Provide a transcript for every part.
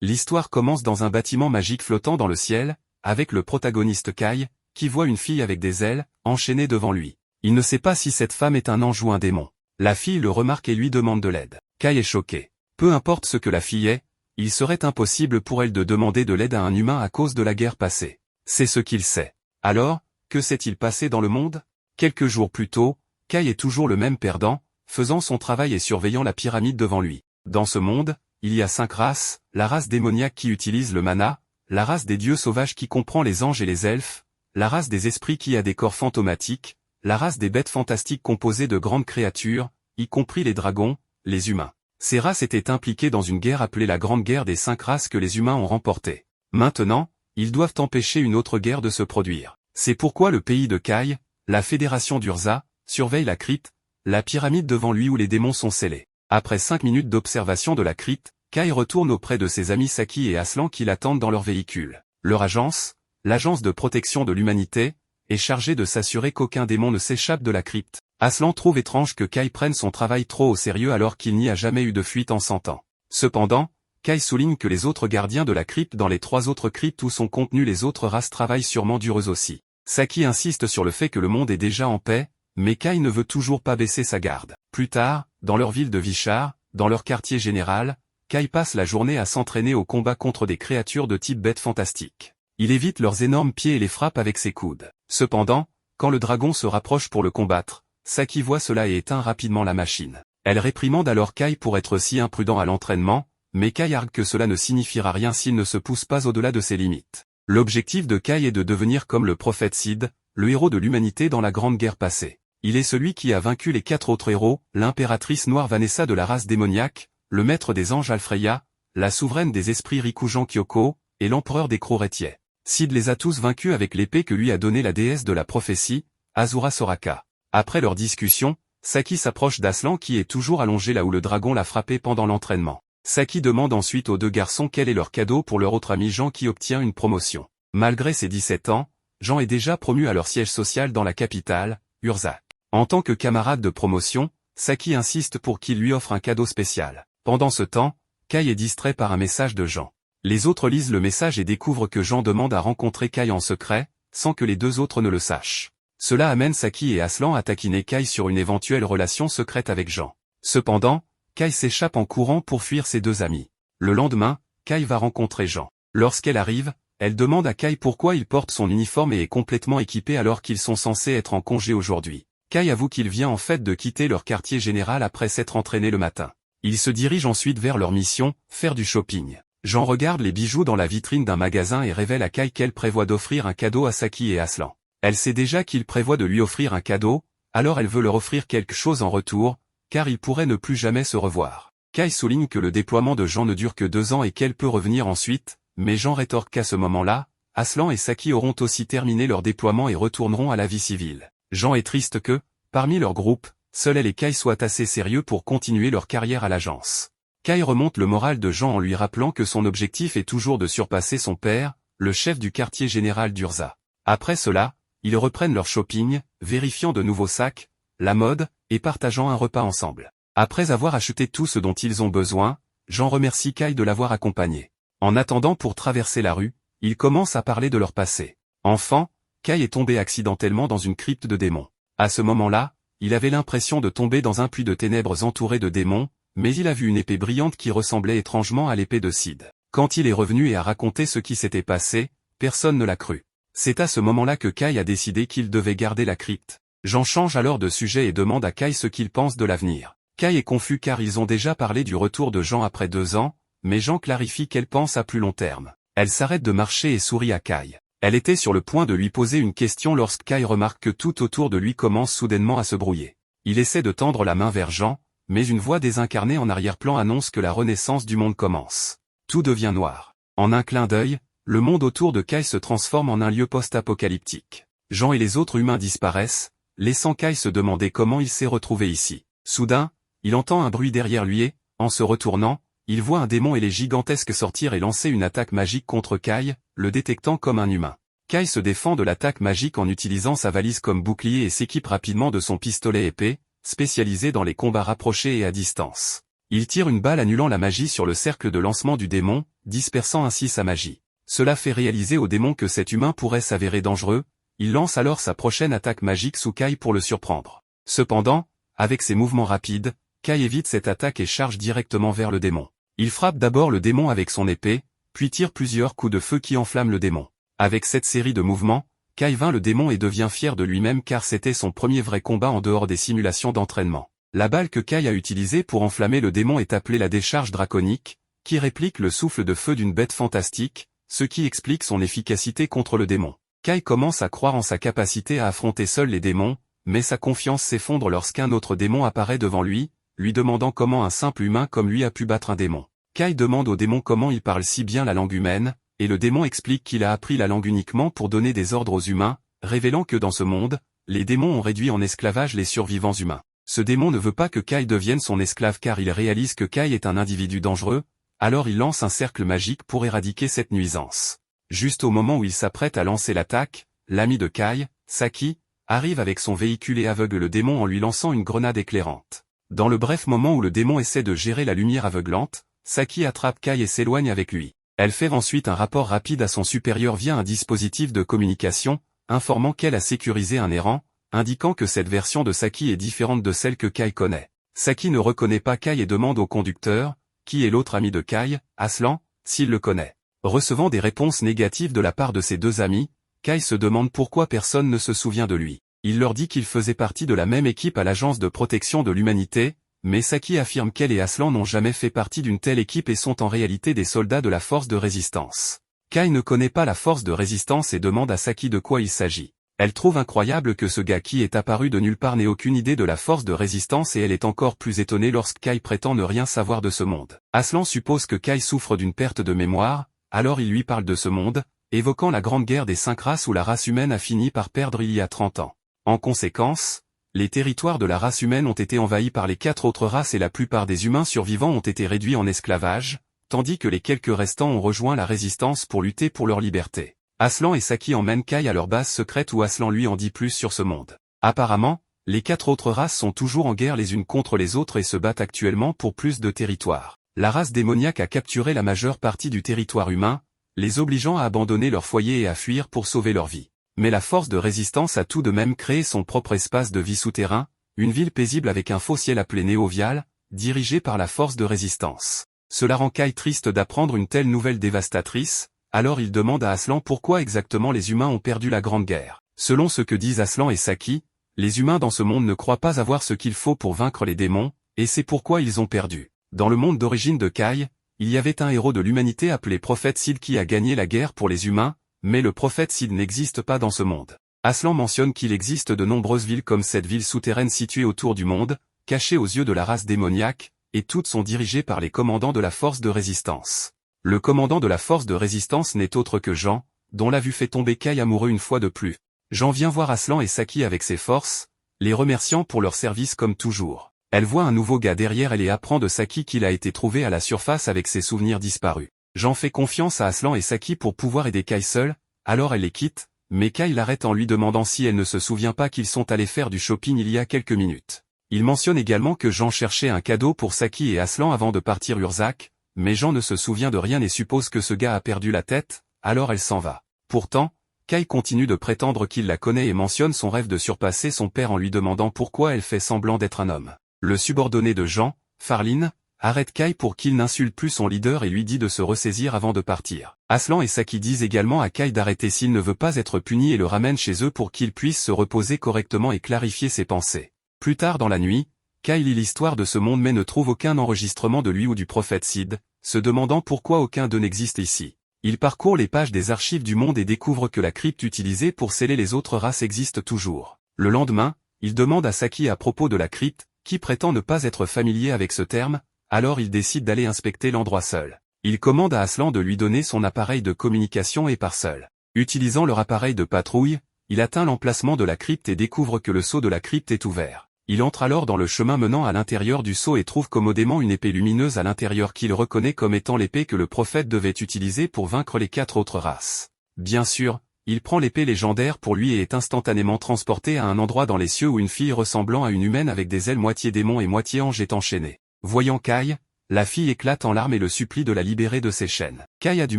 L'histoire commence dans un bâtiment magique flottant dans le ciel, avec le protagoniste Kai, qui voit une fille avec des ailes, enchaînée devant lui. Il ne sait pas si cette femme est un ange ou un démon. La fille le remarque et lui demande de l'aide. Kai est choqué. Peu importe ce que la fille est, il serait impossible pour elle de demander de l'aide à un humain à cause de la guerre passée. C'est ce qu'il sait. Alors, que s'est-il passé dans le monde? Quelques jours plus tôt, Kai est toujours le même perdant, faisant son travail et surveillant la pyramide devant lui. Dans ce monde, il y a 5 races, la race démoniaque qui utilise le mana, la race des dieux sauvages qui comprend les anges et les elfes, la race des esprits qui a des corps fantomatiques, la race des bêtes fantastiques composée de grandes créatures, y compris les dragons, les humains. Ces races étaient impliquées dans une guerre appelée la Grande Guerre des 5 races que les humains ont remportée. Maintenant, ils doivent empêcher une autre guerre de se produire. C'est pourquoi le pays de Kai, la fédération d'Urza, surveille la crypte, la pyramide devant lui où les démons sont scellés. Après 5 minutes d'observation de la crypte, Kai retourne auprès de ses amis Saki et Aslan qui l'attendent dans leur véhicule. Leur agence, l'agence de protection de l'humanité, est chargée de s'assurer qu'aucun démon ne s'échappe de la crypte. Aslan trouve étrange que Kai prenne son travail trop au sérieux alors qu'il n'y a jamais eu de fuite en 100 ans. Cependant, Kai souligne que les autres gardiens de la crypte dans les 3 autres cryptes où sont contenues les autres races travaillent sûrement dur eux aussi. Saki insiste sur le fait que le monde est déjà en paix, mais Kai ne veut toujours pas baisser sa garde. Plus tard, dans leur ville de Vishar, dans leur quartier général, Kai passe la journée à s'entraîner au combat contre des créatures de type bêtes fantastiques. Il évite leurs énormes pieds et les frappe avec ses coudes. Cependant, quand le dragon se rapproche pour le combattre, Saki voit cela et éteint rapidement la machine. Elle réprimande alors Kai pour être si imprudent à l'entraînement, mais Kai argue que cela ne signifiera rien s'il ne se pousse pas au-delà de ses limites. L'objectif de Kai est de devenir comme le prophète Sid, le héros de l'humanité dans la Grande Guerre passée. Il est celui qui a vaincu les 4 autres héros, l'impératrice noire Vanessa de la race démoniaque, le maître des anges Alfreya, la souveraine des esprits Rikujan Kyoko, et l'empereur des crocs Rétiais. Sid les a tous vaincus avec l'épée que lui a donnée la déesse de la prophétie, Azura Soraka. Après leur discussion, Saki s'approche d'Aslan qui est toujours allongé là où le dragon l'a frappé pendant l'entraînement. Saki demande ensuite aux 2 garçons quel est leur cadeau pour leur autre ami Jean qui obtient une promotion. Malgré ses 17 ans, Jean est déjà promu à leur siège social dans la capitale, Urza. En tant que camarade de promotion, Saki insiste pour qu'il lui offre un cadeau spécial. Pendant ce temps, Kai est distrait par un message de Jean. Les autres lisent le message et découvrent que Jean demande à rencontrer Kai en secret, sans que les 2 autres ne le sachent. Cela amène Saki et Aslan à taquiner Kai sur une éventuelle relation secrète avec Jean. Cependant, Kai s'échappe en courant pour fuir ses 2 amis. Le lendemain, Kai va rencontrer Jean. Lorsqu'elle arrive, elle demande à Kai pourquoi il porte son uniforme et est complètement équipé alors qu'ils sont censés être en congé aujourd'hui. Kai avoue qu'il vient en fait de quitter leur quartier général après s'être entraîné le matin. Ils se dirigent ensuite vers leur mission, faire du shopping. Jean regarde les bijoux dans la vitrine d'un magasin et révèle à Kai qu'elle prévoit d'offrir un cadeau à Saki et Aslan. Elle sait déjà qu'il prévoit de lui offrir un cadeau, alors elle veut leur offrir quelque chose en retour, car ils pourraient ne plus jamais se revoir. Kai souligne que le déploiement de Jean ne dure que 2 ans et qu'elle peut revenir ensuite, mais Jean rétorque qu'à ce moment-là, Aslan et Saki auront aussi terminé leur déploiement et retourneront à la vie civile. Jean est triste que, parmi leur groupe, seuls elle et Kai soient assez sérieux pour continuer leur carrière à l'agence. Kai remonte le moral de Jean en lui rappelant que son objectif est toujours de surpasser son père, le chef du quartier général d'Urza. Après cela, ils reprennent leur shopping, vérifiant de nouveaux sacs, la mode, et partageant un repas ensemble. Après avoir acheté tout ce dont ils ont besoin, Jean remercie Kai de l'avoir accompagné. En attendant pour traverser la rue, ils commencent à parler de leur passé. Enfant, Kai est tombé accidentellement dans une crypte de démons. À ce moment-là, il avait l'impression de tomber dans un puits de ténèbres entouré de démons, mais il a vu une épée brillante qui ressemblait étrangement à l'épée de Sid. Quand il est revenu et a raconté ce qui s'était passé, personne ne l'a cru. C'est à ce moment-là que Kai a décidé qu'il devait garder la crypte. Jean change alors de sujet et demande à Kai ce qu'il pense de l'avenir. Kai est confus car ils ont déjà parlé du retour de Jean après 2 ans, mais Jean clarifie qu'elle pense à plus long terme. Elle s'arrête de marcher et sourit à Kai. Elle était sur le point de lui poser une question lorsque Kai remarque que tout autour de lui commence soudainement à se brouiller. Il essaie de tendre la main vers Jean, mais une voix désincarnée en arrière-plan annonce que la renaissance du monde commence. Tout devient noir. En un clin d'œil, le monde autour de Kai se transforme en un lieu post-apocalyptique. Jean et les autres humains disparaissent, laissant Kai se demander comment il s'est retrouvé ici. Soudain, il entend un bruit derrière lui et, en se retournant, il voit un démon ailé gigantesque sortir et lancer une attaque magique contre Kai, le détectant comme un humain. Kai se défend de l'attaque magique en utilisant sa valise comme bouclier et s'équipe rapidement de son pistolet épée, spécialisé dans les combats rapprochés et à distance. Il tire une balle annulant la magie sur le cercle de lancement du démon, dispersant ainsi sa magie. Cela fait réaliser au démon que cet humain pourrait s'avérer dangereux, il lance alors sa prochaine attaque magique sous Kai pour le surprendre. Cependant, avec ses mouvements rapides, Kai évite cette attaque et charge directement vers le démon. Il frappe d'abord le démon avec son épée, puis tire plusieurs coups de feu qui enflamment le démon. Avec cette série de mouvements, Kai vainc le démon et devient fier de lui-même car c'était son premier vrai combat en dehors des simulations d'entraînement. La balle que Kai a utilisée pour enflammer le démon est appelée la décharge draconique, qui réplique le souffle de feu d'une bête fantastique, ce qui explique son efficacité contre le démon. Kai commence à croire en sa capacité à affronter seul les démons, mais sa confiance s'effondre lorsqu'un autre démon apparaît devant lui demandant comment un simple humain comme lui a pu battre un démon. Kai demande au démon comment il parle si bien la langue humaine, et le démon explique qu'il a appris la langue uniquement pour donner des ordres aux humains, révélant que dans ce monde, les démons ont réduit en esclavage les survivants humains. Ce démon ne veut pas que Kai devienne son esclave car il réalise que Kai est un individu dangereux, alors il lance un cercle magique pour éradiquer cette nuisance. Juste au moment où il s'apprête à lancer l'attaque, l'ami de Kai, Saki, arrive avec son véhicule et aveugle le démon en lui lançant une grenade éclairante. Dans le bref moment où le démon essaie de gérer la lumière aveuglante, Saki attrape Kai et s'éloigne avec lui. Elle fait ensuite un rapport rapide à son supérieur via un dispositif de communication, informant qu'elle a sécurisé un errant, indiquant que cette version de Saki est différente de celle que Kai connaît. Saki ne reconnaît pas Kai et demande au conducteur, qui est l'autre ami de Kai, Aslan, s'il le connaît. Recevant des réponses négatives de la part de ses deux amis, Kai se demande pourquoi personne ne se souvient de lui. Il leur dit qu'il faisait partie de la même équipe à l'Agence de protection de l'humanité, mais Saki affirme qu'elle et Aslan n'ont jamais fait partie d'une telle équipe et sont en réalité des soldats de la force de résistance. Kai ne connaît pas la force de résistance et demande à Saki de quoi il s'agit. Elle trouve incroyable que ce gars qui est apparu de nulle part n'ait aucune idée de la force de résistance et elle est encore plus étonnée lorsque Kai prétend ne rien savoir de ce monde. Aslan suppose que Kai souffre d'une perte de mémoire, alors il lui parle de ce monde, évoquant la grande guerre des 5 races où la race humaine a fini par perdre il y a 30 ans. En conséquence, les territoires de la race humaine ont été envahis par les 4 autres races et la plupart des humains survivants ont été réduits en esclavage, tandis que les quelques restants ont rejoint la résistance pour lutter pour leur liberté. Aslan et Saki emmènent Kai à leur base secrète où Aslan lui en dit plus sur ce monde. Apparemment, les 4 autres races sont toujours en guerre les unes contre les autres et se battent actuellement pour plus de territoire. La race démoniaque a capturé la majeure partie du territoire humain, les obligeant à abandonner leur foyer et à fuir pour sauver leur vie. Mais la force de résistance a tout de même créé son propre espace de vie souterrain, une ville paisible avec un faux ciel appelé Néovial, dirigé par la force de résistance. Cela rend Kai triste d'apprendre une telle nouvelle dévastatrice, alors il demande à Aslan pourquoi exactement les humains ont perdu la Grande Guerre. Selon ce que disent Aslan et Saki, les humains dans ce monde ne croient pas avoir ce qu'il faut pour vaincre les démons, et c'est pourquoi ils ont perdu. Dans le monde d'origine de Kai, il y avait un héros de l'humanité appelé Prophète Sid qui a gagné la guerre pour les humains, mais le prophète Sid n'existe pas dans ce monde. Aslan mentionne qu'il existe de nombreuses villes comme cette ville souterraine située autour du monde, cachée aux yeux de la race démoniaque, et toutes sont dirigées par les commandants de la force de résistance. Le commandant de la force de résistance n'est autre que Jean, dont la vue fait tomber Kai amoureux une fois de plus. Jean vient voir Aslan et Saki avec ses forces, les remerciant pour leur service comme toujours. Elle voit un nouveau gars derrière elle et apprend de Saki qu'il a été trouvé à la surface avec ses souvenirs disparus. Jean fait confiance à Aslan et Saki pour pouvoir aider Kai seul, alors elle les quitte, mais Kai l'arrête en lui demandant si elle ne se souvient pas qu'ils sont allés faire du shopping il y a quelques minutes. Il mentionne également que Jean cherchait un cadeau pour Saki et Aslan avant de partir Urzac, mais Jean ne se souvient de rien et suppose que ce gars a perdu la tête, alors elle s'en va. Pourtant, Kai continue de prétendre qu'il la connaît et mentionne son rêve de surpasser son père en lui demandant pourquoi elle fait semblant d'être un homme. Le subordonné de Jean, Farline, arrête Kai pour qu'il n'insulte plus son leader et lui dit de se ressaisir avant de partir. Aslan et Saki disent également à Kai d'arrêter s'il ne veut pas être puni et le ramènent chez eux pour qu'il puisse se reposer correctement et clarifier ses pensées. Plus tard dans la nuit, Kai lit l'histoire de ce monde mais ne trouve aucun enregistrement de lui ou du prophète Sid, se demandant pourquoi aucun d'eux n'existe ici. Il parcourt les pages des archives du monde et découvre que la crypte utilisée pour sceller les autres races existe toujours. Le lendemain, il demande à Saki à propos de la crypte, qui prétend ne pas être familier avec ce terme, alors il décide d'aller inspecter l'endroit seul. Il commande à Aslan de lui donner son appareil de communication et part seul. Utilisant leur appareil de patrouille, il atteint l'emplacement de la crypte et découvre que le sceau de la crypte est ouvert. Il entre alors dans le chemin menant à l'intérieur du sceau et trouve commodément une épée lumineuse à l'intérieur qu'il reconnaît comme étant l'épée que le prophète devait utiliser pour vaincre les 4 autres races. Bien sûr, il prend l'épée légendaire pour lui et est instantanément transporté à un endroit dans les cieux où une fille ressemblant à une humaine avec des ailes moitié démon et moitié ange est enchaînée. Voyant Kai, la fille éclate en larmes et le supplie de la libérer de ses chaînes. Kai a du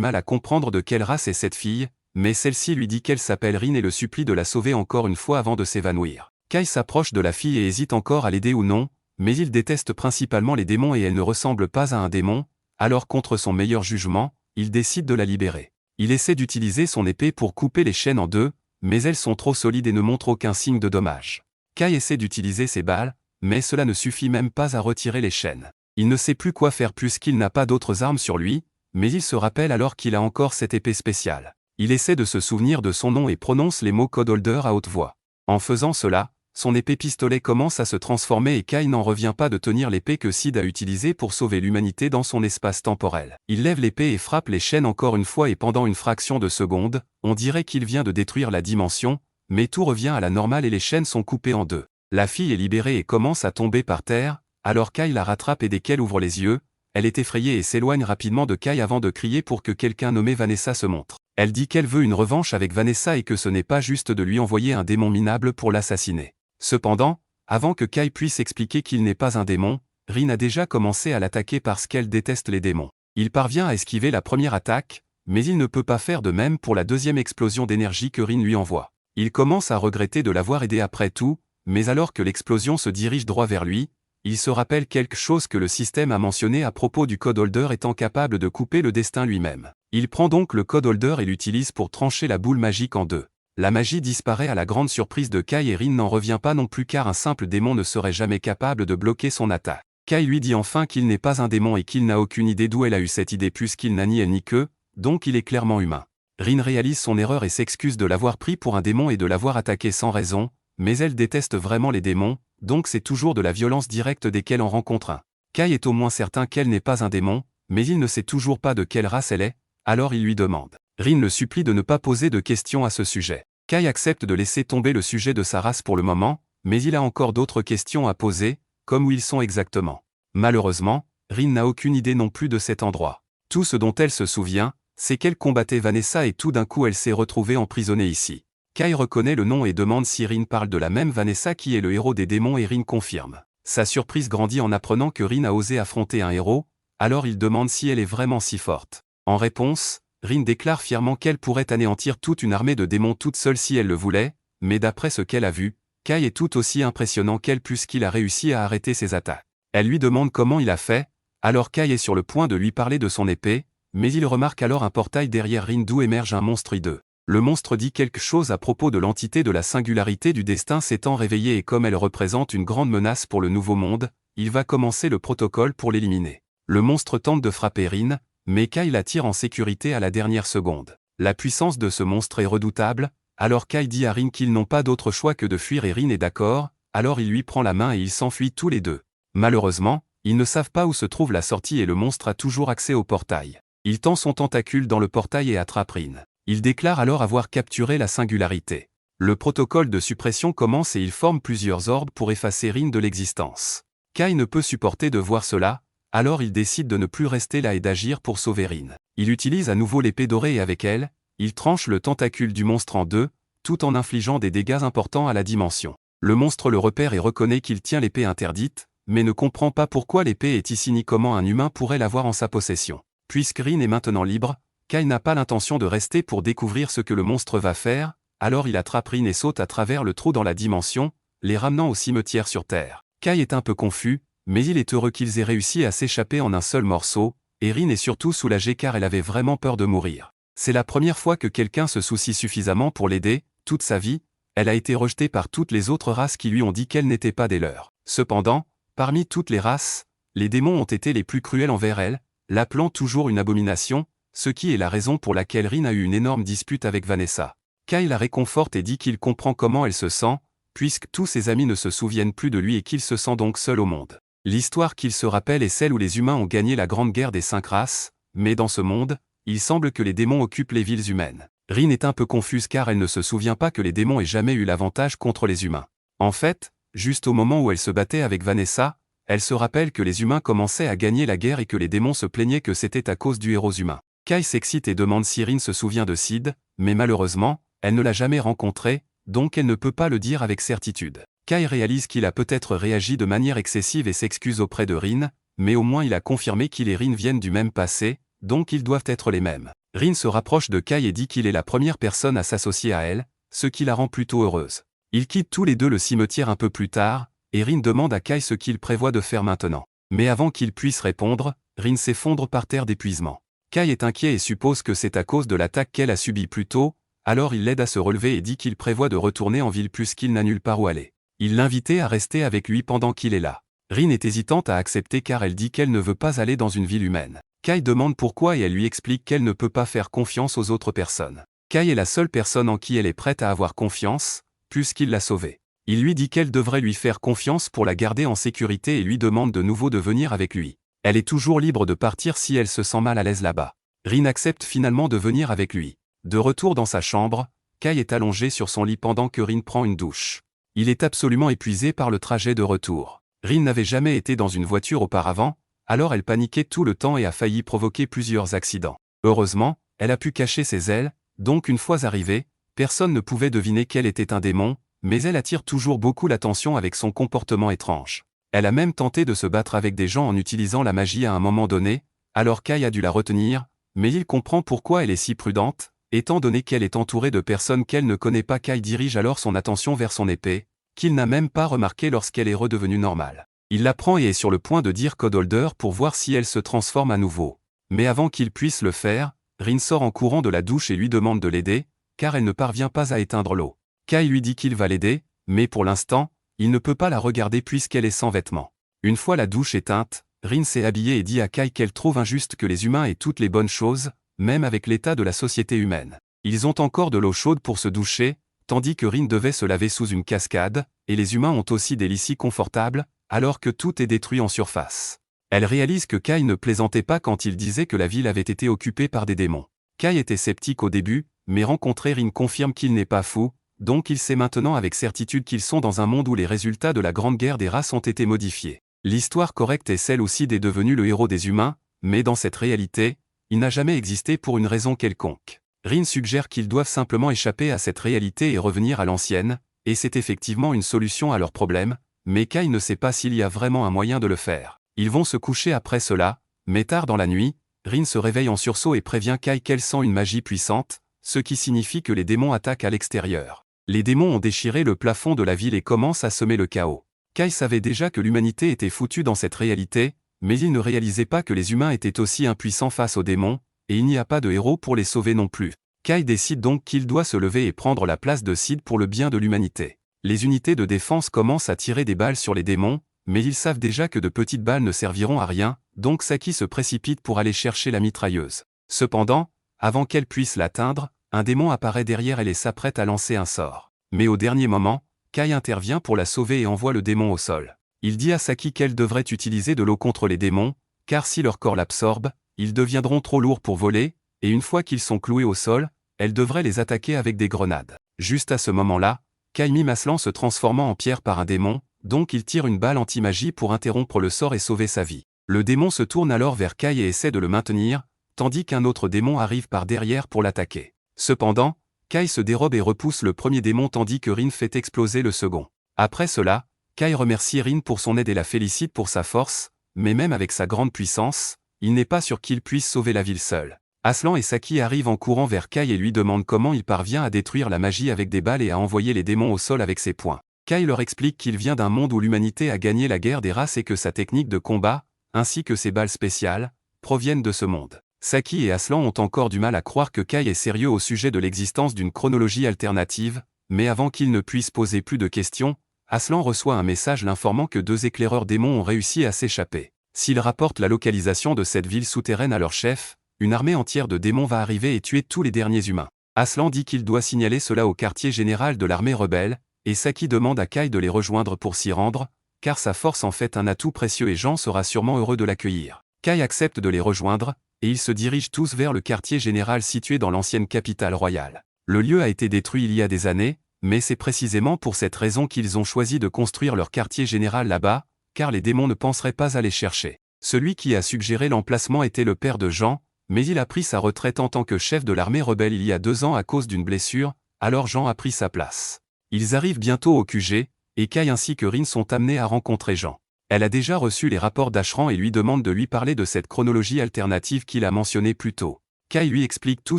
mal à comprendre de quelle race est cette fille, mais celle-ci lui dit qu'elle s'appelle Rin et le supplie de la sauver encore une fois avant de s'évanouir. Kai s'approche de la fille et hésite encore à l'aider ou non, mais il déteste principalement les démons et elle ne ressemble pas à un démon, alors contre son meilleur jugement, il décide de la libérer. Il essaie d'utiliser son épée pour couper les chaînes en deux, mais elles sont trop solides et ne montrent aucun signe de dommage. Kai essaie d'utiliser ses balles, mais cela ne suffit même pas à retirer les chaînes. Il ne sait plus quoi faire puisqu'il n'a pas d'autres armes sur lui, mais il se rappelle alors qu'il a encore cette épée spéciale. Il essaie de se souvenir de son nom et prononce les mots Code Holder à haute voix. En faisant cela, son épée pistolet commence à se transformer et Kai n'en revient pas de tenir l'épée que Sid a utilisée pour sauver l'humanité dans son espace temporel. Il lève l'épée et frappe les chaînes encore une fois et pendant une fraction de seconde, on dirait qu'il vient de détruire la dimension, mais tout revient à la normale et les chaînes sont coupées en deux. La fille est libérée et commence à tomber par terre, alors Kai la rattrape et dès qu'elle ouvre les yeux, elle est effrayée et s'éloigne rapidement de Kai avant de crier pour que quelqu'un nommé Vanessa se montre. Elle dit qu'elle veut une revanche avec Vanessa et que ce n'est pas juste de lui envoyer un démon minable pour l'assassiner. Cependant, avant que Kai puisse expliquer qu'il n'est pas un démon, Rin a déjà commencé à l'attaquer parce qu'elle déteste les démons. Il parvient à esquiver la première attaque, mais il ne peut pas faire de même pour la deuxième explosion d'énergie que Rin lui envoie. Il commence à regretter de l'avoir aidé après tout, mais alors que l'explosion se dirige droit vers lui, il se rappelle quelque chose que le système a mentionné à propos du Code Holder étant capable de couper le destin lui-même. Il prend donc le Code Holder et l'utilise pour trancher la boule magique en deux. La magie disparaît à la grande surprise de Kai et Rin n'en revient pas non plus car un simple démon ne serait jamais capable de bloquer son attaque. Kai lui dit enfin qu'il n'est pas un démon et qu'il n'a aucune idée d'où elle a eu cette idée puisqu'il n'a ni elle ni qu'eux, donc il est clairement humain. Rin réalise son erreur et s'excuse de l'avoir pris pour un démon et de l'avoir attaqué sans raison, mais elle déteste vraiment les démons, donc c'est toujours de la violence directe dès qu'elle en rencontre un. Kai est au moins certain qu'elle n'est pas un démon, mais il ne sait toujours pas de quelle race elle est, alors il lui demande. Rin le supplie de ne pas poser de questions à ce sujet. Kai accepte de laisser tomber le sujet de sa race pour le moment, mais il a encore d'autres questions à poser, comme où ils sont exactement. Malheureusement, Rin n'a aucune idée non plus de cet endroit. Tout ce dont elle se souvient, c'est qu'elle combattait Vanessa et tout d'un coup elle s'est retrouvée emprisonnée ici. Kai reconnaît le nom et demande si Rin parle de la même Vanessa qui est le héros des démons et Rin confirme. Sa surprise grandit en apprenant que Rin a osé affronter un héros, alors il demande si elle est vraiment si forte. En réponse, Rin déclare fièrement qu'elle pourrait anéantir toute une armée de démons toute seule si elle le voulait, mais d'après ce qu'elle a vu, Kai est tout aussi impressionnant qu'elle puisqu'il a réussi à arrêter ses attaques. Elle lui demande comment il a fait, alors Kai est sur le point de lui parler de son épée, mais il remarque alors un portail derrière Rin d'où émerge un monstre hideux. Le monstre dit quelque chose à propos de l'entité de la singularité du destin s'étant réveillée et comme elle représente une grande menace pour le nouveau monde, il va commencer le protocole pour l'éliminer. Le monstre tente de frapper Rin, mais Kai la tire en sécurité à la dernière seconde. La puissance de ce monstre est redoutable, alors Kai dit à Rin qu'ils n'ont pas d'autre choix que de fuir et Rin est d'accord, alors il lui prend la main et ils s'enfuient tous les deux. Malheureusement, ils ne savent pas où se trouve la sortie et le monstre a toujours accès au portail. Il tend son tentacule dans le portail et attrape Rin. Il déclare alors avoir capturé la singularité. Le protocole de suppression commence et il forme plusieurs orbes pour effacer Rin de l'existence. Kai ne peut supporter de voir cela, alors il décide de ne plus rester là et d'agir pour sauver Rin. Il utilise à nouveau l'épée dorée et avec elle, il tranche le tentacule du monstre en deux, tout en infligeant des dégâts importants à la dimension. Le monstre le repère et reconnaît qu'il tient l'épée interdite, mais ne comprend pas pourquoi l'épée est ici ni comment un humain pourrait l'avoir en sa possession. Puisque Rin est maintenant libre, Kai n'a pas l'intention de rester pour découvrir ce que le monstre va faire, alors il attrape Rin et saute à travers le trou dans la dimension, les ramenant au cimetière sur Terre. Kai est un peu confus, mais il est heureux qu'ils aient réussi à s'échapper en un seul morceau, et Rin est surtout soulagée car elle avait vraiment peur de mourir. C'est la première fois que quelqu'un se soucie suffisamment pour l'aider, toute sa vie, elle a été rejetée par toutes les autres races qui lui ont dit qu'elle n'était pas des leurs. Cependant, parmi toutes les races, les démons ont été les plus cruels envers elle, l'appelant toujours une abomination, ce qui est la raison pour laquelle Rin a eu une énorme dispute avec Vanessa. Kai la réconforte et dit qu'il comprend comment elle se sent, puisque tous ses amis ne se souviennent plus de lui et qu'il se sent donc seul au monde. L'histoire qu'il se rappelle est celle où les humains ont gagné la grande guerre des 5 races, mais dans ce monde, il semble que les démons occupent les villes humaines. Rin est un peu confuse car elle ne se souvient pas que les démons aient jamais eu l'avantage contre les humains. En fait, juste au moment où elle se battait avec Vanessa, elle se rappelle que les humains commençaient à gagner la guerre et que les démons se plaignaient que c'était à cause du héros humain. Kai s'excite et demande si Rin se souvient de Sid, mais malheureusement, elle ne l'a jamais rencontré, donc elle ne peut pas le dire avec certitude. Kai réalise qu'il a peut-être réagi de manière excessive et s'excuse auprès de Rin, mais au moins il a confirmé qu'il et Rin viennent du même passé, donc ils doivent être les mêmes. Rin se rapproche de Kai et dit qu'il est la première personne à s'associer à elle, ce qui la rend plutôt heureuse. Ils quittent tous les deux le cimetière un peu plus tard, et Rin demande à Kai ce qu'il prévoit de faire maintenant. Mais avant qu'il puisse répondre, Rin s'effondre par terre d'épuisement. Kai est inquiet et suppose que c'est à cause de l'attaque qu'elle a subie plus tôt, alors il l'aide à se relever et dit qu'il prévoit de retourner en ville puisqu'il n'a nulle part où aller. Il l'invitait à rester avec lui pendant qu'il est là. Rin est hésitante à accepter car elle dit qu'elle ne veut pas aller dans une ville humaine. Kai demande pourquoi et elle lui explique qu'elle ne peut pas faire confiance aux autres personnes. Kai est la seule personne en qui elle est prête à avoir confiance, puisqu'il l'a sauvée. Il lui dit qu'elle devrait lui faire confiance pour la garder en sécurité et lui demande de nouveau de venir avec lui. Elle est toujours libre de partir si elle se sent mal à l'aise là-bas. Rin accepte finalement de venir avec lui. De retour dans sa chambre, Kai est allongé sur son lit pendant que Rin prend une douche. Il est absolument épuisé par le trajet de retour. Rin n'avait jamais été dans une voiture auparavant, alors elle paniquait tout le temps et a failli provoquer plusieurs accidents. Heureusement, elle a pu cacher ses ailes, donc une fois arrivée, personne ne pouvait deviner qu'elle était un démon, mais elle attire toujours beaucoup l'attention avec son comportement étrange. Elle a même tenté de se battre avec des gens en utilisant la magie à un moment donné, alors Kai a dû la retenir, mais il comprend pourquoi elle est si prudente, étant donné qu'elle est entourée de personnes qu'elle ne connaît pas. Kai dirige alors son attention vers son épée, qu'il n'a même pas remarqué lorsqu'elle est redevenue normale. Il la prend et est sur le point de dire Code Holder pour voir si elle se transforme à nouveau. Mais avant qu'il puisse le faire, Rin sort en courant de la douche et lui demande de l'aider, car elle ne parvient pas à éteindre l'eau. Kai lui dit qu'il va l'aider, mais pour l'instant, il ne peut pas la regarder puisqu'elle est sans vêtements. Une fois la douche éteinte, Rin s'est habillée et dit à Kai qu'elle trouve injuste que les humains aient toutes les bonnes choses, même avec l'état de la société humaine. Ils ont encore de l'eau chaude pour se doucher, tandis que Rin devait se laver sous une cascade, et les humains ont aussi des lits si confortables, alors que tout est détruit en surface. Elle réalise que Kai ne plaisantait pas quand il disait que la ville avait été occupée par des démons. Kai était sceptique au début, mais rencontrer Rin confirme qu'il n'est pas fou, donc il sait maintenant avec certitude qu'ils sont dans un monde où les résultats de la Grande Guerre des races ont été modifiés. L'histoire correcte est celle aussi des devenus le héros des humains, mais dans cette réalité, il n'a jamais existé pour une raison quelconque. Rin suggère qu'ils doivent simplement échapper à cette réalité et revenir à l'ancienne, et c'est effectivement une solution à leurs problèmes, mais Kai ne sait pas s'il y a vraiment un moyen de le faire. Ils vont se coucher après cela, mais tard dans la nuit, Rin se réveille en sursaut et prévient Kai qu'elle sent une magie puissante, ce qui signifie que les démons attaquent à l'extérieur. Les démons ont déchiré le plafond de la ville et commencent à semer le chaos. Kai savait déjà que l'humanité était foutue dans cette réalité, mais il ne réalisait pas que les humains étaient aussi impuissants face aux démons, et il n'y a pas de héros pour les sauver non plus. Kai décide donc qu'il doit se lever et prendre la place de Sid pour le bien de l'humanité. Les unités de défense commencent à tirer des balles sur les démons, mais ils savent déjà que de petites balles ne serviront à rien, donc Saki se précipite pour aller chercher la mitrailleuse. Cependant, avant qu'elle puisse l'atteindre, un démon apparaît derrière elle et s'apprête à lancer un sort. Mais au dernier moment, Kai intervient pour la sauver et envoie le démon au sol. Il dit à Saki qu'elle devrait utiliser de l'eau contre les démons, car si leur corps l'absorbe, ils deviendront trop lourds pour voler, et une fois qu'ils sont cloués au sol, elle devrait les attaquer avec des grenades. Juste à ce moment-là, Kai mime Aslan se transformant en pierre par un démon, donc il tire une balle anti-magie pour interrompre le sort et sauver sa vie. Le démon se tourne alors vers Kai et essaie de le maintenir, tandis qu'un autre démon arrive par derrière pour l'attaquer. Cependant, Kai se dérobe et repousse le premier démon tandis que Rin fait exploser le second. Après cela, Kai remercie Rin pour son aide et la félicite pour sa force, mais même avec sa grande puissance, il n'est pas sûr qu'il puisse sauver la ville seul. Aslan et Saki arrivent en courant vers Kai et lui demandent comment il parvient à détruire la magie avec des balles et à envoyer les démons au sol avec ses poings. Kai leur explique qu'il vient d'un monde où l'humanité a gagné la guerre des races et que sa technique de combat, ainsi que ses balles spéciales, proviennent de ce monde. Saki et Aslan ont encore du mal à croire que Kai est sérieux au sujet de l'existence d'une chronologie alternative, mais avant qu'ils ne puissent poser plus de questions, Aslan reçoit un message l'informant que 2 éclaireurs démons ont réussi à s'échapper. S'ils rapportent la localisation de cette ville souterraine à leur chef, une armée entière de démons va arriver et tuer tous les derniers humains. Aslan dit qu'il doit signaler cela au quartier général de l'armée rebelle, et Saki demande à Kai de les rejoindre pour s'y rendre, car sa force en fait un atout précieux et Jean sera sûrement heureux de l'accueillir. Kai accepte de les rejoindre, et ils se dirigent tous vers le quartier général situé dans l'ancienne capitale royale. Le lieu a été détruit il y a des années, mais c'est précisément pour cette raison qu'ils ont choisi de construire leur quartier général là-bas, car les démons ne penseraient pas aller chercher. Celui qui a suggéré l'emplacement était le père de Jean, mais il a pris sa retraite en tant que chef de l'armée rebelle il y a 2 ans à cause d'une blessure, alors Jean a pris sa place. Ils arrivent bientôt au QG, et Kai ainsi que Rin sont amenés à rencontrer Jean. Elle a déjà reçu les rapports d'Ashran et lui demande de lui parler de cette chronologie alternative qu'il a mentionnée plus tôt. Kai lui explique tout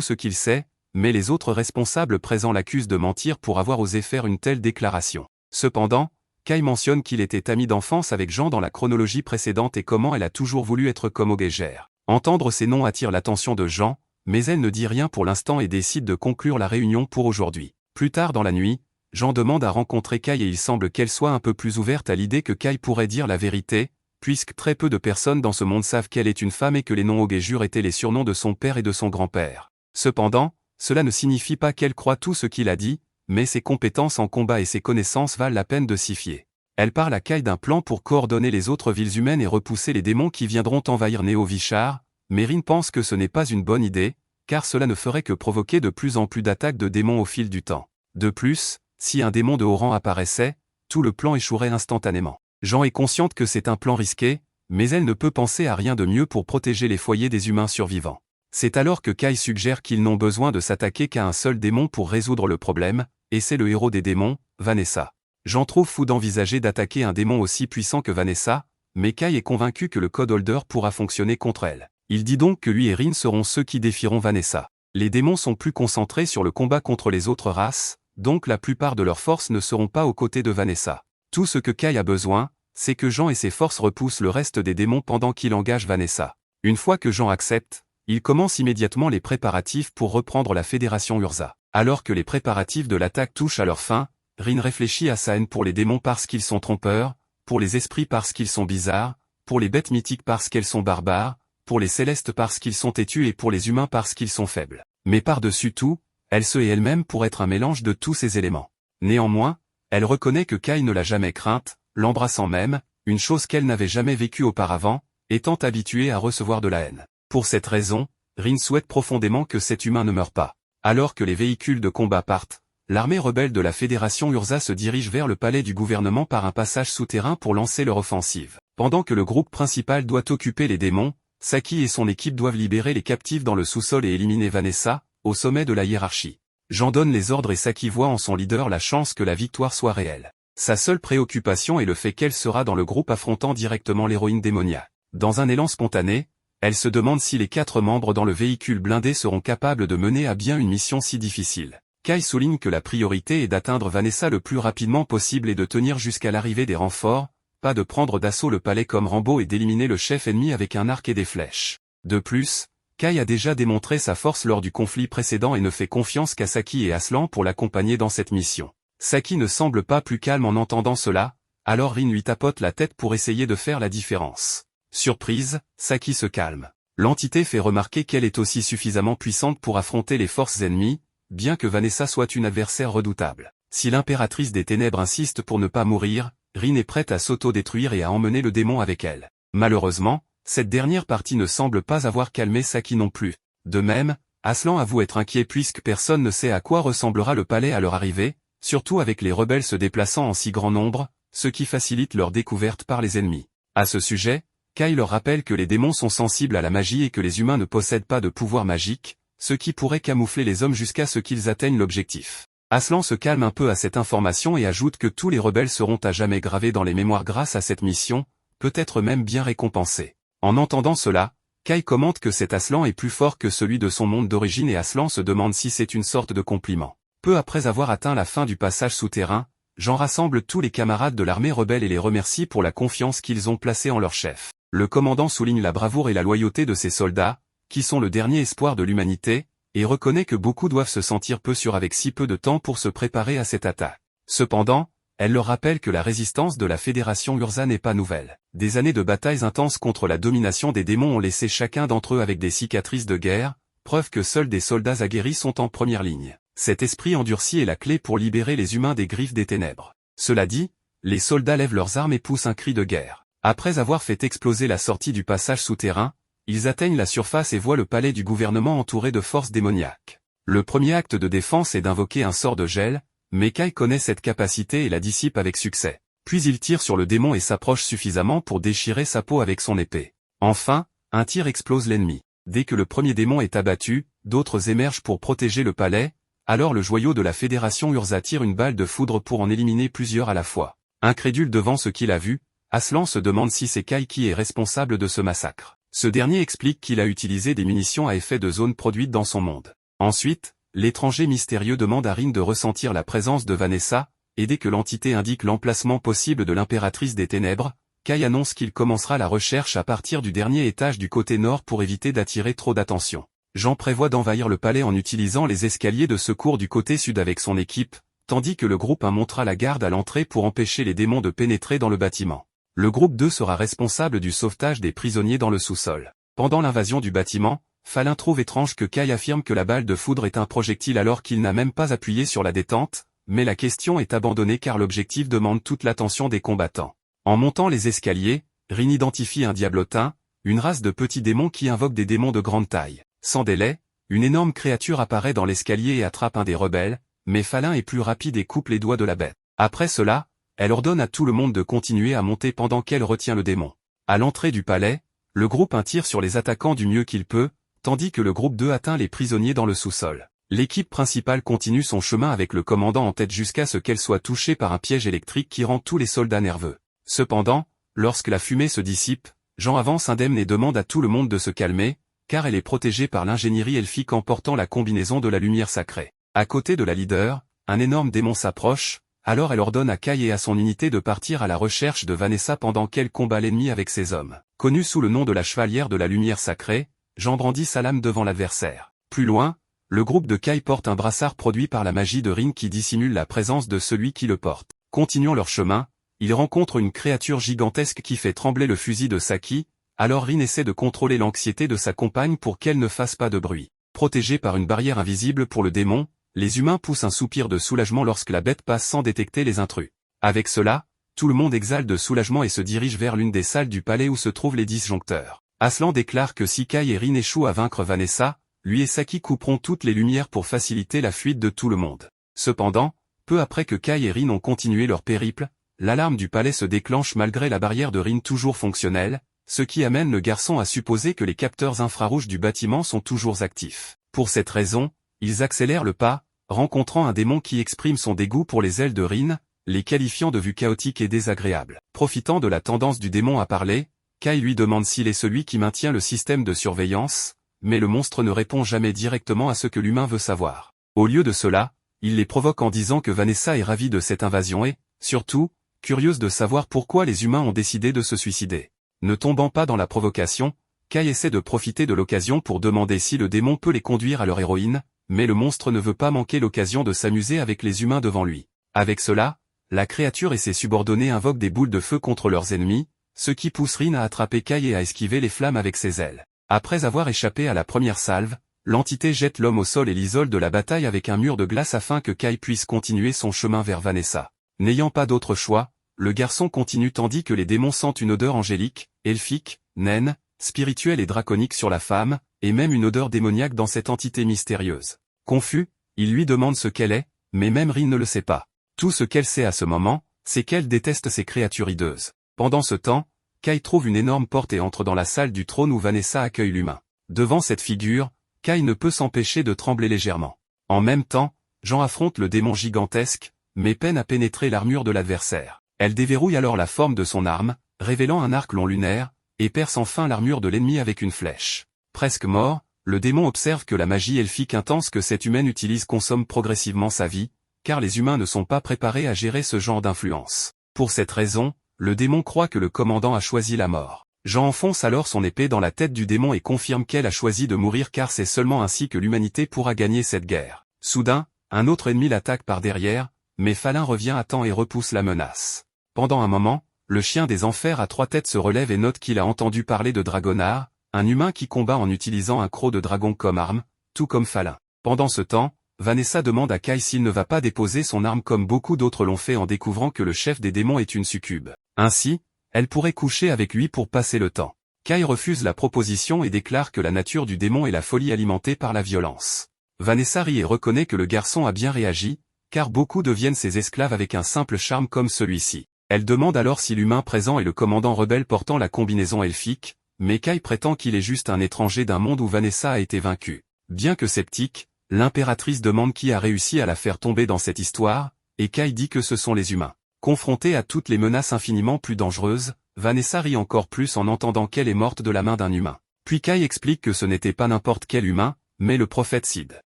ce qu'il sait, mais les autres responsables présents l'accusent de mentir pour avoir osé faire une telle déclaration. Cependant, Kai mentionne qu'il était ami d'enfance avec Jean dans la chronologie précédente et comment elle a toujours voulu être comme Ogégère. Entendre ces noms attire l'attention de Jean, mais elle ne dit rien pour l'instant et décide de conclure la réunion pour aujourd'hui. Plus tard dans la nuit, Jean demande à rencontrer Kai et il semble qu'elle soit un peu plus ouverte à l'idée que Kai pourrait dire la vérité, puisque très peu de personnes dans ce monde savent qu'elle est une femme et que les noms Ogégure étaient les surnoms de son père et de son grand-père. Cependant, cela ne signifie pas qu'elle croit tout ce qu'il a dit, mais ses compétences en combat et ses connaissances valent la peine de s'y fier. Elle parle à Kai d'un plan pour coordonner les autres villes humaines et repousser les démons qui viendront envahir Néo-Vichar, mais Rin pense que ce n'est pas une bonne idée, car cela ne ferait que provoquer de plus en plus d'attaques de démons au fil du temps. De plus, si un démon de haut rang apparaissait, tout le plan échouerait instantanément. Jean est consciente que c'est un plan risqué, mais elle ne peut penser à rien de mieux pour protéger les foyers des humains survivants. C'est alors que Kai suggère qu'ils n'ont besoin de s'attaquer qu'à un seul démon pour résoudre le problème, et c'est le héros des démons, Vanessa. Jean trouve fou d'envisager d'attaquer un démon aussi puissant que Vanessa, mais Kai est convaincu que le Code Holder pourra fonctionner contre elle. Il dit donc que lui et Rin seront ceux qui défieront Vanessa. Les démons sont plus concentrés sur le combat contre les autres races, donc la plupart de leurs forces ne seront pas aux côtés de Vanessa. Tout ce que Kai a besoin, c'est que Jean et ses forces repoussent le reste des démons pendant qu'il engage Vanessa. Une fois que Jean accepte, il commence immédiatement les préparatifs pour reprendre la Fédération Urza. Alors que les préparatifs de l'attaque touchent à leur fin, Rin réfléchit à sa haine pour les démons parce qu'ils sont trompeurs, pour les esprits parce qu'ils sont bizarres, pour les bêtes mythiques parce qu'elles sont barbares, pour les célestes parce qu'ils sont têtus et pour les humains parce qu'ils sont faibles. Mais par-dessus tout, elle se hait elle-même pour être un mélange de tous ces éléments. Néanmoins, elle reconnaît que Kai ne l'a jamais crainte, l'embrassant même, une chose qu'elle n'avait jamais vécue auparavant, étant habituée à recevoir de la haine. Pour cette raison, Rin souhaite profondément que cet humain ne meure pas. Alors que les véhicules de combat partent, l'armée rebelle de la Fédération Urza se dirige vers le palais du gouvernement par un passage souterrain pour lancer leur offensive. Pendant que le groupe principal doit occuper les démons, Saki et son équipe doivent libérer les captifs dans le sous-sol et éliminer Vanessa, au sommet de la hiérarchie. Jean donne les ordres et Saki voit en son leader la chance que la victoire soit réelle. Sa seule préoccupation est le fait qu'elle sera dans le groupe affrontant directement l'héroïne démoniaque. Dans un élan spontané, elle se demande si les 4 membres dans le véhicule blindé seront capables de mener à bien une mission si difficile. Kai souligne que la priorité est d'atteindre Vanessa le plus rapidement possible et de tenir jusqu'à l'arrivée des renforts, pas de prendre d'assaut le palais comme Rambo et d'éliminer le chef ennemi avec un arc et des flèches. De plus, Kai a déjà démontré sa force lors du conflit précédent et ne fait confiance qu'à Saki et Aslan pour l'accompagner dans cette mission. Saki ne semble pas plus calme en entendant cela, alors Rin lui tapote la tête pour essayer de faire la différence. Surprise, Saki se calme. L'entité fait remarquer qu'elle est aussi suffisamment puissante pour affronter les forces ennemies, bien que Vanessa soit une adversaire redoutable. Si l'impératrice des ténèbres insiste pour ne pas mourir, Rin est prête à s'auto-détruire et à emmener le démon avec elle. Malheureusement, cette dernière partie ne semble pas avoir calmé Saki non plus. De même, Aslan avoue être inquiet puisque personne ne sait à quoi ressemblera le palais à leur arrivée, surtout avec les rebelles se déplaçant en si grand nombre, ce qui facilite leur découverte par les ennemis. À ce sujet, Kai leur rappelle que les démons sont sensibles à la magie et que les humains ne possèdent pas de pouvoir magique, ce qui pourrait camoufler les hommes jusqu'à ce qu'ils atteignent l'objectif. Aslan se calme un peu à cette information et ajoute que tous les rebelles seront à jamais gravés dans les mémoires grâce à cette mission, peut-être même bien récompensés. En entendant cela, Kai commente que cet Aslan est plus fort que celui de son monde d'origine et Aslan se demande si c'est une sorte de compliment. Peu après avoir atteint la fin du passage souterrain, Jean rassemble tous les camarades de l'armée rebelle et les remercie pour la confiance qu'ils ont placée en leur chef. Le commandant souligne la bravoure et la loyauté de ses soldats, qui sont le dernier espoir de l'humanité, et reconnaît que beaucoup doivent se sentir peu sûrs avec si peu de temps pour se préparer à cette attaque. Cependant, elle leur rappelle que la résistance de la Fédération Urza n'est pas nouvelle. Des années de batailles intenses contre la domination des démons ont laissé chacun d'entre eux avec des cicatrices de guerre, preuve que seuls des soldats aguerris sont en première ligne. Cet esprit endurci est la clé pour libérer les humains des griffes des ténèbres. Cela dit, les soldats lèvent leurs armes et poussent un cri de guerre. Après avoir fait exploser la sortie du passage souterrain, ils atteignent la surface et voient le palais du gouvernement entouré de forces démoniaques. Le premier acte de défense est d'invoquer un sort de gel, mais Kai connaît cette capacité et la dissipe avec succès. Puis il tire sur le démon et s'approche suffisamment pour déchirer sa peau avec son épée. Enfin, un tir explose l'ennemi. Dès que le premier démon est abattu, d'autres émergent pour protéger le palais, alors le joyau de la Fédération Urza tire une balle de foudre pour en éliminer plusieurs à la fois. Incrédule devant ce qu'il a vu, Aslan se demande si c'est Kai qui est responsable de ce massacre. Ce dernier explique qu'il a utilisé des munitions à effet de zone produites dans son monde. Ensuite, l'étranger mystérieux demande à Rin de ressentir la présence de Vanessa, et dès que l'entité indique l'emplacement possible de l'impératrice des ténèbres, Kai annonce qu'il commencera la recherche à partir du dernier étage du côté nord pour éviter d'attirer trop d'attention. Jean prévoit d'envahir le palais en utilisant les escaliers de secours du côté sud avec son équipe, tandis que le groupe 1 montera la garde à l'entrée pour empêcher les démons de pénétrer dans le bâtiment. Le groupe 2 sera responsable du sauvetage des prisonniers dans le sous-sol. Pendant l'invasion du bâtiment, Falin trouve étrange que Kai affirme que la balle de foudre est un projectile alors qu'il n'a même pas appuyé sur la détente, mais la question est abandonnée car l'objectif demande toute l'attention des combattants. En montant les escaliers, Rin identifie un diablotin, une race de petits démons qui invoquent des démons de grande taille. Sans délai, une énorme créature apparaît dans l'escalier et attrape un des rebelles, mais Falin est plus rapide et coupe les doigts de la bête. Après cela, elle ordonne à tout le monde de continuer à monter pendant qu'elle retient le démon. À l'entrée du palais, le groupe 1 tire sur les attaquants du mieux qu'il peut, tandis que le groupe 2 atteint les prisonniers dans le sous-sol. L'équipe principale continue son chemin avec le commandant en tête jusqu'à ce qu'elle soit touchée par un piège électrique qui rend tous les soldats nerveux. Cependant, lorsque la fumée se dissipe, Jean avance indemne et demande à tout le monde de se calmer, car elle est protégée par l'ingénierie elfique en portant la combinaison de la lumière sacrée. À côté de la leader, un énorme démon s'approche, alors elle ordonne à Kai et à son unité de partir à la recherche de Vanessa pendant qu'elle combat l'ennemi avec ses hommes. Connue sous le nom de la chevalière de la lumière sacrée, Jean brandit sa lame devant l'adversaire. Plus loin, le groupe de Kai porte un brassard produit par la magie de Rin qui dissimule la présence de celui qui le porte. Continuant leur chemin, ils rencontrent une créature gigantesque qui fait trembler le fusil de Saki, alors Rin essaie de contrôler l'anxiété de sa compagne pour qu'elle ne fasse pas de bruit. Protégée par une barrière invisible pour le démon, les humains poussent un soupir de soulagement lorsque la bête passe sans détecter les intrus. Avec cela, tout le monde exhale de soulagement et se dirige vers l'une des salles du palais où se trouvent les disjoncteurs. Aslan déclare que si Kai et Rin échouent à vaincre Vanessa, lui et Saki couperont toutes les lumières pour faciliter la fuite de tout le monde. Cependant, peu après que Kai et Rin ont continué leur périple, l'alarme du palais se déclenche malgré la barrière de Rin toujours fonctionnelle, ce qui amène le garçon à supposer que les capteurs infrarouges du bâtiment sont toujours actifs. Pour cette raison, ils accélèrent le pas, rencontrant un démon qui exprime son dégoût pour les ailes de Rin, les qualifiant de vue chaotique et désagréable. Profitant de la tendance du démon à parler, Kai lui demande s'il est celui qui maintient le système de surveillance, mais le monstre ne répond jamais directement à ce que l'humain veut savoir. Au lieu de cela, il les provoque en disant que Vanessa est ravie de cette invasion et, surtout, curieuse de savoir pourquoi les humains ont décidé de se suicider. Ne tombant pas dans la provocation, Kai essaie de profiter de l'occasion pour demander si le démon peut les conduire à leur héroïne, mais le monstre ne veut pas manquer l'occasion de s'amuser avec les humains devant lui. Avec cela, la créature et ses subordonnés invoquent des boules de feu contre leurs ennemis, ce qui pousse Rin à attraper Kai et à esquiver les flammes avec ses ailes. Après avoir échappé à la première salve, l'entité jette l'homme au sol et l'isole de la bataille avec un mur de glace afin que Kai puisse continuer son chemin vers Vanessa. N'ayant pas d'autre choix, le garçon continue tandis que les démons sentent une odeur angélique, elfique, naine, spirituelle et draconique sur la femme, et même une odeur démoniaque dans cette entité mystérieuse. Confus, il lui demande ce qu'elle est, mais même Rin ne le sait pas. Tout ce qu'elle sait à ce moment, c'est qu'elle déteste ces créatures hideuses. Pendant ce temps, Kai trouve une énorme porte et entre dans la salle du trône où Vanessa accueille l'humain. Devant cette figure, Kai ne peut s'empêcher de trembler légèrement. En même temps, Jean affronte le démon gigantesque, mais peine à pénétrer l'armure de l'adversaire. Elle déverrouille alors la forme de son arme, révélant un arc long lunaire, et perce enfin l'armure de l'ennemi avec une flèche. Presque mort, le démon observe que la magie elfique intense que cette humaine utilise consomme progressivement sa vie, car les humains ne sont pas préparés à gérer ce genre d'influence. Pour cette raison, le démon croit que le commandant a choisi la mort. Jean enfonce alors son épée dans la tête du démon et confirme qu'elle a choisi de mourir car c'est seulement ainsi que l'humanité pourra gagner cette guerre. Soudain, un autre ennemi l'attaque par derrière, mais Falin revient à temps et repousse la menace. Pendant un moment, le chien des enfers à 3 têtes se relève et note qu'il a entendu parler de Dragonard, un humain qui combat en utilisant un croc de dragon comme arme, tout comme Falin. Pendant ce temps, Vanessa demande à Kai s'il ne va pas déposer son arme comme beaucoup d'autres l'ont fait en découvrant que le chef des démons est une succube. Ainsi, elle pourrait coucher avec lui pour passer le temps. Kai refuse la proposition et déclare que la nature du démon est la folie alimentée par la violence. Vanessa rit et reconnaît que le garçon a bien réagi, car beaucoup deviennent ses esclaves avec un simple charme comme celui-ci. Elle demande alors si l'humain présent est le commandant rebelle portant la combinaison elfique, mais Kai prétend qu'il est juste un étranger d'un monde où Vanessa a été vaincue. Bien que sceptique, l'impératrice demande qui a réussi à la faire tomber dans cette histoire, et Kai dit que ce sont les humains. Confronté à toutes les menaces infiniment plus dangereuses, Vanessa rit encore plus en entendant qu'elle est morte de la main d'un humain. Puis Kai explique que ce n'était pas n'importe quel humain, mais le prophète Sid.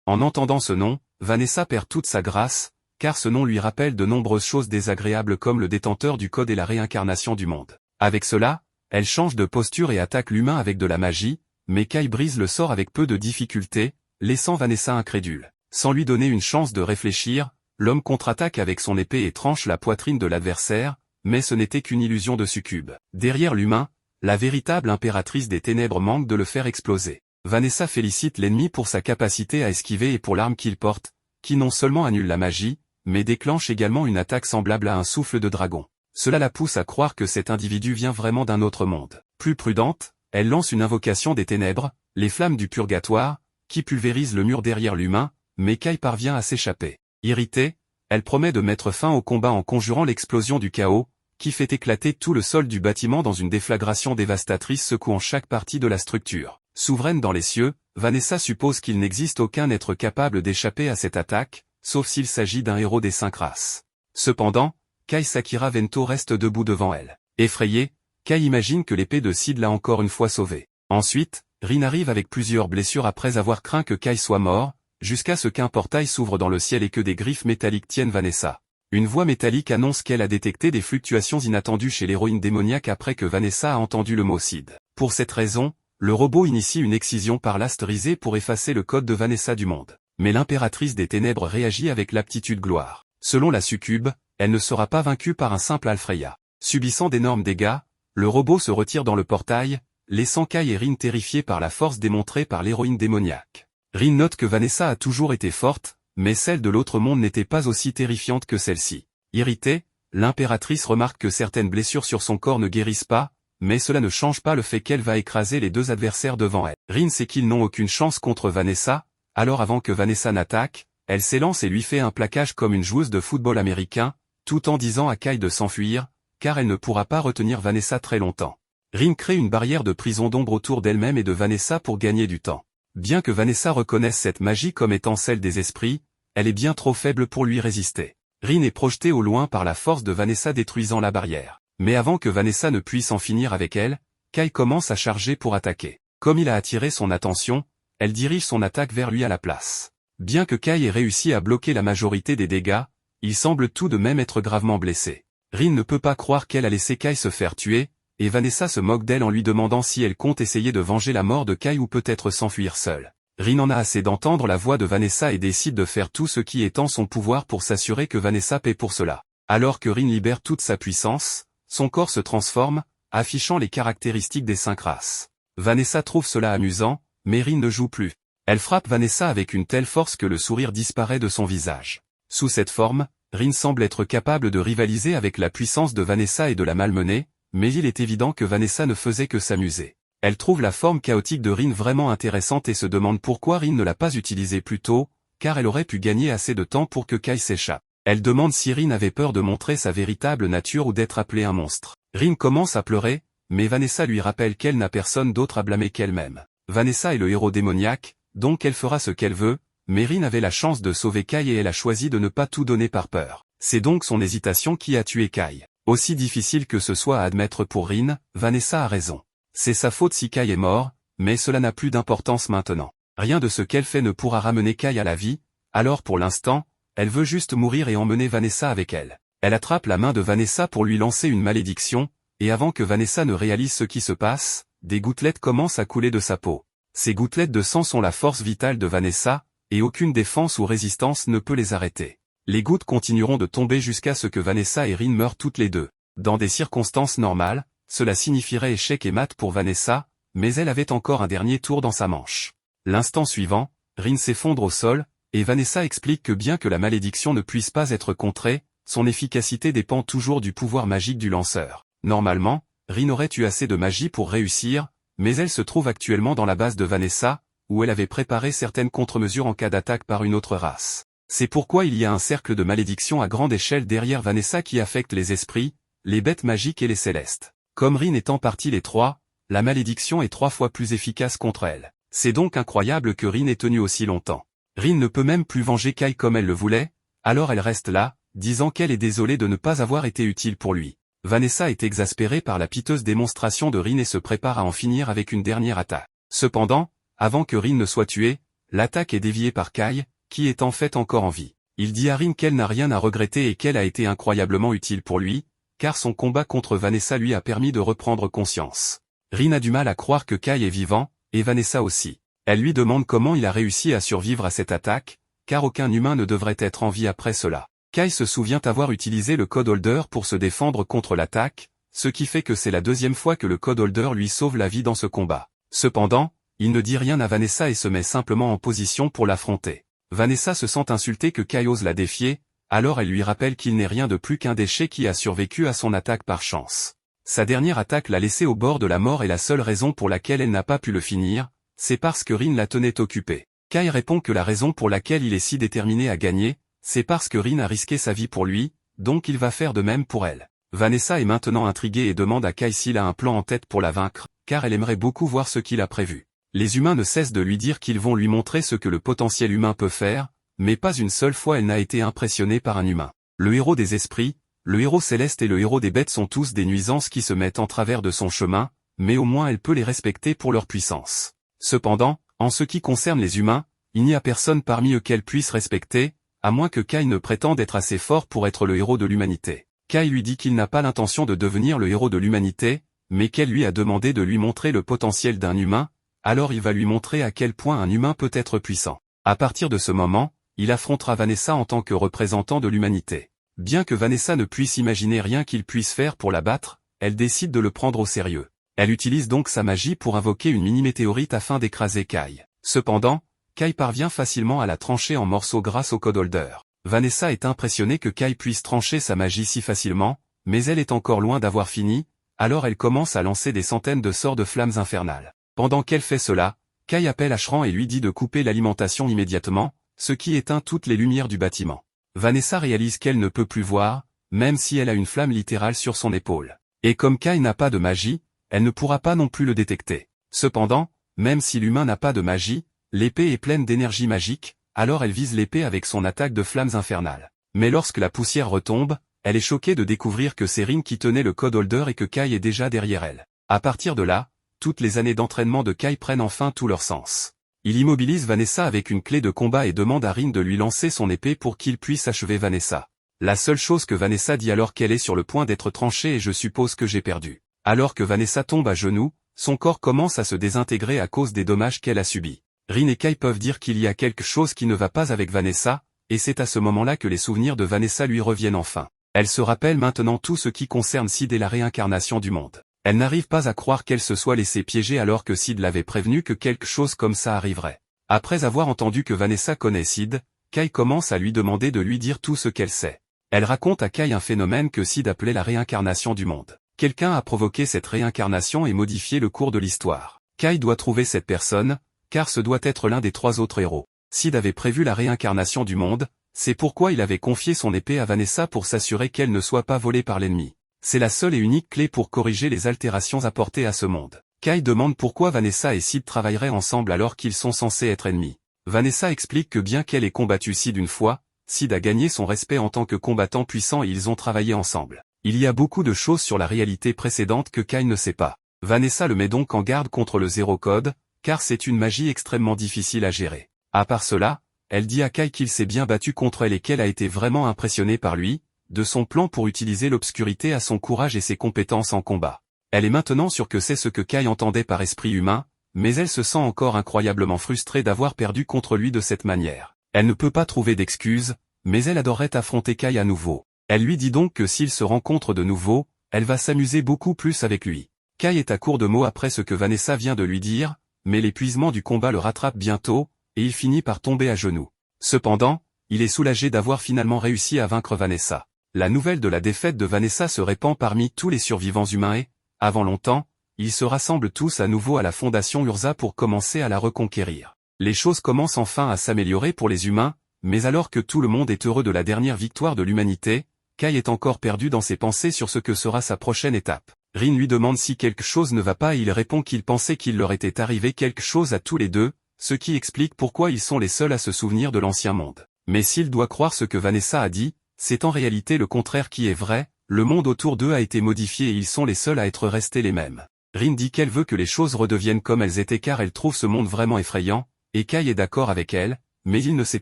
En entendant ce nom, Vanessa perd toute sa grâce, car ce nom lui rappelle de nombreuses choses désagréables comme le détenteur du code et la réincarnation du monde. Avec cela, elle change de posture et attaque l'humain avec de la magie, mais Kai brise le sort avec peu de difficulté, laissant Vanessa incrédule. Sans lui donner une chance de réfléchir, l'homme contre-attaque avec son épée et tranche la poitrine de l'adversaire, mais ce n'était qu'une illusion de succube. Derrière l'humain, la véritable impératrice des ténèbres manque de le faire exploser. Vanessa félicite l'ennemi pour sa capacité à esquiver et pour l'arme qu'il porte, qui non seulement annule la magie, mais déclenche également une attaque semblable à un souffle de dragon. Cela la pousse à croire que cet individu vient vraiment d'un autre monde. Plus prudente, elle lance une invocation des ténèbres, les flammes du purgatoire, qui pulvérisent le mur derrière l'humain, mais Kai parvient à s'échapper. Irritée, elle promet de mettre fin au combat en conjurant l'explosion du chaos, qui fait éclater tout le sol du bâtiment dans une déflagration dévastatrice secouant chaque partie de la structure. Souveraine dans les cieux, Vanessa suppose qu'il n'existe aucun être capable d'échapper à cette attaque, sauf s'il s'agit d'un héros des 5 races. Cependant, Kai Sakura Vento reste debout devant elle. Effrayée, Kai imagine que l'épée de Sid l'a encore une fois sauvée. Ensuite, Rin arrive avec plusieurs blessures après avoir craint que Kai soit mort, jusqu'à ce qu'un portail s'ouvre dans le ciel et que des griffes métalliques tiennent Vanessa. Une voix métallique annonce qu'elle a détecté des fluctuations inattendues chez l'héroïne démoniaque après que Vanessa a entendu le mot Sid. Pour cette raison, le robot initie une excision par l'astre risé pour effacer le code de Vanessa du monde. Mais l'impératrice des ténèbres réagit avec l'aptitude gloire. Selon la succube, elle ne sera pas vaincue par un simple Alfreya. Subissant d'énormes dégâts, le robot se retire dans le portail, laissant Kai et Rin terrifiés par la force démontrée par l'héroïne démoniaque. Rin note que Vanessa a toujours été forte, mais celle de l'autre monde n'était pas aussi terrifiante que celle-ci. Irritée, l'impératrice remarque que certaines blessures sur son corps ne guérissent pas, mais cela ne change pas le fait qu'elle va écraser les 2 adversaires devant elle. Rin sait qu'ils n'ont aucune chance contre Vanessa, alors avant que Vanessa n'attaque, elle s'élance et lui fait un plaquage comme une joueuse de football américain, tout en disant à Kai de s'enfuir, car elle ne pourra pas retenir Vanessa très longtemps. Rin crée une barrière de prison d'ombre autour d'elle-même et de Vanessa pour gagner du temps. Bien que Vanessa reconnaisse cette magie comme étant celle des esprits, elle est bien trop faible pour lui résister. Rin est projetée au loin par la force de Vanessa détruisant la barrière. Mais avant que Vanessa ne puisse en finir avec elle, Kai commence à charger pour attaquer. Comme il a attiré son attention, elle dirige son attaque vers lui à la place. Bien que Kai ait réussi à bloquer la majorité des dégâts, il semble tout de même être gravement blessé. Rin ne peut pas croire qu'elle a laissé Kai se faire tuer, et Vanessa se moque d'elle en lui demandant si elle compte essayer de venger la mort de Kai ou peut-être s'enfuir seule. Rin en a assez d'entendre la voix de Vanessa et décide de faire tout ce qui est en son pouvoir pour s'assurer que Vanessa paie pour cela. Alors que Rin libère toute sa puissance, son corps se transforme, affichant les caractéristiques des 5 races. Vanessa trouve cela amusant, mais Rin ne joue plus. Elle frappe Vanessa avec une telle force que le sourire disparaît de son visage. Sous cette forme, Rin semble être capable de rivaliser avec la puissance de Vanessa et de la malmener, mais il est évident que Vanessa ne faisait que s'amuser. Elle trouve la forme chaotique de Rin vraiment intéressante et se demande pourquoi Rin ne l'a pas utilisée plus tôt, car elle aurait pu gagner assez de temps pour que Kai s'échappe. Elle demande si Rin avait peur de montrer sa véritable nature ou d'être appelée un monstre. Rin commence à pleurer, mais Vanessa lui rappelle qu'elle n'a personne d'autre à blâmer qu'elle-même. Vanessa est le héros démoniaque, donc elle fera ce qu'elle veut, mais Rin avait la chance de sauver Kai et elle a choisi de ne pas tout donner par peur. C'est donc son hésitation qui a tué Kai. Aussi difficile que ce soit à admettre pour Rin, Vanessa a raison. C'est sa faute si Kai est mort, mais cela n'a plus d'importance maintenant. Rien de ce qu'elle fait ne pourra ramener Kai à la vie, alors pour l'instant, elle veut juste mourir et emmener Vanessa avec elle. Elle attrape la main de Vanessa pour lui lancer une malédiction, et avant que Vanessa ne réalise ce qui se passe, des gouttelettes commencent à couler de sa peau. Ces gouttelettes de sang sont la force vitale de Vanessa, et aucune défense ou résistance ne peut les arrêter. Les gouttes continueront de tomber jusqu'à ce que Vanessa et Rin meurent toutes les deux. Dans des circonstances normales, cela signifierait échec et mat pour Vanessa, mais elle avait encore un dernier tour dans sa manche. L'instant suivant, Rin s'effondre au sol, et Vanessa explique que bien que la malédiction ne puisse pas être contrée, son efficacité dépend toujours du pouvoir magique du lanceur. Normalement, Rin aurait eu assez de magie pour réussir, mais elle se trouve actuellement dans la base de Vanessa, où elle avait préparé certaines contre-mesures en cas d'attaque par une autre race. C'est pourquoi il y a un cercle de malédiction à grande échelle derrière Vanessa qui affecte les esprits, les bêtes magiques et les célestes. Comme Rin est en partie les trois, la malédiction est 3 fois plus efficace contre elle. C'est donc incroyable que Rin ait tenu aussi longtemps. Rin ne peut même plus venger Kai comme elle le voulait, alors elle reste là, disant qu'elle est désolée de ne pas avoir été utile pour lui. Vanessa est exaspérée par la piteuse démonstration de Rin et se prépare à en finir avec une dernière attaque. Cependant, avant que Rin ne soit tué, l'attaque est déviée par Kai, qui est en fait encore en vie. Il dit à Rin qu'elle n'a rien à regretter et qu'elle a été incroyablement utile pour lui, car son combat contre Vanessa lui a permis de reprendre conscience. Rin a du mal à croire que Kai est vivant, et Vanessa aussi. Elle lui demande comment il a réussi à survivre à cette attaque, car aucun humain ne devrait être en vie après cela. Kai se souvient avoir utilisé le Code Holder pour se défendre contre l'attaque, ce qui fait que c'est la deuxième fois que le Code Holder lui sauve la vie dans ce combat. Cependant, il ne dit rien à Vanessa et se met simplement en position pour l'affronter. Vanessa se sent insultée que Kai ose la défier, alors elle lui rappelle qu'il n'est rien de plus qu'un déchet qui a survécu à son attaque par chance. Sa dernière attaque l'a laissé au bord de la mort et la seule raison pour laquelle elle n'a pas pu le finir, c'est parce que Rin la tenait occupée. Kai répond que la raison pour laquelle il est si déterminé à gagner, c'est parce que Rin a risqué sa vie pour lui, donc il va faire de même pour elle. Vanessa est maintenant intriguée et demande à Kai s'il a un plan en tête pour la vaincre, car elle aimerait beaucoup voir ce qu'il a prévu. Les humains ne cessent de lui dire qu'ils vont lui montrer ce que le potentiel humain peut faire, mais pas une seule fois elle n'a été impressionnée par un humain. Le héros des esprits, le héros céleste et le héros des bêtes sont tous des nuisances qui se mettent en travers de son chemin, mais au moins elle peut les respecter pour leur puissance. Cependant, en ce qui concerne les humains, il n'y a personne parmi eux qu'elle puisse respecter, à moins que Kai ne prétende être assez fort pour être le héros de l'humanité. Kai lui dit qu'il n'a pas l'intention de devenir le héros de l'humanité, mais qu'elle lui a demandé de lui montrer le potentiel d'un humain, alors il va lui montrer à quel point un humain peut être puissant. À partir de ce moment, il affrontera Vanessa en tant que représentant de l'humanité. Bien que Vanessa ne puisse imaginer rien qu'il puisse faire pour la battre, elle décide de le prendre au sérieux. Elle utilise donc sa magie pour invoquer une mini-météorite afin d'écraser Kai. Cependant, Kai parvient facilement à la trancher en morceaux grâce au Code Holder. Vanessa est impressionnée que Kai puisse trancher sa magie si facilement, mais elle est encore loin d'avoir fini, alors elle commence à lancer des centaines de sorts de flammes infernales. Pendant qu'elle fait cela, Kai appelle Ashran et lui dit de couper l'alimentation immédiatement, ce qui éteint toutes les lumières du bâtiment. Vanessa réalise qu'elle ne peut plus voir, même si elle a une flamme littérale sur son épaule. Et comme Kai n'a pas de magie, elle ne pourra pas non plus le détecter. Cependant, même si l'humain n'a pas de magie, l'épée est pleine d'énergie magique, alors elle vise l'épée avec son attaque de flammes infernales. Mais lorsque la poussière retombe, elle est choquée de découvrir que c'est Rin qui tenait le Code Holder et que Kai est déjà derrière elle. À partir de là, toutes les années d'entraînement de Kai prennent enfin tout leur sens. Il immobilise Vanessa avec une clé de combat et demande à Rin de lui lancer son épée pour qu'il puisse achever Vanessa. La seule chose que Vanessa dit alors qu'elle est sur le point d'être tranchée est je suppose que j'ai perdu. Alors que Vanessa tombe à genoux, son corps commence à se désintégrer à cause des dommages qu'elle a subis. Rin et Kai peuvent dire qu'il y a quelque chose qui ne va pas avec Vanessa, et c'est à ce moment-là que les souvenirs de Vanessa lui reviennent enfin. Elle se rappelle maintenant tout ce qui concerne Sid et la réincarnation du monde. Elle n'arrive pas à croire qu'elle se soit laissée piéger alors que Sid l'avait prévenu que quelque chose comme ça arriverait. Après avoir entendu que Vanessa connaît Sid, Kai commence à lui demander de lui dire tout ce qu'elle sait. Elle raconte à Kai un phénomène que Sid appelait la réincarnation du monde. Quelqu'un a provoqué cette réincarnation et modifié le cours de l'histoire. Kai doit trouver cette personne, car ce doit être l'un des trois autres héros. Sid avait prévu la réincarnation du monde, c'est pourquoi il avait confié son épée à Vanessa pour s'assurer qu'elle ne soit pas volée par l'ennemi. C'est la seule et unique clé pour corriger les altérations apportées à ce monde. Kai demande pourquoi Vanessa et Sid travailleraient ensemble alors qu'ils sont censés être ennemis. Vanessa explique que bien qu'elle ait combattu Sid une fois, Sid a gagné son respect en tant que combattant puissant et ils ont travaillé ensemble. Il y a beaucoup de choses sur la réalité précédente que Kai ne sait pas. Vanessa le met donc en garde contre le zéro code, car c'est une magie extrêmement difficile à gérer. À part cela, elle dit à Kai qu'il s'est bien battu contre elle et qu'elle a été vraiment impressionnée par lui, de son plan pour utiliser l'obscurité à son courage et ses compétences en combat. Elle est maintenant sûre que c'est ce que Kai entendait par esprit humain, mais elle se sent encore incroyablement frustrée d'avoir perdu contre lui de cette manière. Elle ne peut pas trouver d'excuses, mais elle adorerait affronter Kai à nouveau. Elle lui dit donc que s'ils se rencontrent de nouveau, elle va s'amuser beaucoup plus avec lui. Kai est à court de mots après ce que Vanessa vient de lui dire, mais l'épuisement du combat le rattrape bientôt, et il finit par tomber à genoux. Cependant, il est soulagé d'avoir finalement réussi à vaincre Vanessa. La nouvelle de la défaite de Vanessa se répand parmi tous les survivants humains et, avant longtemps, ils se rassemblent tous à nouveau à la Fondation Urza pour commencer à la reconquérir. Les choses commencent enfin à s'améliorer pour les humains, mais alors que tout le monde est heureux de la dernière victoire de l'humanité, Kai est encore perdu dans ses pensées sur ce que sera sa prochaine étape. Rin lui demande si quelque chose ne va pas et il répond qu'il pensait qu'il leur était arrivé quelque chose à tous les deux, ce qui explique pourquoi ils sont les seuls à se souvenir de l'ancien monde. Mais s'il doit croire ce que Vanessa a dit, c'est en réalité le contraire qui est vrai, Le monde autour d'eux a été modifié et ils sont les seuls à être restés les mêmes. Rin dit qu'elle veut que les choses redeviennent comme elles étaient car elle trouve ce monde vraiment effrayant, et Kai est d'accord avec elle, mais il ne sait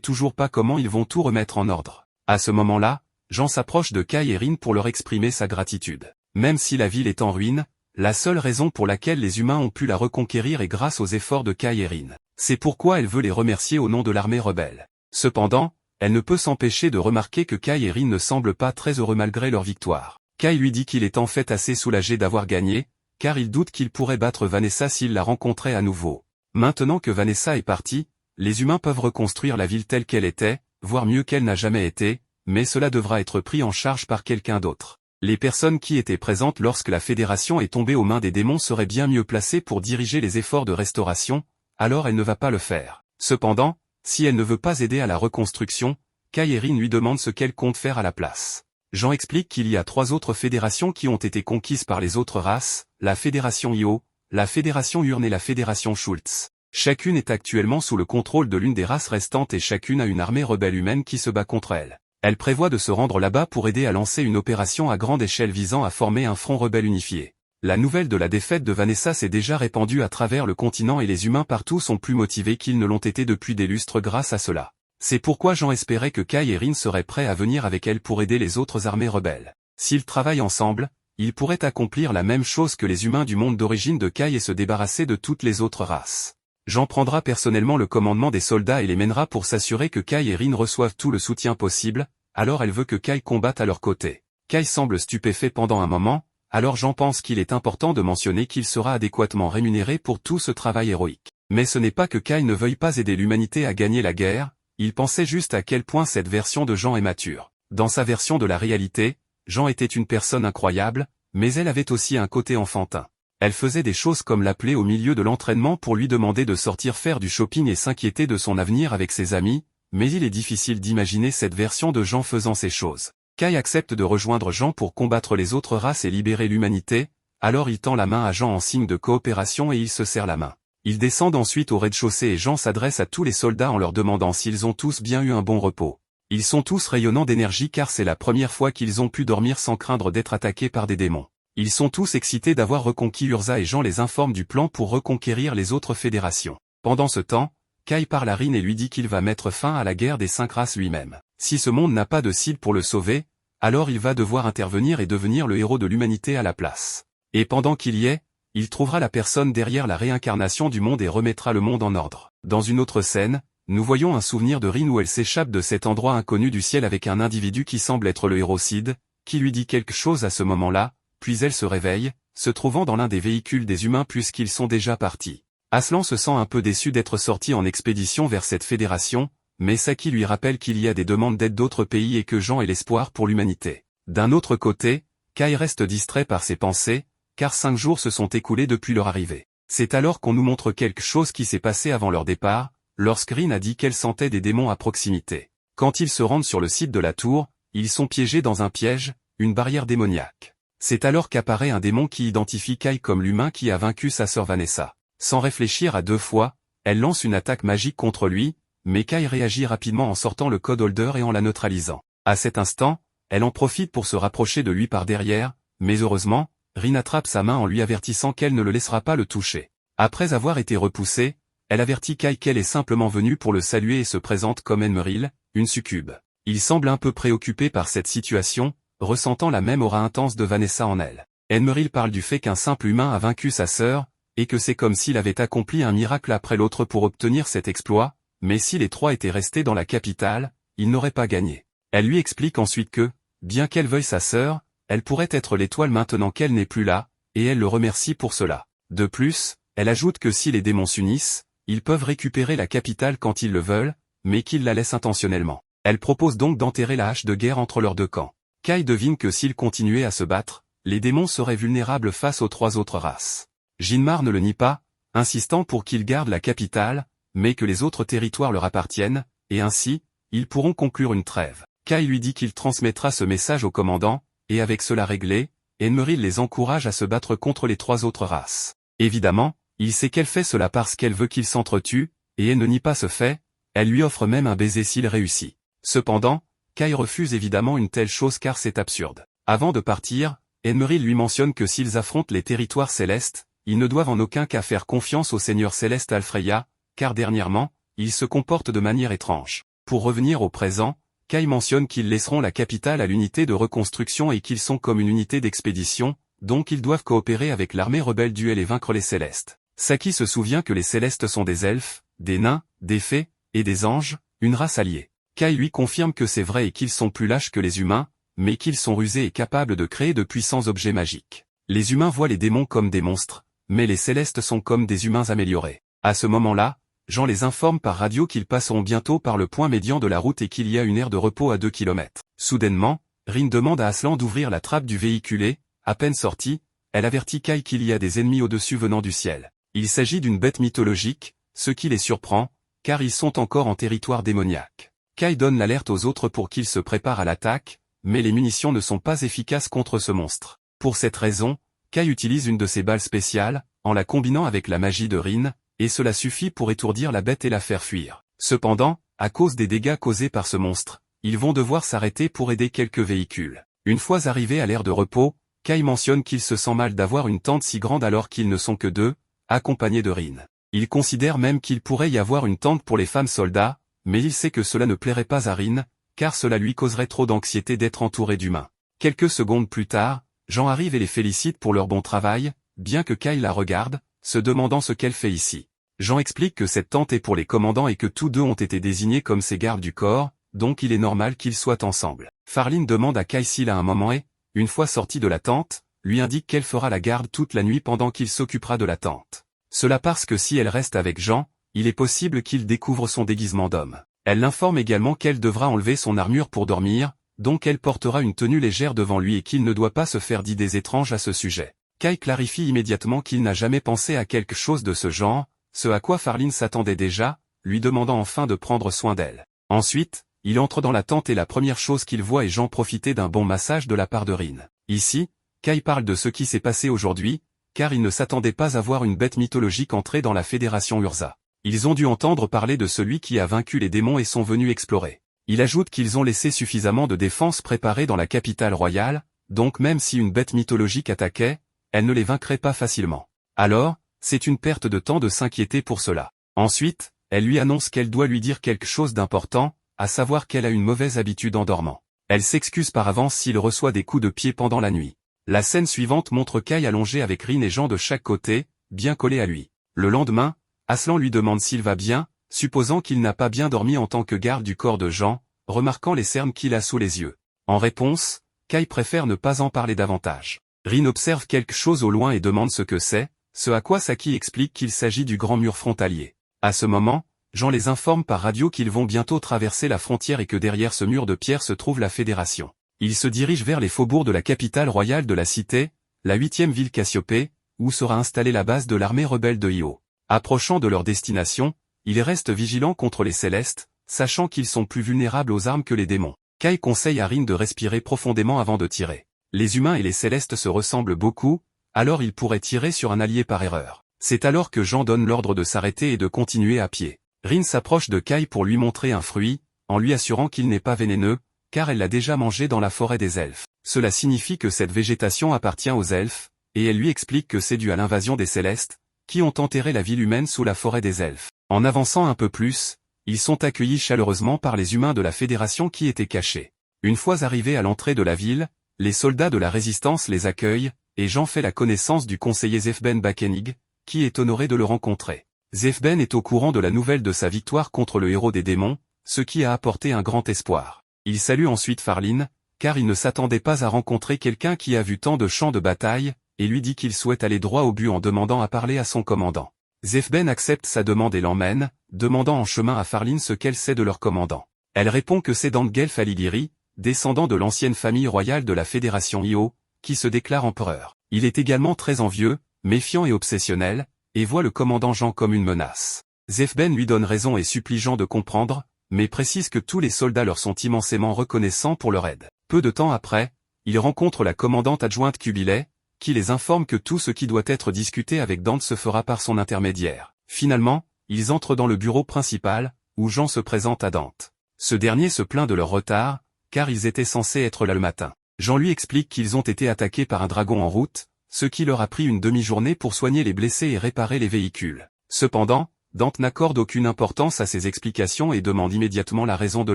toujours pas comment ils vont tout remettre en ordre. À ce moment-là, Jean s'approche de Kai et Rin pour leur exprimer sa gratitude. Même si la ville est en ruine, la seule raison pour laquelle les humains ont pu la reconquérir est grâce aux efforts de Kai et Rin. C'est pourquoi elle veut les remercier au nom de l'armée rebelle. Cependant, elle ne peut s'empêcher de remarquer que Kai et Rin ne semblent pas très heureux malgré leur victoire. Kai lui dit qu'il est en fait assez soulagé d'avoir gagné, car il doute qu'il pourrait battre Vanessa s'il la rencontrait à nouveau. Maintenant que Vanessa est partie, les humains peuvent reconstruire la ville telle qu'elle était, voire mieux qu'elle n'a jamais été, mais cela devra être pris en charge par quelqu'un d'autre. Les personnes qui étaient présentes lorsque la Fédération est tombée aux mains des démons seraient bien mieux placées pour diriger les efforts de restauration, alors elle ne va pas le faire. Cependant, si elle ne veut pas aider à la reconstruction, Kai et Rin lui demandent ce qu'elle compte faire à la place. Jean explique qu'il y a 3 autres fédérations qui ont été conquises par les autres races, la Fédération Io, la Fédération Urne et la Fédération Schultz. Chacune est actuellement sous le contrôle de l'une des races restantes et chacune a une armée rebelle humaine qui se bat contre elle. Elle prévoit de se rendre là-bas pour aider à lancer une opération à grande échelle visant à former un front rebelle unifié. La nouvelle de la défaite de Vanessa s'est déjà répandue à travers le continent et les humains partout sont plus motivés qu'ils ne l'ont été depuis des lustres grâce à cela. C'est pourquoi Jean espérait que Kai et Rin seraient prêts à venir avec elle pour aider les autres armées rebelles. S'ils travaillent ensemble, ils pourraient accomplir la même chose que les humains du monde d'origine de Kai et se débarrasser de toutes les autres races. Jean prendra personnellement le commandement des soldats et les mènera pour s'assurer que Kai et Rin reçoivent tout le soutien possible, alors elle veut que Kai combatte à leur côté. Kai semble stupéfait pendant un moment, alors Jean pense qu'il est important de mentionner qu'il sera adéquatement rémunéré pour tout ce travail héroïque. Mais ce n'est pas que Kai ne veuille pas aider l'humanité à gagner la guerre, il pensait juste à quel point cette version de Jean est mature. Dans sa version de la réalité, Jean était une personne incroyable, mais elle avait aussi un côté enfantin. Elle faisait des choses comme l'appeler au milieu de l'entraînement pour lui demander de sortir faire du shopping et s'inquiéter de son avenir avec ses amis, mais il est difficile d'imaginer cette version de Jean faisant ces choses. Kai accepte de rejoindre Jean pour combattre les autres races et libérer l'humanité, alors il tend la main à Jean en signe de coopération et ils se serrent la main. Ils descendent ensuite au rez-de-chaussée et Jean s'adresse à tous les soldats en leur demandant s'ils ont tous bien eu un bon repos. Ils sont tous rayonnants d'énergie car c'est la première fois qu'ils ont pu dormir sans craindre d'être attaqués par des démons. Ils sont tous excités d'avoir reconquis Urza et Jean les informe du plan pour reconquérir les autres fédérations. Pendant ce temps, Kai parle à Rin et lui dit qu'il va mettre fin à la guerre des 5 races lui-même. Si ce monde n'a pas de cible pour le sauver, alors il va devoir intervenir et devenir le héros de l'humanité à la place. Et pendant qu'il y est, il trouvera la personne derrière la réincarnation du monde et remettra le monde en ordre. Dans une autre scène, nous voyons un souvenir de Rin où elle s'échappe de cet endroit inconnu du ciel avec un individu qui semble être le héros Sid, qui lui dit quelque chose à ce moment-là, puis elle se réveille, se trouvant dans l'un des véhicules des humains puisqu'ils sont déjà partis. Aslan se sent un peu déçu d'être sorti en expédition vers cette fédération, mais Saki lui rappelle qu'il y a des demandes d'aide d'autres pays et que Jean est l'espoir pour l'humanité. D'un autre côté, Kai reste distrait par ses pensées, car 5 jours se sont écoulés depuis leur arrivée. C'est alors qu'on nous montre quelque chose qui s'est passé avant leur départ, lorsque Rin a dit qu'elle sentait des démons à proximité. Quand ils se rendent sur le site de la tour, ils sont piégés dans un piège, une barrière démoniaque. C'est alors qu'apparaît un démon qui identifie Kai comme l'humain qui a vaincu sa sœur Vanessa. Sans réfléchir à 2 fois, elle lance une attaque magique contre lui, mais Kai réagit rapidement en sortant le code holder et en la neutralisant. À cet instant, elle en profite pour se rapprocher de lui par derrière, mais heureusement, Rin attrape sa main en lui avertissant qu'elle ne le laissera pas le toucher. Après avoir été repoussée, elle avertit Kai qu'elle est simplement venue pour le saluer et se présente comme Enmeril, une succube. Il semble un peu préoccupé par cette situation, ressentant la même aura intense de Vanessa en elle. Enmeril parle du fait qu'un simple humain a vaincu sa sœur, et que c'est comme s'il avait accompli un miracle après l'autre pour obtenir cet exploit, mais si les 3 étaient restés dans la capitale, ils n'auraient pas gagné. Elle lui explique ensuite que, bien qu'elle veuille sa sœur, elle pourrait être l'étoile maintenant qu'elle n'est plus là, et elle le remercie pour cela. De plus, elle ajoute que si les démons s'unissent, ils peuvent récupérer la capitale quand ils le veulent, mais qu'ils la laissent intentionnellement. Elle propose donc d'enterrer la hache de guerre entre leurs 2 camps. Kai devine que s'ils continuaient à se battre, les démons seraient vulnérables face aux 3 autres races. Jinmar ne le nie pas, insistant pour qu'ils gardent la capitale, mais que les autres territoires leur appartiennent, et ainsi, ils pourront conclure une trêve. Kai lui dit qu'il transmettra ce message au commandant, et avec cela réglé, Enmeril les encourage à se battre contre les 3 autres races. Évidemment, il sait qu'elle fait cela parce qu'elle veut qu'ils s'entretuent, et elle ne nie pas ce fait, elle lui offre même un baiser s'il réussit. Cependant, Kai refuse évidemment une telle chose car c'est absurde. Avant de partir, Emeril lui mentionne que s'ils affrontent les territoires célestes, ils ne doivent en aucun cas faire confiance au seigneur céleste Alfreya, car dernièrement, il se comporte de manière étrange. Pour revenir au présent, Kai mentionne qu'ils laisseront la capitale à l'unité de reconstruction et qu'ils sont comme une unité d'expédition, donc ils doivent coopérer avec l'armée rebelle duel et vaincre les célestes. Saki se souvient que les célestes sont des elfes, des nains, des fées, et des anges, une race alliée. Kai lui confirme que c'est vrai et qu'ils sont plus lâches que les humains, mais qu'ils sont rusés et capables de créer de puissants objets magiques. Les humains voient les démons comme des monstres, mais les célestes sont comme des humains améliorés. À ce moment-là, Jean les informe par radio qu'ils passeront bientôt par le point médian de la route et qu'il y a une aire de repos à 2 km. Soudainement, Rin demande à Aslan d'ouvrir la trappe du véhicule et, à peine sortie, elle avertit Kai qu'il y a des ennemis au-dessus venant du ciel. Il s'agit d'une bête mythologique, ce qui les surprend, car ils sont encore en territoire démoniaque. Kai donne l'alerte aux autres pour qu'ils se préparent à l'attaque, mais les munitions ne sont pas efficaces contre ce monstre. Pour cette raison, Kai utilise une de ses balles spéciales, en la combinant avec la magie de Rin, et cela suffit pour étourdir la bête et la faire fuir. Cependant, à cause des dégâts causés par ce monstre, ils vont devoir s'arrêter pour aider quelques véhicules. Une fois arrivés à l'aire de repos, Kai mentionne qu'il se sent mal d'avoir une tente si grande alors qu'ils ne sont que 2, accompagnés de Rin. Il considère même qu'il pourrait y avoir une tente pour les femmes soldats, mais il sait que cela ne plairait pas à Rin, car cela lui causerait trop d'anxiété d'être entouré d'humains. Quelques secondes plus tard, Jean arrive et les félicite pour leur bon travail, bien que Kai la regarde, se demandant ce qu'elle fait ici. Jean explique que cette tente est pour les commandants et que tous deux ont été désignés comme ses gardes du corps, donc il est normal qu'ils soient ensemble. Farline demande à Kai s'il a un moment et, une fois sorti de la tente, lui indique qu'elle fera la garde toute la nuit pendant qu'il s'occupera de la tente. Cela parce que si elle reste avec Jean, il est possible qu'il découvre son déguisement d'homme. Elle l'informe également qu'elle devra enlever son armure pour dormir, donc elle portera une tenue légère devant lui et qu'il ne doit pas se faire d'idées étranges à ce sujet. Kai clarifie immédiatement qu'il n'a jamais pensé à quelque chose de ce genre, ce à quoi Farline s'attendait déjà, lui demandant enfin de prendre soin d'elle. Ensuite, il entre dans la tente et la première chose qu'il voit est Jean profiter d'un bon massage de la part de Rin. Ici, Kai parle de ce qui s'est passé aujourd'hui, car il ne s'attendait pas à voir une bête mythologique entrer dans la Fédération Urza. Ils ont dû entendre parler de celui qui a vaincu les démons et sont venus explorer. Il ajoute qu'ils ont laissé suffisamment de défenses préparées dans la capitale royale, donc même si une bête mythologique attaquait, elle ne les vaincrait pas facilement. Alors, c'est une perte de temps de s'inquiéter pour cela. Ensuite, elle lui annonce qu'elle doit lui dire quelque chose d'important, à savoir qu'elle a une mauvaise habitude en dormant. Elle s'excuse par avance s'il reçoit des coups de pied pendant la nuit. La scène suivante montre Kai allongé avec Rin et Jean de chaque côté, bien collés à lui. Le lendemain, Aslan lui demande s'il va bien, supposant qu'il n'a pas bien dormi en tant que garde du corps de Jean, remarquant les cernes qu'il a sous les yeux. En réponse, Kai préfère ne pas en parler davantage. Rin observe quelque chose au loin et demande ce que c'est, ce à quoi Saki explique qu'il s'agit du grand mur frontalier. À ce moment, Jean les informe par radio qu'ils vont bientôt traverser la frontière et que derrière ce mur de pierre se trouve la Fédération. Ils se dirigent vers les faubourgs de la capitale royale de la cité, la 8e ville Cassiopée, où sera installée la base de l'armée rebelle de Io. Approchant de leur destination, ils restent vigilants contre les célestes, sachant qu'ils sont plus vulnérables aux armes que les démons. Kai conseille à Rin de respirer profondément avant de tirer. Les humains et les célestes se ressemblent beaucoup, alors il pourrait tirer sur un allié par erreur. C'est alors que Jean donne l'ordre de s'arrêter et de continuer à pied. Rin s'approche de Kai pour lui montrer un fruit, en lui assurant qu'il n'est pas vénéneux, car elle l'a déjà mangé dans la forêt des elfes. Cela signifie que cette végétation appartient aux elfes, et elle lui explique que c'est dû à l'invasion des célestes, qui ont enterré la ville humaine sous la forêt des elfes. En avançant un peu plus, ils sont accueillis chaleureusement par les humains de la Fédération qui étaient cachés. Une fois arrivés à l'entrée de la ville, les soldats de la Résistance les accueillent, et Jean fait la connaissance du conseiller Zefben Bakenig, qui est honoré de le rencontrer. Zefben est au courant de la nouvelle de sa victoire contre le héros des démons, ce qui a apporté un grand espoir. Il salue ensuite Farline, car il ne s'attendait pas à rencontrer quelqu'un qui a vu tant de champs de bataille, et lui dit qu'il souhaite aller droit au but en demandant à parler à son commandant. Zefben accepte sa demande et l'emmène, demandant en chemin à Farline ce qu'elle sait de leur commandant. Elle répond que c'est Dantgelf Alighieri, descendant de l'ancienne famille royale de la Fédération Io, qui se déclare empereur. Il est également très envieux, méfiant et obsessionnel, et voit le commandant Jean comme une menace. Zefben lui donne raison et supplie Jean de comprendre, mais précise que tous les soldats leur sont immensément reconnaissants pour leur aide. Peu de temps après, ils rencontrent la commandante adjointe Kubilai, qui les informe que tout ce qui doit être discuté avec Dante se fera par son intermédiaire. Finalement, ils entrent dans le bureau principal, où Jean se présente à Dante. Ce dernier se plaint de leur retard, car ils étaient censés être là le matin. Jean lui explique qu'ils ont été attaqués par un dragon en route, ce qui leur a pris une demi-journée pour soigner les blessés et réparer les véhicules. Cependant, Dante n'accorde aucune importance à ces explications et demande immédiatement la raison de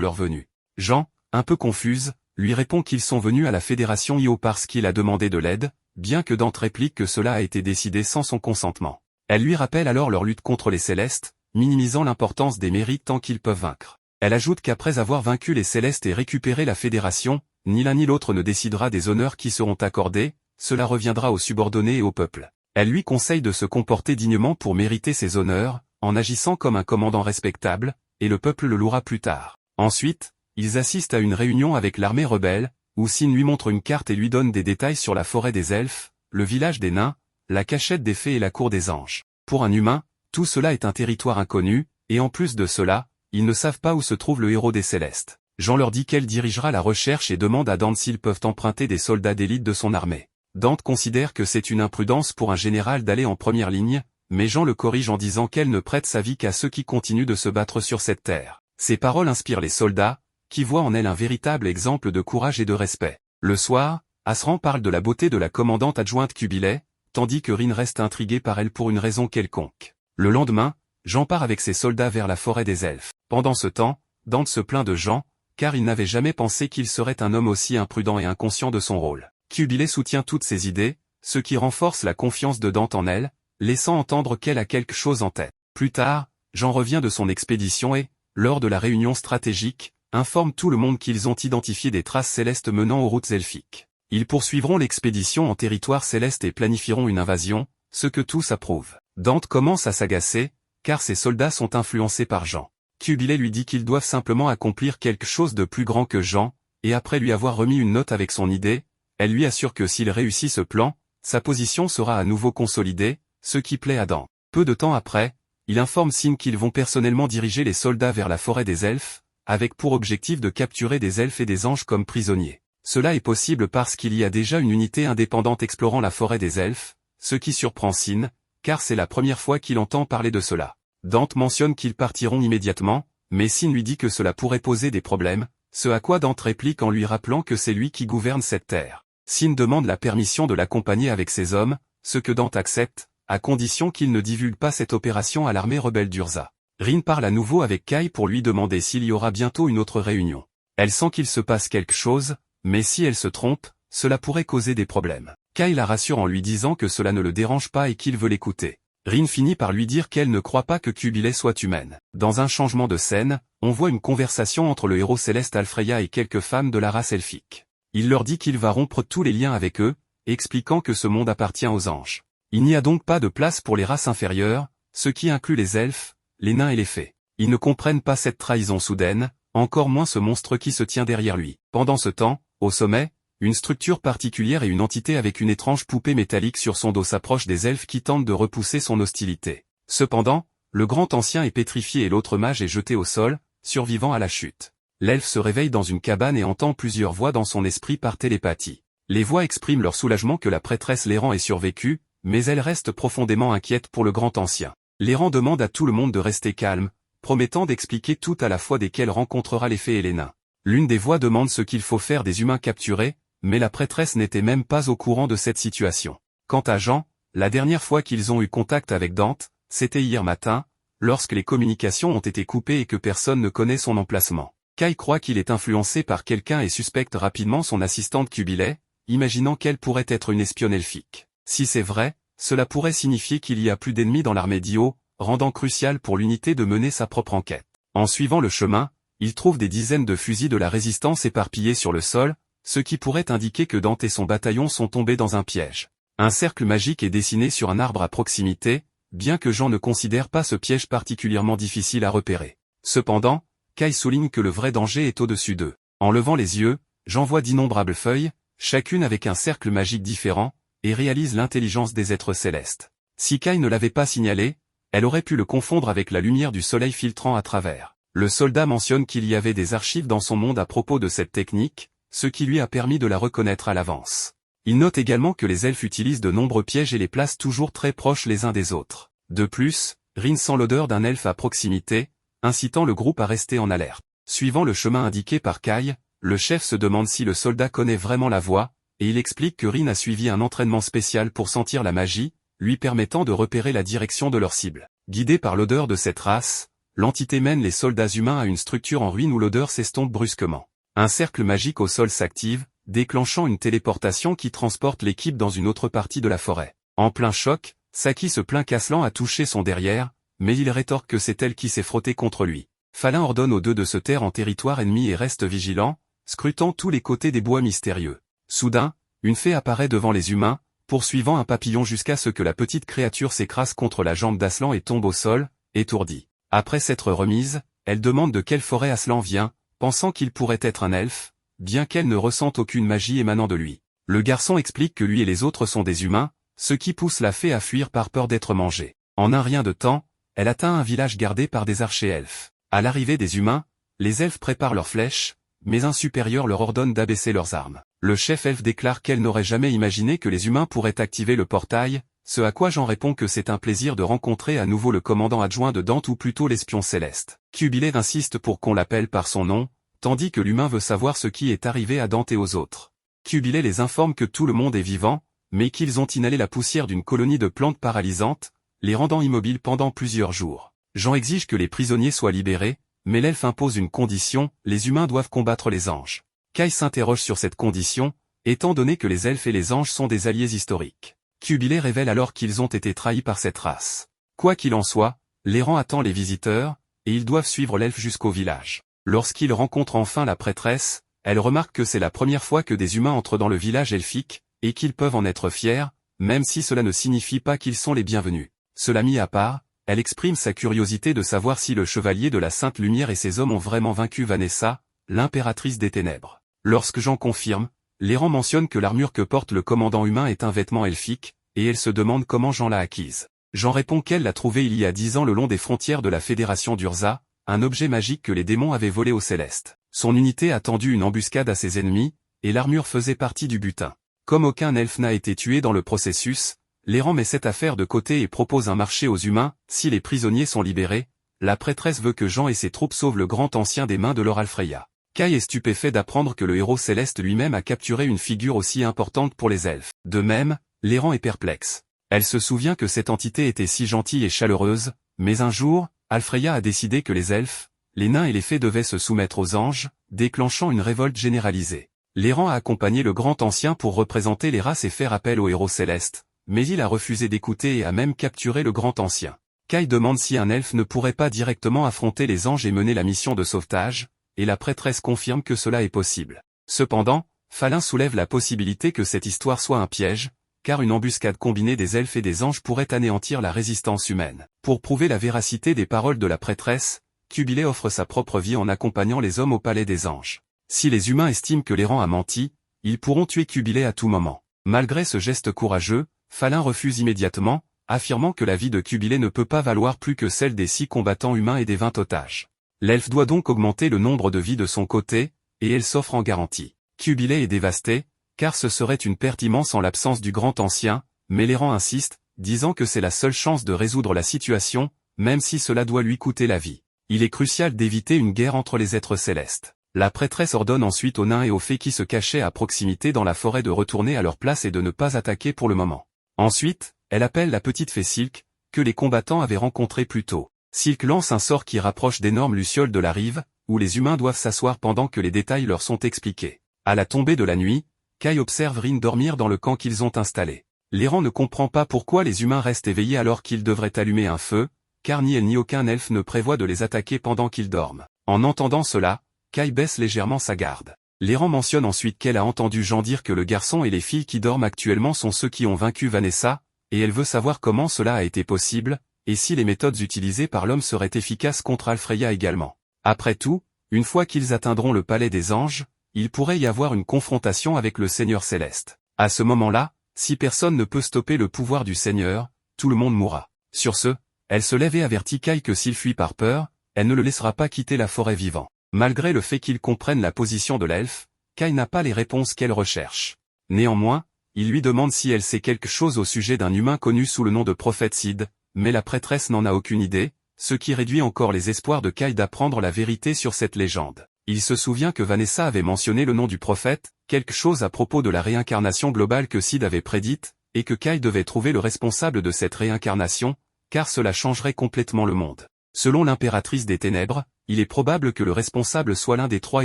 leur venue. Jean, un peu confuse, lui répond qu'ils sont venus à la Fédération Io parce qu'il a demandé de l'aide, bien que Dante réplique que cela a été décidé sans son consentement. Elle lui rappelle alors leur lutte contre les Célestes, minimisant l'importance des mérites tant qu'ils peuvent vaincre. Elle ajoute qu'après avoir vaincu les Célestes et récupéré la Fédération, ni l'un ni l'autre ne décidera des honneurs qui seront accordés, cela reviendra aux subordonnés et au peuple. Elle lui conseille de se comporter dignement pour mériter ces honneurs, en agissant comme un commandant respectable, et le peuple le louera plus tard. Ensuite, ils assistent à une réunion avec l'armée rebelle, où Sin lui montre une carte et lui donne des détails sur la forêt des elfes, le village des nains, la cachette des fées et la cour des anges. Pour un humain, tout cela est un territoire inconnu, et en plus de cela, ils ne savent pas où se trouve le héros des Célestes. Jean leur dit qu'elle dirigera la recherche et demande à Dante s'ils peuvent emprunter des soldats d'élite de son armée. Dante considère que c'est une imprudence pour un général d'aller en première ligne, mais Jean le corrige en disant qu'elle ne prête sa vie qu'à ceux qui continuent de se battre sur cette terre. Ces paroles inspirent les soldats, qui voient en elle un véritable exemple de courage et de respect. Le soir, Asran parle de la beauté de la commandante adjointe Kubilai, tandis que Rin reste intrigué par elle pour une raison quelconque. Le lendemain, Jean part avec ses soldats vers la forêt des elfes. Pendant ce temps, Dante se plaint de Jean, car il n'avait jamais pensé qu'il serait un homme aussi imprudent et inconscient de son rôle. Kubilai soutient toutes ses idées, ce qui renforce la confiance de Dante en elle, laissant entendre qu'elle a quelque chose en tête. Plus tard, Jean revient de son expédition et, lors de la réunion stratégique, informe tout le monde qu'ils ont identifié des traces célestes menant aux routes elfiques. Ils poursuivront l'expédition en territoire céleste et planifieront une invasion, ce que tous approuvent. Dante commence à s'agacer, car ses soldats sont influencés par Jean. Kubilai lui dit qu'ils doivent simplement accomplir quelque chose de plus grand que Jean, et après lui avoir remis une note avec son idée, elle lui assure que s'il réussit ce plan, sa position sera à nouveau consolidée, ce qui plaît à Dante. Peu de temps après, il informe Sin qu'ils vont personnellement diriger les soldats vers la forêt des elfes, avec pour objectif de capturer des elfes et des anges comme prisonniers. Cela est possible parce qu'il y a déjà une unité indépendante explorant la forêt des elfes, ce qui surprend Sin, car c'est la première fois qu'il entend parler de cela. Dante mentionne qu'ils partiront immédiatement, mais Sin lui dit que cela pourrait poser des problèmes, ce à quoi Dante réplique en lui rappelant que c'est lui qui gouverne cette terre. Sin demande la permission de l'accompagner avec ses hommes, ce que Dante accepte, à condition qu'il ne divulgue pas cette opération à l'armée rebelle d'Urza. Rin parle à nouveau avec Kai pour lui demander s'il y aura bientôt une autre réunion. Elle sent qu'il se passe quelque chose, mais si elle se trompe, cela pourrait causer des problèmes. Kai la rassure en lui disant que cela ne le dérange pas et qu'il veut l'écouter. Rin finit par lui dire qu'elle ne croit pas que Kubilai soit humaine. Dans un changement de scène, on voit une conversation entre le héros céleste Alfreya et quelques femmes de la race elfique. Il leur dit qu'il va rompre tous les liens avec eux, expliquant que ce monde appartient aux anges. Il n'y a donc pas de place pour les races inférieures, ce qui inclut les elfes, les nains et les fées. Ils ne comprennent pas cette trahison soudaine, encore moins ce monstre qui se tient derrière lui. Pendant ce temps, au sommet, une structure particulière et une entité avec une étrange poupée métallique sur son dos s'approche des elfes qui tentent de repousser son hostilité. Cependant, le grand ancien est pétrifié et l'autre mage est jeté au sol, survivant à la chute. L'elfe se réveille dans une cabane et entend plusieurs voix dans son esprit par télépathie. Les voix expriment leur soulagement que la prêtresse Léran ait survécu, mais elle reste profondément inquiète pour le grand ancien. Léran demande à tout le monde de rester calme, promettant d'expliquer tout à la fois desquels rencontrera les fées et les nains. L'une des voix demande ce qu'il faut faire des humains capturés, mais la prêtresse n'était même pas au courant de cette situation. Quant à Jean, la dernière fois qu'ils ont eu contact avec Dante, c'était hier matin, lorsque les communications ont été coupées et que personne ne connaît son emplacement. Kai croit qu'il est influencé par quelqu'un et suspecte rapidement son assistante Kubilai, imaginant qu'elle pourrait être une espionne elfique. Si c'est vrai, cela pourrait signifier qu'il y a plus d'ennemis dans l'armée d'Io, rendant crucial pour l'unité de mener sa propre enquête. En suivant le chemin, il trouve des dizaines de fusils de la résistance éparpillés sur le sol, ce qui pourrait indiquer que Dante et son bataillon sont tombés dans un piège. Un cercle magique est dessiné sur un arbre à proximité, bien que Jean ne considère pas ce piège particulièrement difficile à repérer. Cependant, Kai souligne que le vrai danger est au-dessus d'eux. En levant les yeux, Jean voit d'innombrables feuilles, chacune avec un cercle magique différent, et réalise l'intelligence des êtres célestes. Si Kai ne l'avait pas signalé, elle aurait pu le confondre avec la lumière du soleil filtrant à travers. Le soldat mentionne qu'il y avait des archives dans son monde à propos de cette technique, ce qui lui a permis de la reconnaître à l'avance. Il note également que les elfes utilisent de nombreux pièges et les placent toujours très proches les uns des autres. De plus, Rin sent l'odeur d'un elfe à proximité, incitant le groupe à rester en alerte. Suivant le chemin indiqué par Kai, le chef se demande si le soldat connaît vraiment la voix, et il explique que Rin a suivi un entraînement spécial pour sentir la magie, lui permettant de repérer la direction de leur cible. Guidé par l'odeur de cette race, l'entité mène les soldats humains à une structure en ruine où l'odeur s'estompe brusquement. Un cercle magique au sol s'active, déclenchant une téléportation qui transporte l'équipe dans une autre partie de la forêt. En plein choc, Saki se plaint qu'Aslan a touché son derrière, mais il rétorque que c'est elle qui s'est frottée contre lui. Falin ordonne aux deux de se taire en territoire ennemi et reste vigilant, scrutant tous les côtés des bois mystérieux. Soudain, une fée apparaît devant les humains, poursuivant un papillon jusqu'à ce que la petite créature s'écrase contre la jambe d'Aslan et tombe au sol, étourdie. Après s'être remise, elle demande de quelle forêt Aslan vient, pensant qu'il pourrait être un elfe, bien qu'elle ne ressente aucune magie émanant de lui. Le garçon explique que lui et les autres sont des humains, ce qui pousse la fée à fuir par peur d'être mangée. En un rien de temps, elle atteint un village gardé par des archers elfes. À l'arrivée des humains, les elfes préparent leurs flèches, mais un supérieur leur ordonne d'abaisser leurs armes. Le chef elfe déclare qu'elle n'aurait jamais imaginé que les humains pourraient activer le portail, ce à quoi Jean répond que c'est un plaisir de rencontrer à nouveau le commandant adjoint de Dante ou plutôt l'espion céleste. Cubilé insiste pour qu'on l'appelle par son nom, tandis que l'humain veut savoir ce qui est arrivé à Dante et aux autres. Cubilé les informe que tout le monde est vivant, mais qu'ils ont inhalé la poussière d'une colonie de plantes paralysantes, les rendant immobiles pendant plusieurs jours. Jean exige que les prisonniers soient libérés, mais l'elfe impose une condition, les humains doivent combattre les anges. Kai s'interroge sur cette condition, étant donné que les elfes et les anges sont des alliés historiques. Cubilé révèle alors qu'ils ont été trahis par cette race. Quoi qu'il en soit, l'errant attend les visiteurs, et ils doivent suivre l'elfe jusqu'au village. Lorsqu'ils rencontrent enfin la prêtresse, elle remarque que c'est la première fois que des humains entrent dans le village elfique, et qu'ils peuvent en être fiers, même si cela ne signifie pas qu'ils sont les bienvenus. Cela mis à part, elle exprime sa curiosité de savoir si le chevalier de la Sainte Lumière et ses hommes ont vraiment vaincu Vanessa, l'impératrice des ténèbres. Lorsque Jean confirme, l'errant mentionne que l'armure que porte le commandant humain est un vêtement elfique, et elle se demande comment Jean l'a acquise. Jean répond qu'elle l'a trouvé il y a 10 ans le long des frontières de la Fédération d'Urza, un objet magique que les démons avaient volé aux Célestes. Son unité a tendu une embuscade à ses ennemis, et l'armure faisait partie du butin. Comme aucun elfe n'a été tué dans le processus, l'errant met cette affaire de côté et propose un marché aux humains, si les prisonniers sont libérés, la prêtresse veut que Jean et ses troupes sauvent le grand ancien des mains de Laure Alfreya. Kai est stupéfait d'apprendre que le héros céleste lui-même a capturé une figure aussi importante pour les elfes. De même, l'errant est perplexe. Elle se souvient que cette entité était si gentille et chaleureuse, mais un jour, Alfreya a décidé que les elfes, les nains et les fées devaient se soumettre aux anges, déclenchant une révolte généralisée. L'errant a accompagné le grand ancien pour représenter les races et faire appel au héros céleste, mais il a refusé d'écouter et a même capturé le grand ancien. Kai demande si un elfe ne pourrait pas directement affronter les anges et mener la mission de sauvetage, et la prêtresse confirme que cela est possible. Cependant, Falin soulève la possibilité que cette histoire soit un piège, car une embuscade combinée des elfes et des anges pourrait anéantir la résistance humaine. Pour prouver la véracité des paroles de la prêtresse, Cubilé offre sa propre vie en accompagnant les hommes au palais des anges. Si les humains estiment que l'errant a menti, ils pourront tuer Cubilé à tout moment. Malgré ce geste courageux, Falin refuse immédiatement, affirmant que la vie de Cubilé ne peut pas valoir plus que celle des 6 combattants humains et des 20 otages. L'elfe doit donc augmenter le nombre de vies de son côté, et elle s'offre en garantie. Cubilé est dévasté, car ce serait une perte immense en l'absence du grand ancien, mais l'errant insiste, disant que c'est la seule chance de résoudre la situation, même si cela doit lui coûter la vie. Il est crucial d'éviter une guerre entre les êtres célestes. La prêtresse ordonne ensuite aux nains et aux fées qui se cachaient à proximité dans la forêt de retourner à leur place et de ne pas attaquer pour le moment. Ensuite, elle appelle la petite fée Silk, que les combattants avaient rencontrée plus tôt. Silk lance un sort qui rapproche d'énormes lucioles de la rive, où les humains doivent s'asseoir pendant que les détails leur sont expliqués. À la tombée de la nuit, Kai observe Rin dormir dans le camp qu'ils ont installé. L'errant ne comprend pas pourquoi les humains restent éveillés alors qu'ils devraient allumer un feu, car ni elle ni aucun elfe ne prévoit de les attaquer pendant qu'ils dorment. En entendant cela, Kai baisse légèrement sa garde. L'errant mentionne ensuite qu'elle a entendu Jean dire que le garçon et les filles qui dorment actuellement sont ceux qui ont vaincu Vanessa, et elle veut savoir comment cela a été possible, et si les méthodes utilisées par l'homme seraient efficaces contre Alfreya également. Après tout, une fois qu'ils atteindront le palais des anges, il pourrait y avoir une confrontation avec le Seigneur céleste. À ce moment-là, si personne ne peut stopper le pouvoir du Seigneur, tout le monde mourra. Sur ce, elle se lève et avertit Kai que s'il fuit par peur, elle ne le laissera pas quitter la forêt vivant. Malgré le fait qu'il comprenne la position de l'elfe, Kai n'a pas les réponses qu'elle recherche. Néanmoins, il lui demande si elle sait quelque chose au sujet d'un humain connu sous le nom de prophète Sid, mais la prêtresse n'en a aucune idée, ce qui réduit encore les espoirs de Kai d'apprendre la vérité sur cette légende. Il se souvient que Vanessa avait mentionné le nom du prophète, quelque chose à propos de la réincarnation globale que Sid avait prédite, et que Kai devait trouver le responsable de cette réincarnation, car cela changerait complètement le monde. Selon l'impératrice des ténèbres, il est probable que le responsable soit l'un des 3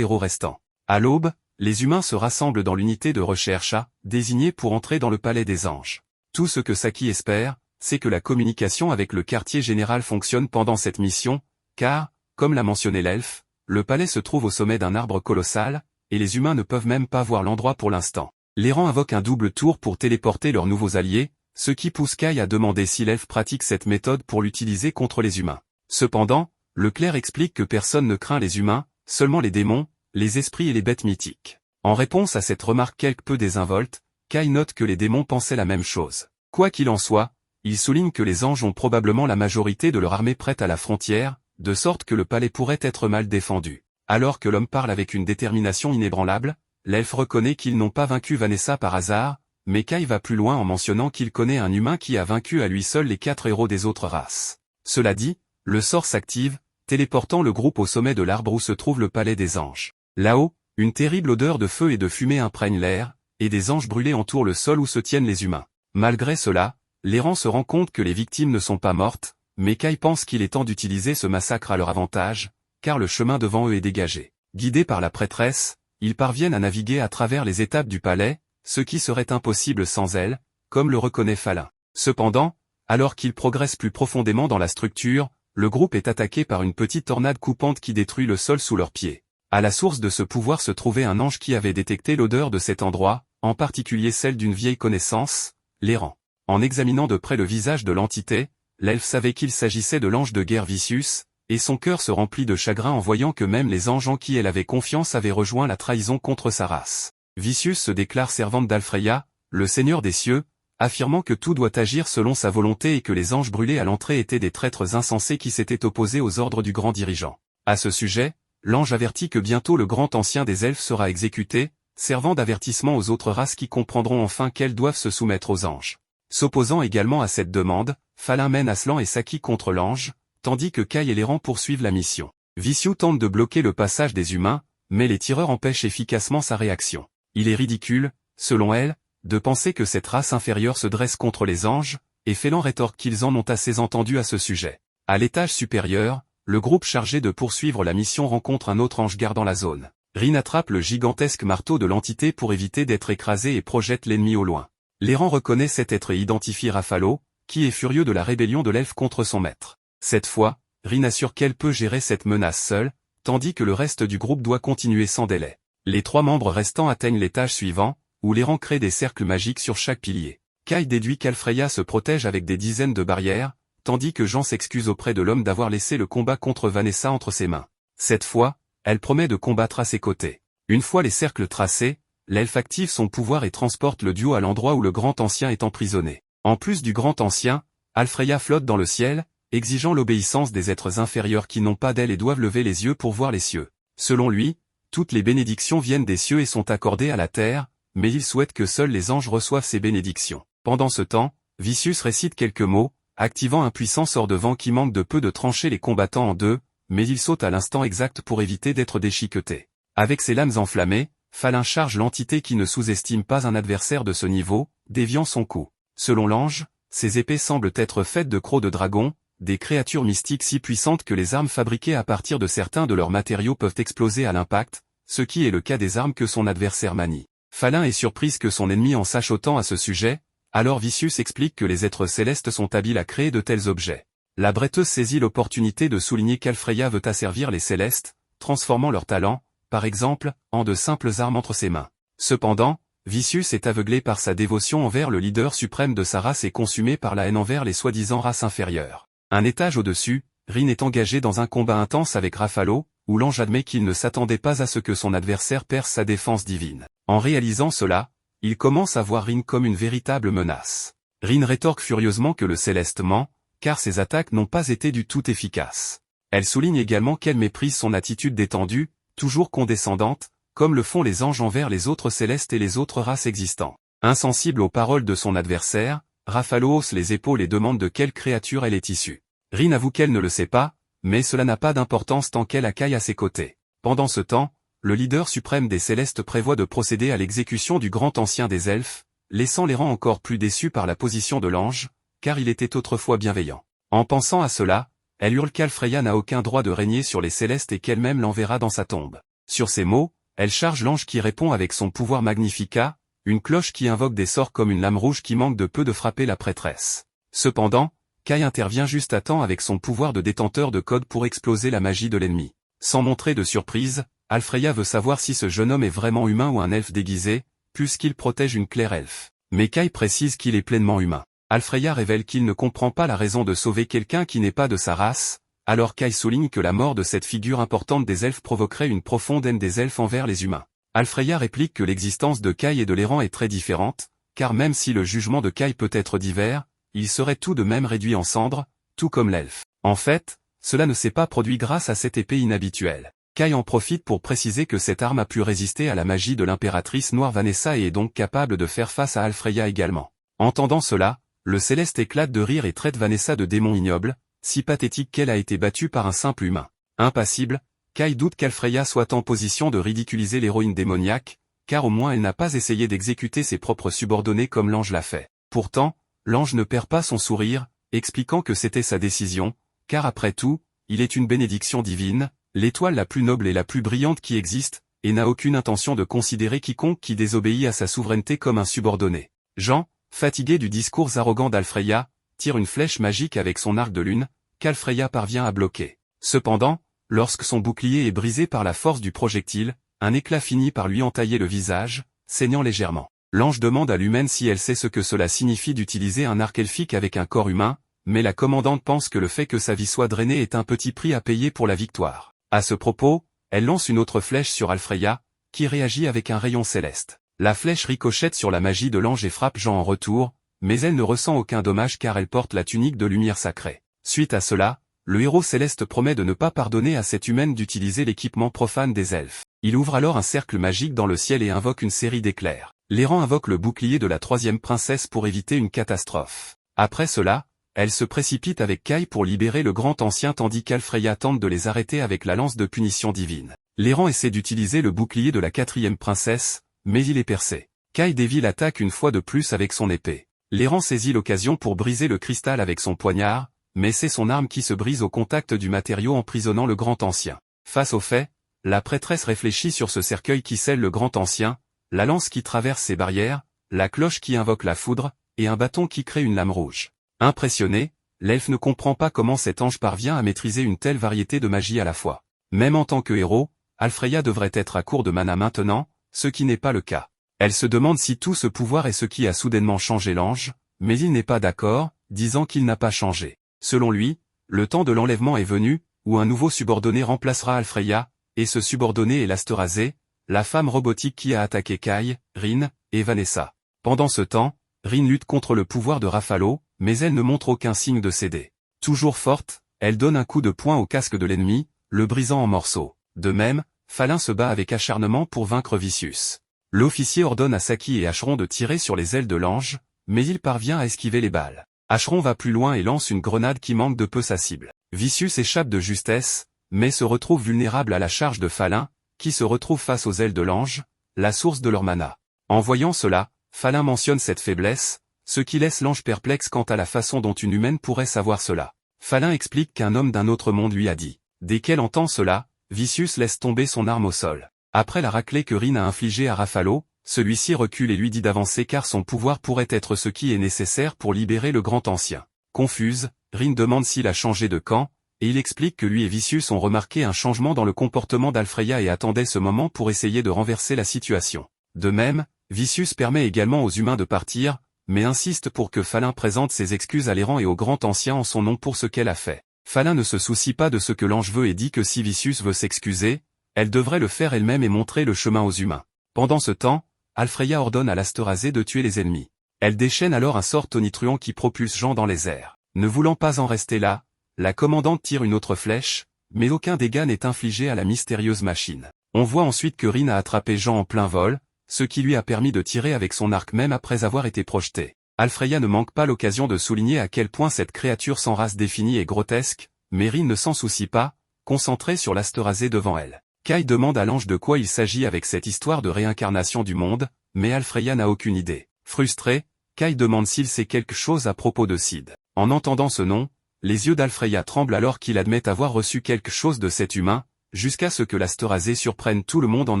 héros restants. À l'aube, les humains se rassemblent dans l'unité de recherche A, désignée pour entrer dans le palais des anges. Tout ce que Saki espère, c'est que la communication avec le quartier général fonctionne pendant cette mission, car, comme l'a mentionné l'elfe, le palais se trouve au sommet d'un arbre colossal, et les humains ne peuvent même pas voir l'endroit pour l'instant. L'errant invoque un double tour pour téléporter leurs nouveaux alliés, ce qui pousse Kai à demander si l'elfe pratique cette méthode pour l'utiliser contre les humains. Cependant, le clerc explique que personne ne craint les humains, seulement les démons, les esprits et les bêtes mythiques. En réponse à cette remarque quelque peu désinvolte, Kai note que les démons pensaient la même chose. Quoi qu'il en soit, il souligne que les anges ont probablement la majorité de leur armée prête à la frontière, de sorte que le palais pourrait être mal défendu. Alors que l'homme parle avec une détermination inébranlable, l'elfe reconnaît qu'ils n'ont pas vaincu Vanessa par hasard, mais Kai va plus loin en mentionnant qu'il connaît un humain qui a vaincu à lui seul les 4 héros des autres races. Cela dit, le sort s'active, téléportant le groupe au sommet de l'arbre où se trouve le palais des anges. Là-haut, une terrible odeur de feu et de fumée imprègne l'air, et des anges brûlés entourent le sol où se tiennent les humains. Malgré cela, l'errant se rend compte que les victimes ne sont pas mortes, mais Kai pense qu'il est temps d'utiliser ce massacre à leur avantage, car le chemin devant eux est dégagé. Guidés par la prêtresse, ils parviennent à naviguer à travers les étapes du palais, ce qui serait impossible sans elle, comme le reconnaît Falin. Cependant, alors qu'ils progressent plus profondément dans la structure, le groupe est attaqué par une petite tornade coupante qui détruit le sol sous leurs pieds. À la source de ce pouvoir se trouvait un ange qui avait détecté l'odeur de cet endroit, en particulier celle d'une vieille connaissance, l'errant. En examinant de près le visage de l'entité, l'elfe savait qu'il s'agissait de l'ange de guerre Vicius, et son cœur se remplit de chagrin en voyant que même les anges en qui elle avait confiance avaient rejoint la trahison contre sa race. Vicius se déclare servante d'Alfreya, le seigneur des cieux, affirmant que tout doit agir selon sa volonté et que les anges brûlés à l'entrée étaient des traîtres insensés qui s'étaient opposés aux ordres du grand dirigeant. À ce sujet, l'ange avertit que bientôt le grand ancien des elfes sera exécuté, servant d'avertissement aux autres races qui comprendront enfin qu'elles doivent se soumettre aux anges. S'opposant également à cette demande, Falin mène Aslan et Saki contre l'ange, tandis que Kai et l'errant poursuivent la mission. Vicious tente de bloquer le passage des humains, mais les tireurs empêchent efficacement sa réaction. Il est ridicule, selon elle, de penser que cette race inférieure se dresse contre les anges, et Félan rétorque qu'ils en ont assez entendu à ce sujet. À l'étage supérieur, le groupe chargé de poursuivre la mission rencontre un autre ange gardant la zone. Rin attrape le gigantesque marteau de l'entité pour éviter d'être écrasé et projette l'ennemi au loin. L'errant reconnaît cet être et identifie Rafalo, qui est furieux de la rébellion de l'elfe contre son maître. Cette fois, Rin assure qu'elle peut gérer cette menace seule, tandis que le reste du groupe doit continuer sans délai. Les 3 membres restants atteignent l'étage suivant, où l'errant crée des cercles magiques sur chaque pilier. Kai déduit qu'Alfreya se protège avec des dizaines de barrières, tandis que Jean s'excuse auprès de l'homme d'avoir laissé le combat contre Vanessa entre ses mains. Cette fois, elle promet de combattre à ses côtés. Une fois les cercles tracés, l'elfe active son pouvoir et transporte le duo à l'endroit où le grand ancien est emprisonné. En plus du grand ancien, Alfreya flotte dans le ciel, exigeant l'obéissance des êtres inférieurs qui n'ont pas d'aile et doivent lever les yeux pour voir les cieux. Selon lui, toutes les bénédictions viennent des cieux et sont accordées à la terre, mais il souhaite que seuls les anges reçoivent ces bénédictions. Pendant ce temps, Vicius récite quelques mots, activant un puissant sort de vent qui manque de peu de trancher les combattants en deux, mais il saute à l'instant exact pour éviter d'être déchiqueté. Avec ses lames enflammées, Falin charge l'entité qui ne sous-estime pas un adversaire de ce niveau, déviant son coup. Selon l'ange, ces épées semblent être faites de crocs de dragon, des créatures mystiques si puissantes que les armes fabriquées à partir de certains de leurs matériaux peuvent exploser à l'impact, ce qui est le cas des armes que son adversaire manie. Falin est surprise que son ennemi en sache autant à ce sujet, alors Vicius explique que les êtres célestes sont habiles à créer de tels objets. La bretteuse saisit l'opportunité de souligner qu'Alfreya veut asservir les célestes, transformant leurs talents, par exemple, en de simples armes entre ses mains. Cependant, Vicius est aveuglé par sa dévotion envers le leader suprême de sa race et consumé par la haine envers les soi-disant races inférieures. Un étage au-dessus, Rin est engagé dans un combat intense avec Rafalo, où l'ange admet qu'il ne s'attendait pas à ce que son adversaire perce sa défense divine. En réalisant cela, il commence à voir Rin comme une véritable menace. Rin rétorque furieusement que le céleste ment, car ses attaques n'ont pas été du tout efficaces. Elle souligne également qu'elle méprise son attitude détendue, toujours condescendante, comme le font les anges envers les autres célestes et les autres races existantes. Insensible aux paroles de son adversaire, Rafalo hausse les épaules et demande de quelle créature elle est issue. Rin avoue qu'elle ne le sait pas, mais cela n'a pas d'importance tant qu'elle a Kai à ses côtés. Pendant ce temps, le leader suprême des Célestes prévoit de procéder à l'exécution du grand ancien des Elfes, laissant les rangs encore plus déçus par la position de l'ange, car il était autrefois bienveillant. En pensant à cela, elle hurle qu'Alfreya n'a aucun droit de régner sur les Célestes et qu'elle-même l'enverra dans sa tombe. Sur ces mots, elle charge l'ange qui répond avec son pouvoir Magnifica, une cloche qui invoque des sorts comme une lame rouge qui manque de peu de frapper la prêtresse. Cependant, Kai intervient juste à temps avec son pouvoir de détenteur de code pour exploser la magie de l'ennemi. Sans montrer de surprise, Alfreya veut savoir si ce jeune homme est vraiment humain ou un elfe déguisé, puisqu'il protège une claire elfe. Mais Kai précise qu'il est pleinement humain. Alfreya révèle qu'il ne comprend pas la raison de sauver quelqu'un qui n'est pas de sa race, alors Kai souligne que la mort de cette figure importante des elfes provoquerait une profonde haine des elfes envers les humains. Alfreya réplique que l'existence de Kai et de l'errant est très différente, car même si le jugement de Kai peut être divers, il serait tout de même réduit en cendres, tout comme l'elfe. En fait, cela ne s'est pas produit grâce à cette épée inhabituelle. Kai en profite pour préciser que cette arme a pu résister à la magie de l'impératrice noire Vanessa et est donc capable de faire face à Alfreya également. Entendant cela, le Céleste éclate de rire et traite Vanessa de démon ignoble, si pathétique qu'elle a été battue par un simple humain. Impassible, Kai doute qu'Alfreya soit en position de ridiculiser l'héroïne démoniaque, car au moins elle n'a pas essayé d'exécuter ses propres subordonnés comme l'ange l'a fait. Pourtant, l'ange ne perd pas son sourire, expliquant que c'était sa décision, car après tout, il est une bénédiction divine, l'étoile la plus noble et la plus brillante qui existe, et n'a aucune intention de considérer quiconque qui désobéit à sa souveraineté comme un subordonné. Jean, fatigué du discours arrogant d'Alfreya, tire une flèche magique avec son arc de lune, qu'Alfreya parvient à bloquer. Cependant, lorsque son bouclier est brisé par la force du projectile, un éclat finit par lui entailler le visage, saignant légèrement. L'ange demande à l'humaine si elle sait ce que cela signifie d'utiliser un arc elfique avec un corps humain, mais la commandante pense que le fait que sa vie soit drainée est un petit prix à payer pour la victoire. À ce propos, elle lance une autre flèche sur Alfreya, qui réagit avec un rayon céleste. La flèche ricochette sur la magie de l'ange et frappe Jean en retour, mais elle ne ressent aucun dommage car elle porte la tunique de lumière sacrée. Suite à cela, le héros céleste promet de ne pas pardonner à cette humaine d'utiliser l'équipement profane des elfes. Il ouvre alors un cercle magique dans le ciel et invoque une série d'éclairs. L'errant invoque le bouclier de la troisième princesse pour éviter une catastrophe. Après cela, elle se précipite avec Kai pour libérer le grand ancien tandis qu'Alfreya tente de les arrêter avec la lance de punition divine. L'errant essaie d'utiliser le bouclier de la quatrième princesse, mais il est percé. Kai dévie l'attaque une fois de plus avec son épée. L'errant saisit l'occasion pour briser le cristal avec son poignard, mais c'est son arme qui se brise au contact du matériau emprisonnant le grand ancien. Face au fait, la prêtresse réfléchit sur ce cercueil qui scelle le grand ancien, la lance qui traverse ses barrières, la cloche qui invoque la foudre, et un bâton qui crée une lame rouge. Impressionné, l'elfe ne comprend pas comment cet ange parvient à maîtriser une telle variété de magie à la fois. Même en tant que héros, Alfreya devrait être à court de mana maintenant, ce qui n'est pas le cas. Elle se demande si tout ce pouvoir est ce qui a soudainement changé l'ange, mais il n'est pas d'accord, disant qu'il n'a pas changé. Selon lui, le temps de l'enlèvement est venu, où un nouveau subordonné remplacera Alfreya, et ce subordonné est l'Asterazé, la femme robotique qui a attaqué Kai, Rin, et Vanessa. Pendant ce temps, Rin lutte contre le pouvoir de Raphalo, mais elle ne montre aucun signe de céder. Toujours forte, elle donne un coup de poing au casque de l'ennemi, le brisant en morceaux. De même, Falin se bat avec acharnement pour vaincre Vicious. L'officier ordonne à Saki et Acheron de tirer sur les ailes de l'ange, mais il parvient à esquiver les balles. Acheron va plus loin et lance une grenade qui manque de peu sa cible. Vicious échappe de justesse, mais se retrouve vulnérable à la charge de Falin, qui se retrouve face aux ailes de l'ange, la source de leur mana. En voyant cela, Falin mentionne cette faiblesse, ce qui laisse l'ange perplexe quant à la façon dont une humaine pourrait savoir cela. Falin explique qu'un homme d'un autre monde lui a dit. Dès qu'elle entend cela, Vicious laisse tomber son arme au sol. Après la raclée que Rin a infligée à Raphalo, celui-ci recule et lui dit d'avancer car son pouvoir pourrait être ce qui est nécessaire pour libérer le grand ancien. Confuse, Rin demande s'il a changé de camp, et il explique que lui et Vicious ont remarqué un changement dans le comportement d'Alfreya et attendaient ce moment pour essayer de renverser la situation. De même, Vicious permet également aux humains de partir, mais insiste pour que Falin présente ses excuses à l'errant et au grand ancien en son nom pour ce qu'elle a fait. Falin ne se soucie pas de ce que l'ange veut et dit que si Vicious veut s'excuser, elle devrait le faire elle-même et montrer le chemin aux humains. Pendant ce temps, Alfreya ordonne à l'Asterazé de tuer les ennemis. Elle déchaîne alors un sort tonitruant qui propulse Jean dans les airs. Ne voulant pas en rester là, la commandante tire une autre flèche, mais aucun dégât n'est infligé à la mystérieuse machine. On voit ensuite que Rin a attrapé Jean en plein vol, ce qui lui a permis de tirer avec son arc même après avoir été projeté. Alfreya ne manque pas l'occasion de souligner à quel point cette créature sans race définie est grotesque, mais Rin ne s'en soucie pas, concentrée sur l'Asterazé devant elle. Kai demande à l'ange de quoi il s'agit avec cette histoire de réincarnation du monde, mais Alfreya n'a aucune idée. Frustré, Kai demande s'il sait quelque chose à propos de Sid. En entendant ce nom, les yeux d'Alfreya tremblent alors qu'il admet avoir reçu quelque chose de cet humain, jusqu'à ce que l'Asterazé surprenne tout le monde en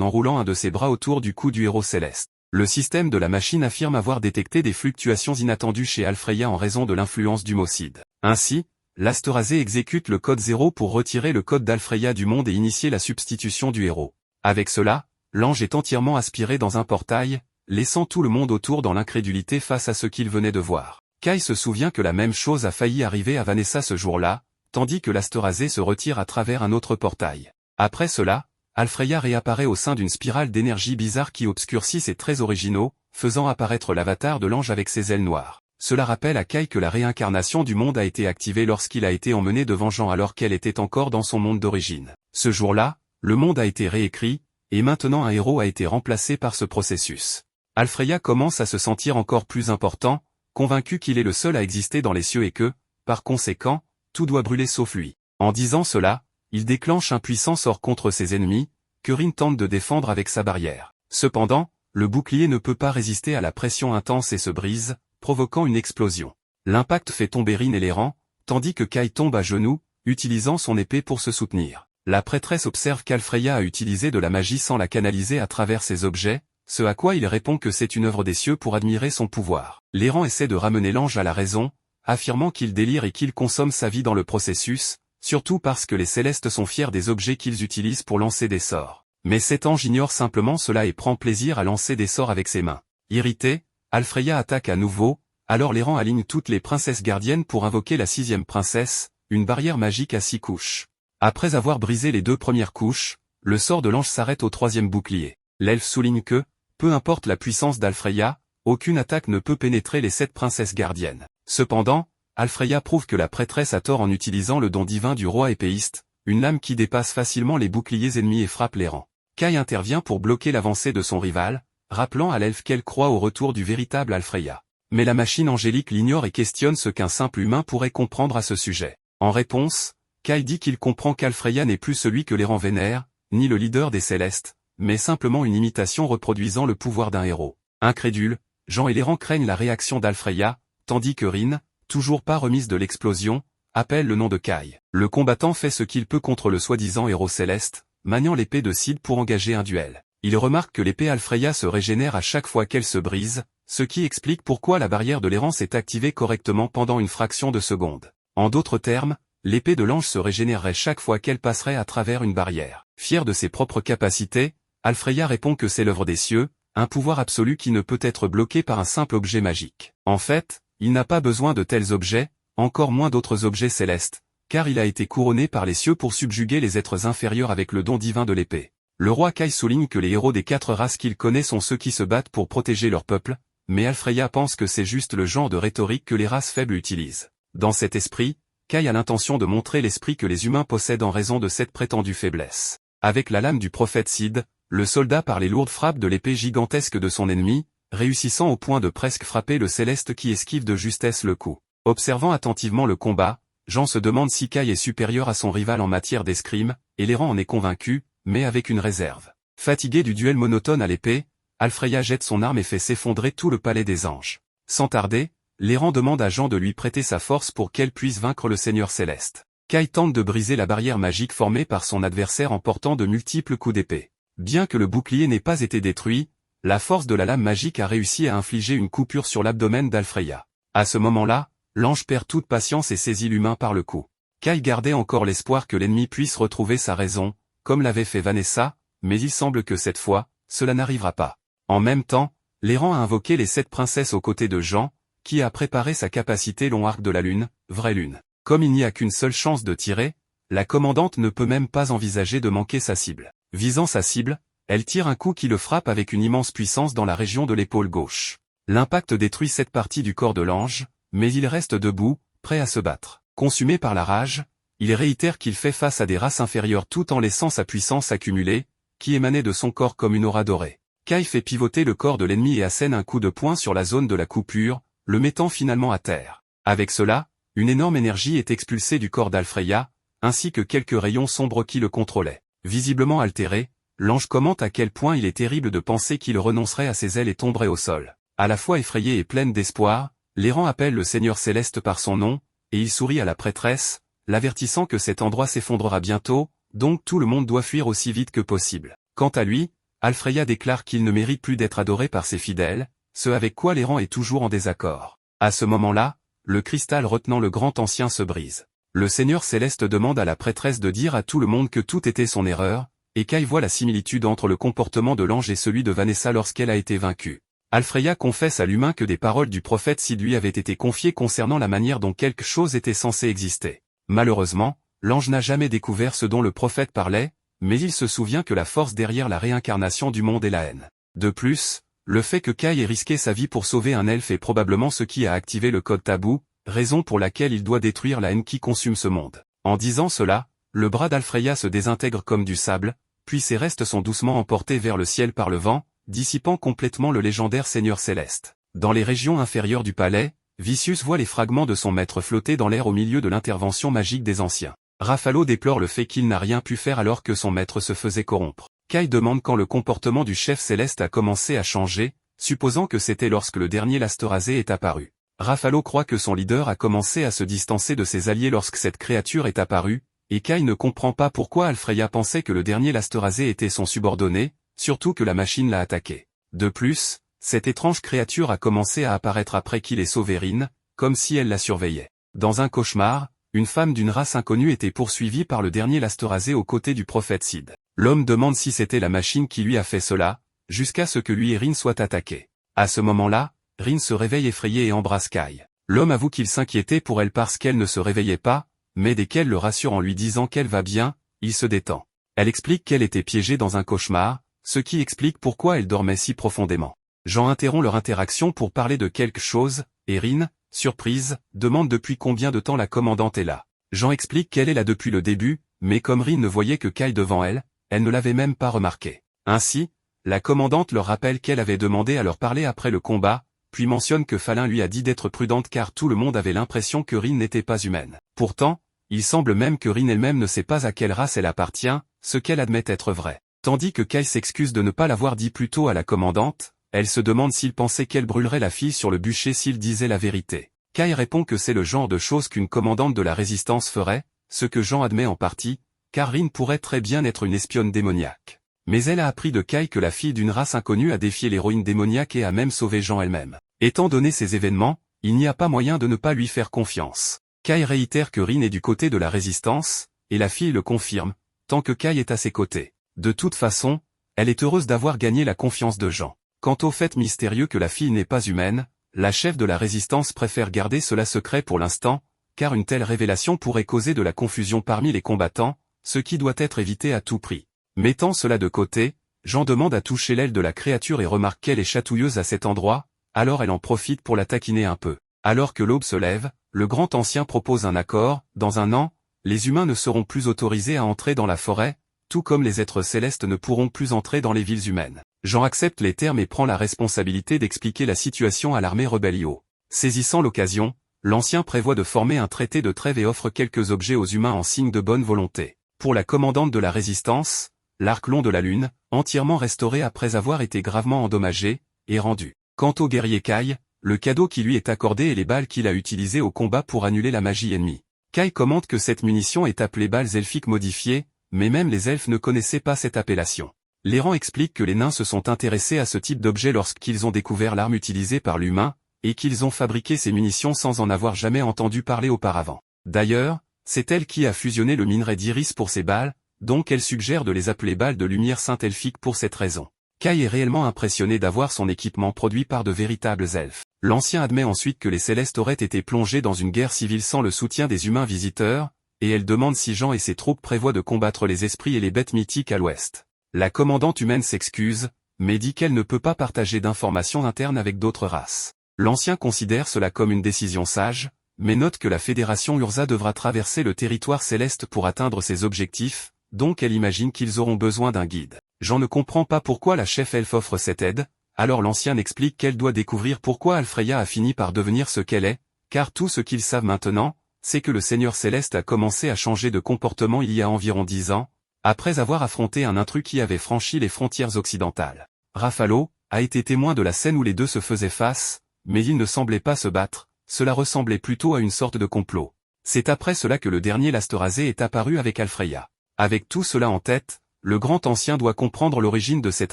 enroulant un de ses bras autour du cou du héros céleste. Le système de la machine affirme avoir détecté des fluctuations inattendues chez Alfreya en raison de l'influence du mot Sid. Ainsi, l'Asterazé exécute le code 0 pour retirer le code d'Alfreya du monde et initier la substitution du héros. Avec cela, l'ange est entièrement aspiré dans un portail, laissant tout le monde autour dans l'incrédulité face à ce qu'il venait de voir. Kai se souvient que la même chose a failli arriver à Vanessa ce jour-là, tandis que l'Asterazé se retire à travers un autre portail. Après cela, Alfreya réapparaît au sein d'une spirale d'énergie bizarre qui obscurcit ses traits originaux, faisant apparaître l'avatar de l'ange avec ses ailes noires. Cela rappelle à Kai que la réincarnation du monde a été activée lorsqu'il a été emmené devant Jean alors qu'elle était encore dans son monde d'origine. Ce jour-là, le monde a été réécrit, et maintenant un héros a été remplacé par ce processus. Alfreya commence à se sentir encore plus important, convaincu qu'il est le seul à exister dans les cieux et que, par conséquent, tout doit brûler sauf lui. En disant cela, il déclenche un puissant sort contre ses ennemis, que Rin tente de défendre avec sa barrière. Cependant, le bouclier ne peut pas résister à la pression intense et se brise, provoquant une explosion. L'impact fait tomber Rin et les rangs, tandis que Kai tombe à genoux, utilisant son épée pour se soutenir. La prêtresse observe qu'Alfreya a utilisé de la magie sans la canaliser à travers ses objets, ce à quoi il répond que c'est une œuvre des cieux pour admirer son pouvoir. Les rangs essaient de ramener l'ange à la raison, affirmant qu'il délire et qu'il consomme sa vie dans le processus, surtout parce que les célestes sont fiers des objets qu'ils utilisent pour lancer des sorts. Mais cet ange ignore simplement cela et prend plaisir à lancer des sorts avec ses mains. Irrité, Alfreya attaque à nouveau, alors les rangs alignent toutes les princesses gardiennes pour invoquer la 6e princesse, une barrière magique à 6 couches. Après avoir brisé les 2 premières couches, le sort de l'ange s'arrête au 3e bouclier. L'elfe souligne que, peu importe la puissance d'Alfreya, aucune attaque ne peut pénétrer les 7 princesses gardiennes. Cependant, Alfreya prouve que la prêtresse a tort en utilisant le don divin du roi épéiste, une lame qui dépasse facilement les boucliers ennemis et frappe les rangs. Kai intervient pour bloquer l'avancée de son rival, rappelant à l'elfe qu'elle croit au retour du véritable Alfreya. Mais la machine angélique l'ignore et questionne ce qu'un simple humain pourrait comprendre à ce sujet. En réponse, Kai dit qu'il comprend qu'Alfreya n'est plus celui que les rangs vénèrent, ni le leader des célestes, mais simplement une imitation reproduisant le pouvoir d'un héros. Incrédule, Jean et les rangs craignent la réaction d'Alfreya, tandis que Rin, toujours pas remise de l'explosion, appelle le nom de Kai. Le combattant fait ce qu'il peut contre le soi-disant héros céleste, maniant l'épée de Sid pour engager un duel. Il remarque que l'épée Alfreya se régénère à chaque fois qu'elle se brise, ce qui explique pourquoi la barrière de l'errance est activée correctement pendant une fraction de seconde. En d'autres termes, l'épée de l'ange se régénérerait chaque fois qu'elle passerait à travers une barrière. Fier de ses propres capacités, Alfreya répond que c'est l'œuvre des cieux, un pouvoir absolu qui ne peut être bloqué par un simple objet magique. En fait, il n'a pas besoin de tels objets, encore moins d'autres objets célestes, car il a été couronné par les cieux pour subjuguer les êtres inférieurs avec le don divin de l'épée. Le roi Kai souligne que les héros des 4 races qu'il connaît sont ceux qui se battent pour protéger leur peuple, mais Alfreya pense que c'est juste le genre de rhétorique que les races faibles utilisent. Dans cet esprit, Kai a l'intention de montrer l'esprit que les humains possèdent en raison de cette prétendue faiblesse. Avec la lame du prophète Sid, le soldat par les lourdes frappes de l'épée gigantesque de son ennemi, réussissant au point de presque frapper le céleste qui esquive de justesse le coup. Observant attentivement le combat, Jean se demande si Kai est supérieur à son rival en matière d'escrime, et Léran en est convaincu, mais avec une réserve. Fatigué du duel monotone à l'épée, Alfreya jette son arme et fait s'effondrer tout le palais des anges. Sans tarder, Léran demande à Jean de lui prêter sa force pour qu'elle puisse vaincre le Seigneur céleste. Kai tente de briser la barrière magique formée par son adversaire en portant de multiples coups d'épée. Bien que le bouclier n'ait pas été détruit, la force de la lame magique a réussi à infliger une coupure sur l'abdomen d'Alfreya. À ce moment-là, l'ange perd toute patience et saisit l'humain par le cou. Kai gardait encore l'espoir que l'ennemi puisse retrouver sa raison, comme l'avait fait Vanessa, mais il semble que cette fois, cela n'arrivera pas. En même temps, Léran a invoqué les 7 princesses aux côtés de Jean, qui a préparé sa capacité long arc de la lune, vraie lune. Comme il n'y a qu'une seule chance de tirer, la commandante ne peut même pas envisager de manquer sa cible. Visant sa cible, elle tire un coup qui le frappe avec une immense puissance dans la région de l'épaule gauche. L'impact détruit cette partie du corps de l'ange, mais il reste debout, prêt à se battre. Consumé par la rage, il réitère qu'il fait face à des races inférieures tout en laissant sa puissance accumuler, qui émanait de son corps comme une aura dorée. Kai fait pivoter le corps de l'ennemi et assène un coup de poing sur la zone de la coupure, le mettant finalement à terre. Avec cela, une énorme énergie est expulsée du corps d'Alfreya, ainsi que quelques rayons sombres qui le contrôlaient. Visiblement altéré, l'ange commente à quel point il est terrible de penser qu'il renoncerait à ses ailes et tomberait au sol. À la fois effrayée et pleine d'espoir, l'errant appelle le Seigneur Céleste par son nom, et il sourit à la prêtresse, l'avertissant que cet endroit s'effondrera bientôt, donc tout le monde doit fuir aussi vite que possible. Quant à lui, Alfreya déclare qu'il ne mérite plus d'être adoré par ses fidèles, ce avec quoi l'errant est toujours en désaccord. À ce moment-là, le cristal retenant le grand ancien se brise. Le Seigneur Céleste demande à la prêtresse de dire à tout le monde que tout était son erreur, et Kai voit la similitude entre le comportement de l'ange et celui de Vanessa lorsqu'elle a été vaincue. Alfreya confesse à l'humain que des paroles du prophète Sid lui avaient été confiées concernant la manière dont quelque chose était censé exister. Malheureusement, l'ange n'a jamais découvert ce dont le prophète parlait, mais il se souvient que la force derrière la réincarnation du monde est la haine. De plus, le fait que Kai ait risqué sa vie pour sauver un elfe est probablement ce qui a activé le code tabou, raison pour laquelle il doit détruire la haine qui consume ce monde. En disant cela, le bras d'Alfreya se désintègre comme du sable, puis ses restes sont doucement emportés vers le ciel par le vent, dissipant complètement le légendaire Seigneur Céleste. Dans les régions inférieures du palais, Vicious voit les fragments de son maître flotter dans l'air au milieu de l'intervention magique des anciens. Raffalo déplore le fait qu'il n'a rien pu faire alors que son maître se faisait corrompre. Kai demande quand le comportement du chef céleste a commencé à changer, supposant que c'était lorsque le dernier Lasterasé est apparu. Raffalo croit que son leader a commencé à se distancer de ses alliés lorsque cette créature est apparue, et Kai ne comprend pas pourquoi Alfreya pensait que le dernier Lasterasé était son subordonné, surtout que la machine l'a attaqué. De plus, cette étrange créature a commencé à apparaître après qu'il ait sauvé Rin, comme si elle la surveillait. Dans un cauchemar, une femme d'une race inconnue était poursuivie par le dernier Lasterasé aux côtés du prophète Sid. L'homme demande si c'était la machine qui lui a fait cela, jusqu'à ce que lui et Rin soient attaqués. À ce moment-là, Rin se réveille effrayée et embrasse Kai. L'homme avoue qu'il s'inquiétait pour elle parce qu'elle ne se réveillait pas, mais dès qu'elle le rassure en lui disant qu'elle va bien, il se détend. Elle explique qu'elle était piégée dans un cauchemar, ce qui explique pourquoi elle dormait si profondément. Jean interrompt leur interaction pour parler de quelque chose, et Rin, surprise, demande depuis combien de temps la commandante est là. Jean explique qu'elle est là depuis le début, mais comme Rin ne voyait que Kai devant elle, elle ne l'avait même pas remarqué. Ainsi, la commandante leur rappelle qu'elle avait demandé à leur parler après le combat, puis mentionne que Falin lui a dit d'être prudente car tout le monde avait l'impression que Rin n'était pas humaine. Pourtant, il semble même que Rin elle-même ne sait pas à quelle race elle appartient, ce qu'elle admet être vrai. Tandis que Kai s'excuse de ne pas l'avoir dit plus tôt à la commandante, elle se demande s'il pensait qu'elle brûlerait la fille sur le bûcher s'il disait la vérité. Kai répond que c'est le genre de choses qu'une commandante de la résistance ferait, ce que Jean admet en partie, car Rin pourrait très bien être une espionne démoniaque. Mais elle a appris de Kai que la fille d'une race inconnue a défié l'héroïne démoniaque et a même sauvé Jean elle-même. Étant donné ces événements, il n'y a pas moyen de ne pas lui faire confiance. Kai réitère que Rin est du côté de la résistance, et la fille le confirme, tant que Kai est à ses côtés. De toute façon, elle est heureuse d'avoir gagné la confiance de Jean. Quant au fait mystérieux que la fille n'est pas humaine, la chef de la résistance préfère garder cela secret pour l'instant, car une telle révélation pourrait causer de la confusion parmi les combattants, ce qui doit être évité à tout prix. Mettant cela de côté, Jean demande à toucher l'aile de la créature et remarque qu'elle est chatouilleuse à cet endroit, alors elle en profite pour la taquiner un peu. Alors que l'aube se lève, le grand ancien propose un accord, dans 1 an, les humains ne seront plus autorisés à entrer dans la forêt, tout comme les êtres célestes ne pourront plus entrer dans les villes humaines. Jean accepte les termes et prend la responsabilité d'expliquer la situation à l'armée rebellio. Saisissant l'occasion, l'ancien prévoit de former un traité de trêve et offre quelques objets aux humains en signe de bonne volonté. Pour la commandante de la résistance, l'arc long de la lune, entièrement restauré après avoir été gravement endommagé, est rendu. Quant au guerrier Kai, le cadeau qui lui est accordé est les balles qu'il a utilisées au combat pour annuler la magie ennemie. Kai commente que cette munition est appelée balles elfiques modifiées, mais même les elfes ne connaissaient pas cette appellation. L'errant explique que les nains se sont intéressés à ce type d'objet lorsqu'ils ont découvert l'arme utilisée par l'humain, et qu'ils ont fabriqué ces munitions sans en avoir jamais entendu parler auparavant. D'ailleurs, c'est elle qui a fusionné le minerai d'iris pour ces balles, donc elle suggère de les appeler balles de lumière sainte elfique pour cette raison. Kai est réellement impressionné d'avoir son équipement produit par de véritables elfes. L'ancien admet ensuite que les Célestes auraient été plongés dans une guerre civile sans le soutien des humains visiteurs, et elle demande si Jean et ses troupes prévoient de combattre les esprits et les bêtes mythiques à l'ouest. La commandante humaine s'excuse, mais dit qu'elle ne peut pas partager d'informations internes avec d'autres races. L'ancien considère cela comme une décision sage, mais note que la Fédération Urza devra traverser le territoire céleste pour atteindre ses objectifs, donc elle imagine qu'ils auront besoin d'un guide. Jean ne comprend pas pourquoi la chef elfe offre cette aide, alors l'ancien explique qu'elle doit découvrir pourquoi Alfreya a fini par devenir ce qu'elle est, car tout ce qu'ils savent maintenant, c'est que le Seigneur Céleste a commencé à changer de comportement il y a environ 10 ans, après avoir affronté un intrus qui avait franchi les frontières occidentales. Ruffalo a été témoin de la scène où les deux se faisaient face, mais ils ne semblaient pas se battre, cela ressemblait plutôt à une sorte de complot. C'est après cela que le dernier Lasterasé est apparu avec Alfreya. Avec tout cela en tête, le grand ancien doit comprendre l'origine de cette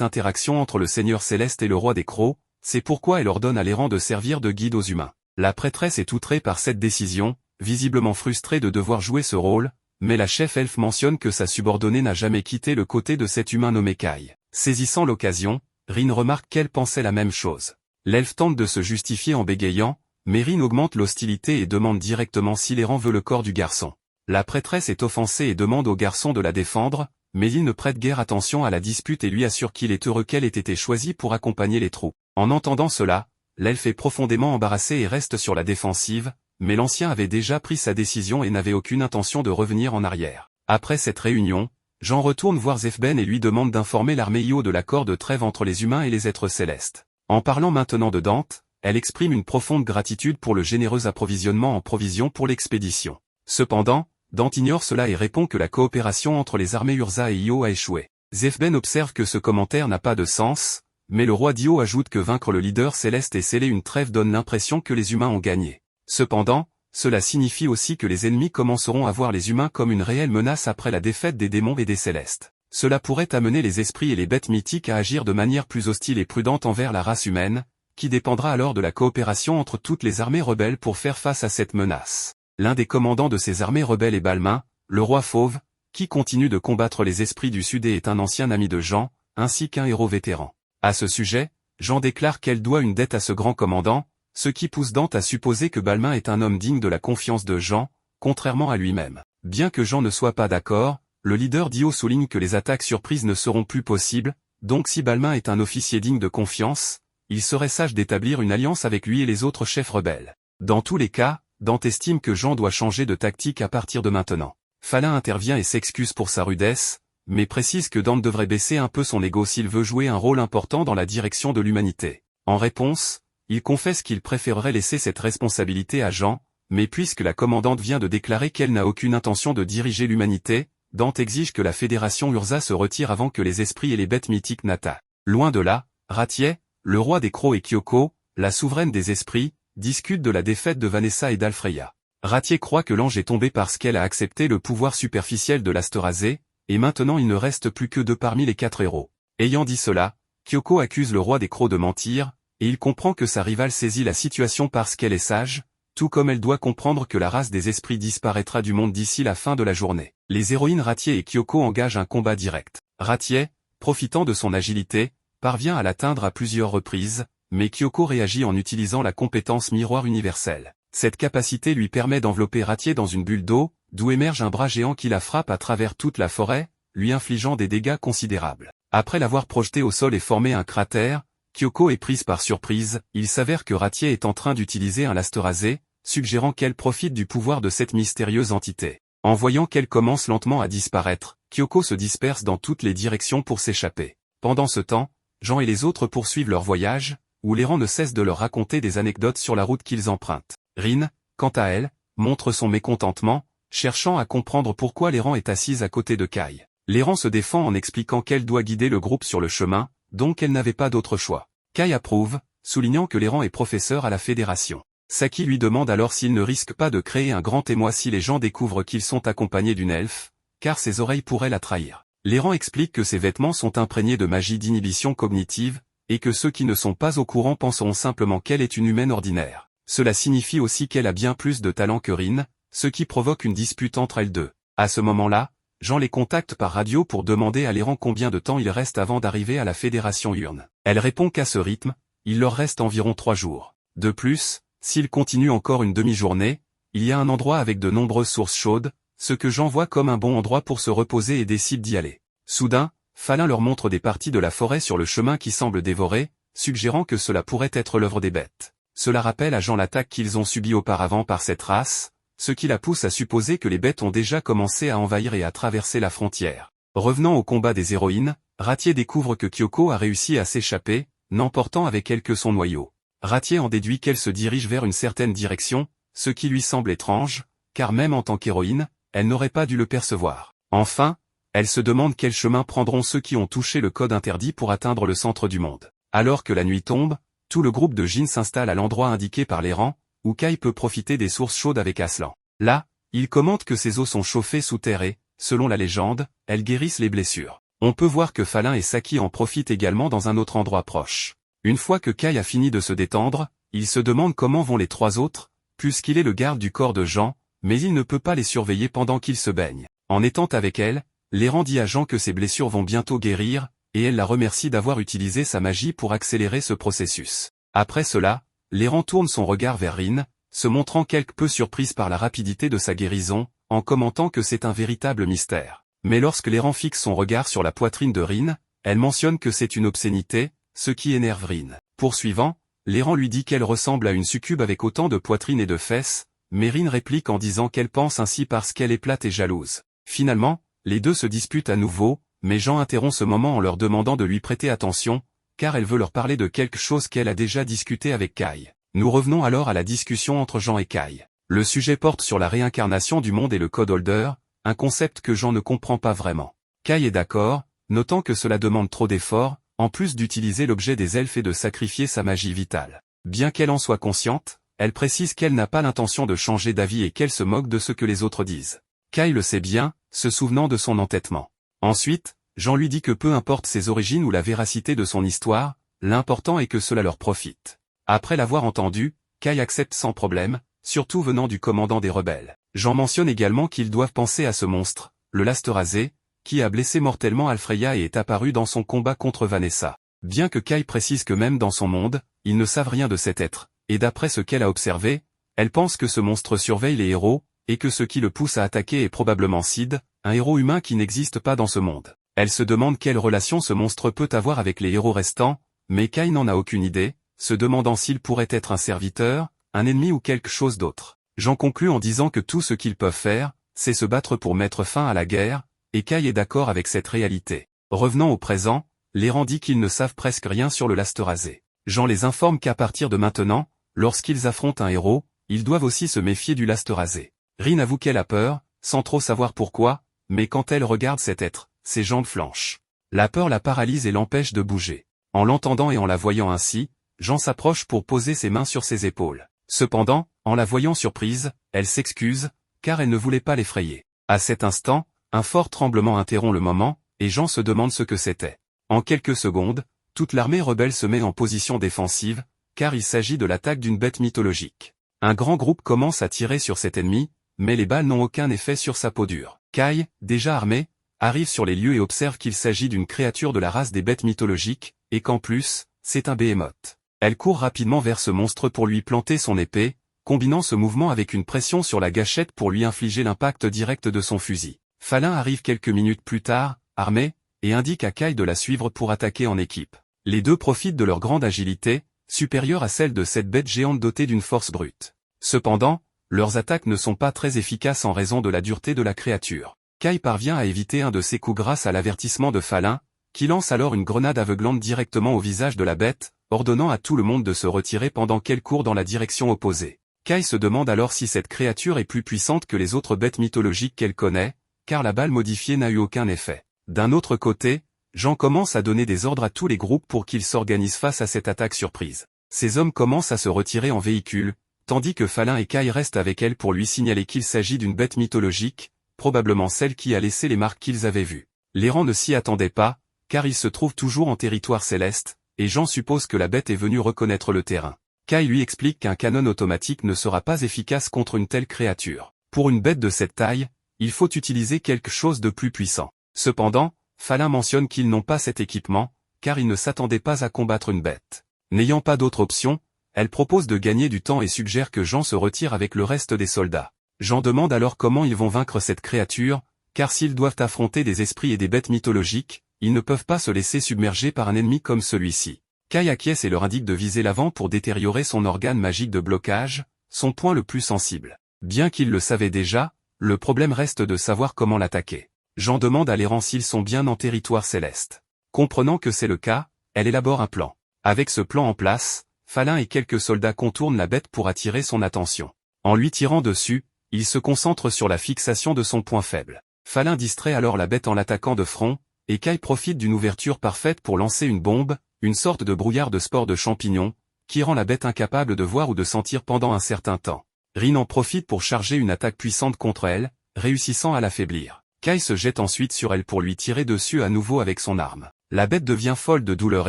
interaction entre le Seigneur Céleste et le roi des Crocs, c'est pourquoi elle ordonne à l'errant de servir de guide aux humains. La prêtresse est outrée par cette décision, visiblement frustrée de devoir jouer ce rôle, mais la chef elfe mentionne que sa subordonnée n'a jamais quitté le côté de cet humain nommé Kai. Saisissant l'occasion, Rin remarque qu'elle pensait la même chose. L'elfe tente de se justifier en bégayant, mais Rin augmente l'hostilité et demande directement si l'errant veut le corps du garçon. La prêtresse est offensée et demande au garçon de la défendre, mais il ne prête guère attention à la dispute et lui assure qu'il est heureux qu'elle ait été choisie pour accompagner les troupes. En entendant cela, l'elfe est profondément embarrassé et reste sur la défensive, mais l'ancien avait déjà pris sa décision et n'avait aucune intention de revenir en arrière. Après cette réunion, Jean retourne voir Zefben et lui demande d'informer l'armée Io de l'accord de trêve entre les humains et les êtres célestes. En parlant maintenant de Dante, elle exprime une profonde gratitude pour le généreux approvisionnement en provisions pour l'expédition. Cependant, Dante ignore cela et répond que la coopération entre les armées Urza et Io a échoué. Zefben observe que ce commentaire n'a pas de sens, mais le roi d'Io ajoute que vaincre le leader céleste et sceller une trêve donne l'impression que les humains ont gagné. Cependant, cela signifie aussi que les ennemis commenceront à voir les humains comme une réelle menace après la défaite des démons et des célestes. Cela pourrait amener les esprits et les bêtes mythiques à agir de manière plus hostile et prudente envers la race humaine, qui dépendra alors de la coopération entre toutes les armées rebelles pour faire face à cette menace. L'un des commandants de ces armées rebelles est Balmain, le roi fauve, qui continue de combattre les esprits du Sud et est un ancien ami de Jean, ainsi qu'un héros vétéran. À ce sujet, Jean déclare qu'elle doit une dette à ce grand commandant, ce qui pousse Dante à supposer que Balmain est un homme digne de la confiance de Jean, contrairement à lui-même. Bien que Jean ne soit pas d'accord, le leader d'Io souligne que les attaques surprises ne seront plus possibles, donc si Balmain est un officier digne de confiance, il serait sage d'établir une alliance avec lui et les autres chefs rebelles. Dans tous les cas, Dante estime que Jean doit changer de tactique à partir de maintenant. Falin intervient et s'excuse pour sa rudesse, mais précise que Dante devrait baisser un peu son ego s'il veut jouer un rôle important dans la direction de l'humanité. En réponse, il confesse qu'il préférerait laisser cette responsabilité à Jean, mais puisque la commandante vient de déclarer qu'elle n'a aucune intention de diriger l'humanité, Dante exige que la fédération Urza se retire avant que les esprits et les bêtes mythiques n'attaquent. Loin de là, Ratier, le roi des Crocs et Kyoko, la souveraine des esprits, discutent de la défaite de Vanessa et d'Alfreya. Ratier croit que l'ange est tombé parce qu'elle a accepté le pouvoir superficiel de l'Asterasé, et maintenant il ne reste plus que deux parmi les 4 héros. Ayant dit cela, Kyoko accuse le roi des Crocs de mentir, et il comprend que sa rivale saisit la situation parce qu'elle est sage, tout comme elle doit comprendre que la race des esprits disparaîtra du monde d'ici la fin de la journée. Les héroïnes Ratier et Kyoko engagent un combat direct. Ratier, profitant de son agilité, parvient à l'atteindre à plusieurs reprises, mais Kyoko réagit en utilisant la compétence miroir universelle. Cette capacité lui permet d'envelopper Ratier dans une bulle d'eau, d'où émerge un bras géant qui la frappe à travers toute la forêt, lui infligeant des dégâts considérables. Après l'avoir projeté au sol et formé un cratère, Kyoko est prise par surprise, il s'avère que Ratier est en train d'utiliser un Lasterasé, suggérant qu'elle profite du pouvoir de cette mystérieuse entité. En voyant qu'elle commence lentement à disparaître, Kyoko se disperse dans toutes les directions pour s'échapper. Pendant ce temps, Jean et les autres poursuivent leur voyage, où l'errant ne cesse de leur raconter des anecdotes sur la route qu'ils empruntent. Rin, quant à elle, montre son mécontentement, cherchant à comprendre pourquoi l'errant est assise à côté de Kai. L'errant se défend en expliquant qu'elle doit guider le groupe sur le chemin, donc elle n'avait pas d'autre choix. Kai approuve, soulignant que l'errant est professeur à la Fédération. Saki lui demande alors s'il ne risque pas de créer un grand émoi si les gens découvrent qu'ils sont accompagnés d'une elfe, car ses oreilles pourraient la trahir. L'errant explique que ses vêtements sont imprégnés de magie d'inhibition cognitive, et que ceux qui ne sont pas au courant penseront simplement qu'elle est une humaine ordinaire. Cela signifie aussi qu'elle a bien plus de talent que Rin, ce qui provoque une dispute entre elles deux. À ce moment-là, Jean les contacte par radio pour demander à l'errant combien de temps il reste avant d'arriver à la Fédération Urne. Elle répond qu'à ce rythme, il leur reste environ 3 jours. De plus, s'il continue encore une demi-journée, il y a un endroit avec de nombreuses sources chaudes, ce que Jean voit comme un bon endroit pour se reposer et décide d'y aller. Soudain, Falin leur montre des parties de la forêt sur le chemin qui semblent dévorées, suggérant que cela pourrait être l'œuvre des bêtes. Cela rappelle à Jean l'attaque qu'ils ont subie auparavant par cette race, ce qui la pousse à supposer que les bêtes ont déjà commencé à envahir et à traverser la frontière. Revenant au combat des héroïnes, Ratier découvre que Kyoko a réussi à s'échapper, n'emportant avec elle que son noyau. Ratier en déduit qu'elle se dirige vers une certaine direction, ce qui lui semble étrange, car même en tant qu'héroïne, elle n'aurait pas dû le percevoir. Enfin, Elle se demande quel chemin prendront ceux qui ont touché le code interdit pour atteindre le centre du monde. Alors que la nuit tombe, tout le groupe de Jin s'installe à l'endroit indiqué par l'errant, où Kai peut profiter des sources chaudes avec Aslan. Là, il commente que ses os sont chauffés sous terre et, selon la légende, elles guérissent les blessures. On peut voir que Falin et Saki en profitent également dans un autre endroit proche. Une fois que Kai a fini de se détendre, il se demande comment vont les trois autres, puisqu'il est le garde du corps de Jean, mais il ne peut pas les surveiller pendant qu'il se baigne. En étant avec elle, l'errant dit à Jean que ses blessures vont bientôt guérir, et elle la remercie d'avoir utilisé sa magie pour accélérer ce processus. Après cela, l'errant tourne son regard vers Rin, se montrant quelque peu surprise par la rapidité de sa guérison, en commentant que c'est un véritable mystère. Mais lorsque l'errant fixe son regard sur la poitrine de Rin, elle mentionne que c'est une obscénité, ce qui énerve Rin. Poursuivant, l'errant lui dit qu'elle ressemble à une succube avec autant de poitrine et de fesses, mais Rin réplique en disant qu'elle pense ainsi parce qu'elle est plate et jalouse. Finalement, les deux se disputent à nouveau, mais Jean interrompt ce moment en leur demandant de lui prêter attention, car elle veut leur parler de quelque chose qu'elle a déjà discuté avec Kai. Nous revenons alors à la discussion entre Jean et Kai. Le sujet porte sur la réincarnation du monde et le code holder, un concept que Jean ne comprend pas vraiment. Kai est d'accord, notant que cela demande trop d'efforts, en plus d'utiliser l'objet des elfes et de sacrifier sa magie vitale. Bien qu'elle en soit consciente, elle précise qu'elle n'a pas l'intention de changer d'avis et qu'elle se moque de ce que les autres disent. Kai le sait bien, se souvenant de son entêtement. Ensuite, Jean lui dit que peu importe ses origines ou la véracité de son histoire, l'important est que cela leur profite. Après l'avoir entendu, Kai accepte sans problème, surtout venant du commandant des rebelles. Jean mentionne également qu'ils doivent penser à ce monstre, le Lasterasé, qui a blessé mortellement Alfreya et est apparu dans son combat contre Vanessa. Bien que Kai précise que même dans son monde, ils ne savent rien de cet être, et d'après ce qu'elle a observé, elle pense que ce monstre surveille les héros, et que ce qui le pousse à attaquer est probablement Sid, un héros humain qui n'existe pas dans ce monde. Elle se demande quelle relation ce monstre peut avoir avec les héros restants, mais Kai n'en a aucune idée, se demandant s'il pourrait être un serviteur, un ennemi ou quelque chose d'autre. J'en conclus en disant que tout ce qu'ils peuvent faire, c'est se battre pour mettre fin à la guerre, et Kai est d'accord avec cette réalité. Revenant au présent, l'errant dit qu'ils ne savent presque rien sur le Lasterasé. Jean les informe qu'à partir de maintenant, lorsqu'ils affrontent un héros, ils doivent aussi se méfier du Lasterasé. Rin avoue qu'elle a peur, sans trop savoir pourquoi, mais quand elle regarde cet être, ses jambes flanchent. La peur la paralyse et l'empêche de bouger. En l'entendant et en la voyant ainsi, Jean s'approche pour poser ses mains sur ses épaules. Cependant, en la voyant surprise, elle s'excuse, car elle ne voulait pas l'effrayer. À cet instant, un fort tremblement interrompt le moment, et Jean se demande ce que c'était. En quelques secondes, toute l'armée rebelle se met en position défensive, car il s'agit de l'attaque d'une bête mythologique. Un grand groupe commence à tirer sur cet ennemi, mais les balles n'ont aucun effet sur sa peau dure. Kai, déjà armé, arrive sur les lieux et observe qu'il s'agit d'une créature de la race des bêtes mythologiques, et qu'en plus, c'est un behemoth. Elle court rapidement vers ce monstre pour lui planter son épée, combinant ce mouvement avec une pression sur la gâchette pour lui infliger l'impact direct de son fusil. Falin arrive quelques minutes plus tard, armé, et indique à Kai de la suivre pour attaquer en équipe. Les deux profitent de leur grande agilité, supérieure à celle de cette bête géante dotée d'une force brute. Cependant, leurs attaques ne sont pas très efficaces en raison de la dureté de la créature. Kai parvient à éviter un de ses coups grâce à l'avertissement de Falin, qui lance alors une grenade aveuglante directement au visage de la bête, ordonnant à tout le monde de se retirer pendant qu'elle court dans la direction opposée. Kai se demande alors si cette créature est plus puissante que les autres bêtes mythologiques qu'elle connaît, car la balle modifiée n'a eu aucun effet. D'un autre côté, Jean commence à donner des ordres à tous les groupes pour qu'ils s'organisent face à cette attaque surprise. Ces hommes commencent à se retirer en véhicule, tandis que Falin et Kai restent avec elle pour lui signaler qu'il s'agit d'une bête mythologique, probablement celle qui a laissé les marques qu'ils avaient vues. L'errant ne s'y attendait pas, car il se trouve toujours en territoire céleste, et Jean suppose que la bête est venue reconnaître le terrain. Kai lui explique qu'un canon automatique ne sera pas efficace contre une telle créature. Pour une bête de cette taille, il faut utiliser quelque chose de plus puissant. Cependant, Falin mentionne qu'ils n'ont pas cet équipement, car ils ne s'attendaient pas à combattre une bête. N'ayant pas d'autre option, elle propose de gagner du temps et suggère que Jean se retire avec le reste des soldats. Jean demande alors comment ils vont vaincre cette créature, car s'ils doivent affronter des esprits et des bêtes mythologiques, ils ne peuvent pas se laisser submerger par un ennemi comme celui-ci. Kai acquiesce et leur indique de viser l'avant pour détériorer son organe magique de blocage, son point le plus sensible. Bien qu'il le savait déjà, le problème reste de savoir comment l'attaquer. Jean demande à l'errant s'ils sont bien en territoire céleste. Comprenant que c'est le cas, elle élabore un plan. Avec ce plan en place, Falin et quelques soldats contournent la bête pour attirer son attention. En lui tirant dessus, il se concentre sur la fixation de son point faible. Falin distrait alors la bête en l'attaquant de front, et Kai profite d'une ouverture parfaite pour lancer une bombe, une sorte de brouillard de spore de champignons, qui rend la bête incapable de voir ou de sentir pendant un certain temps. Rin en profite pour charger une attaque puissante contre elle, réussissant à l'affaiblir. Kai se jette ensuite sur elle pour lui tirer dessus à nouveau avec son arme. La bête devient folle de douleur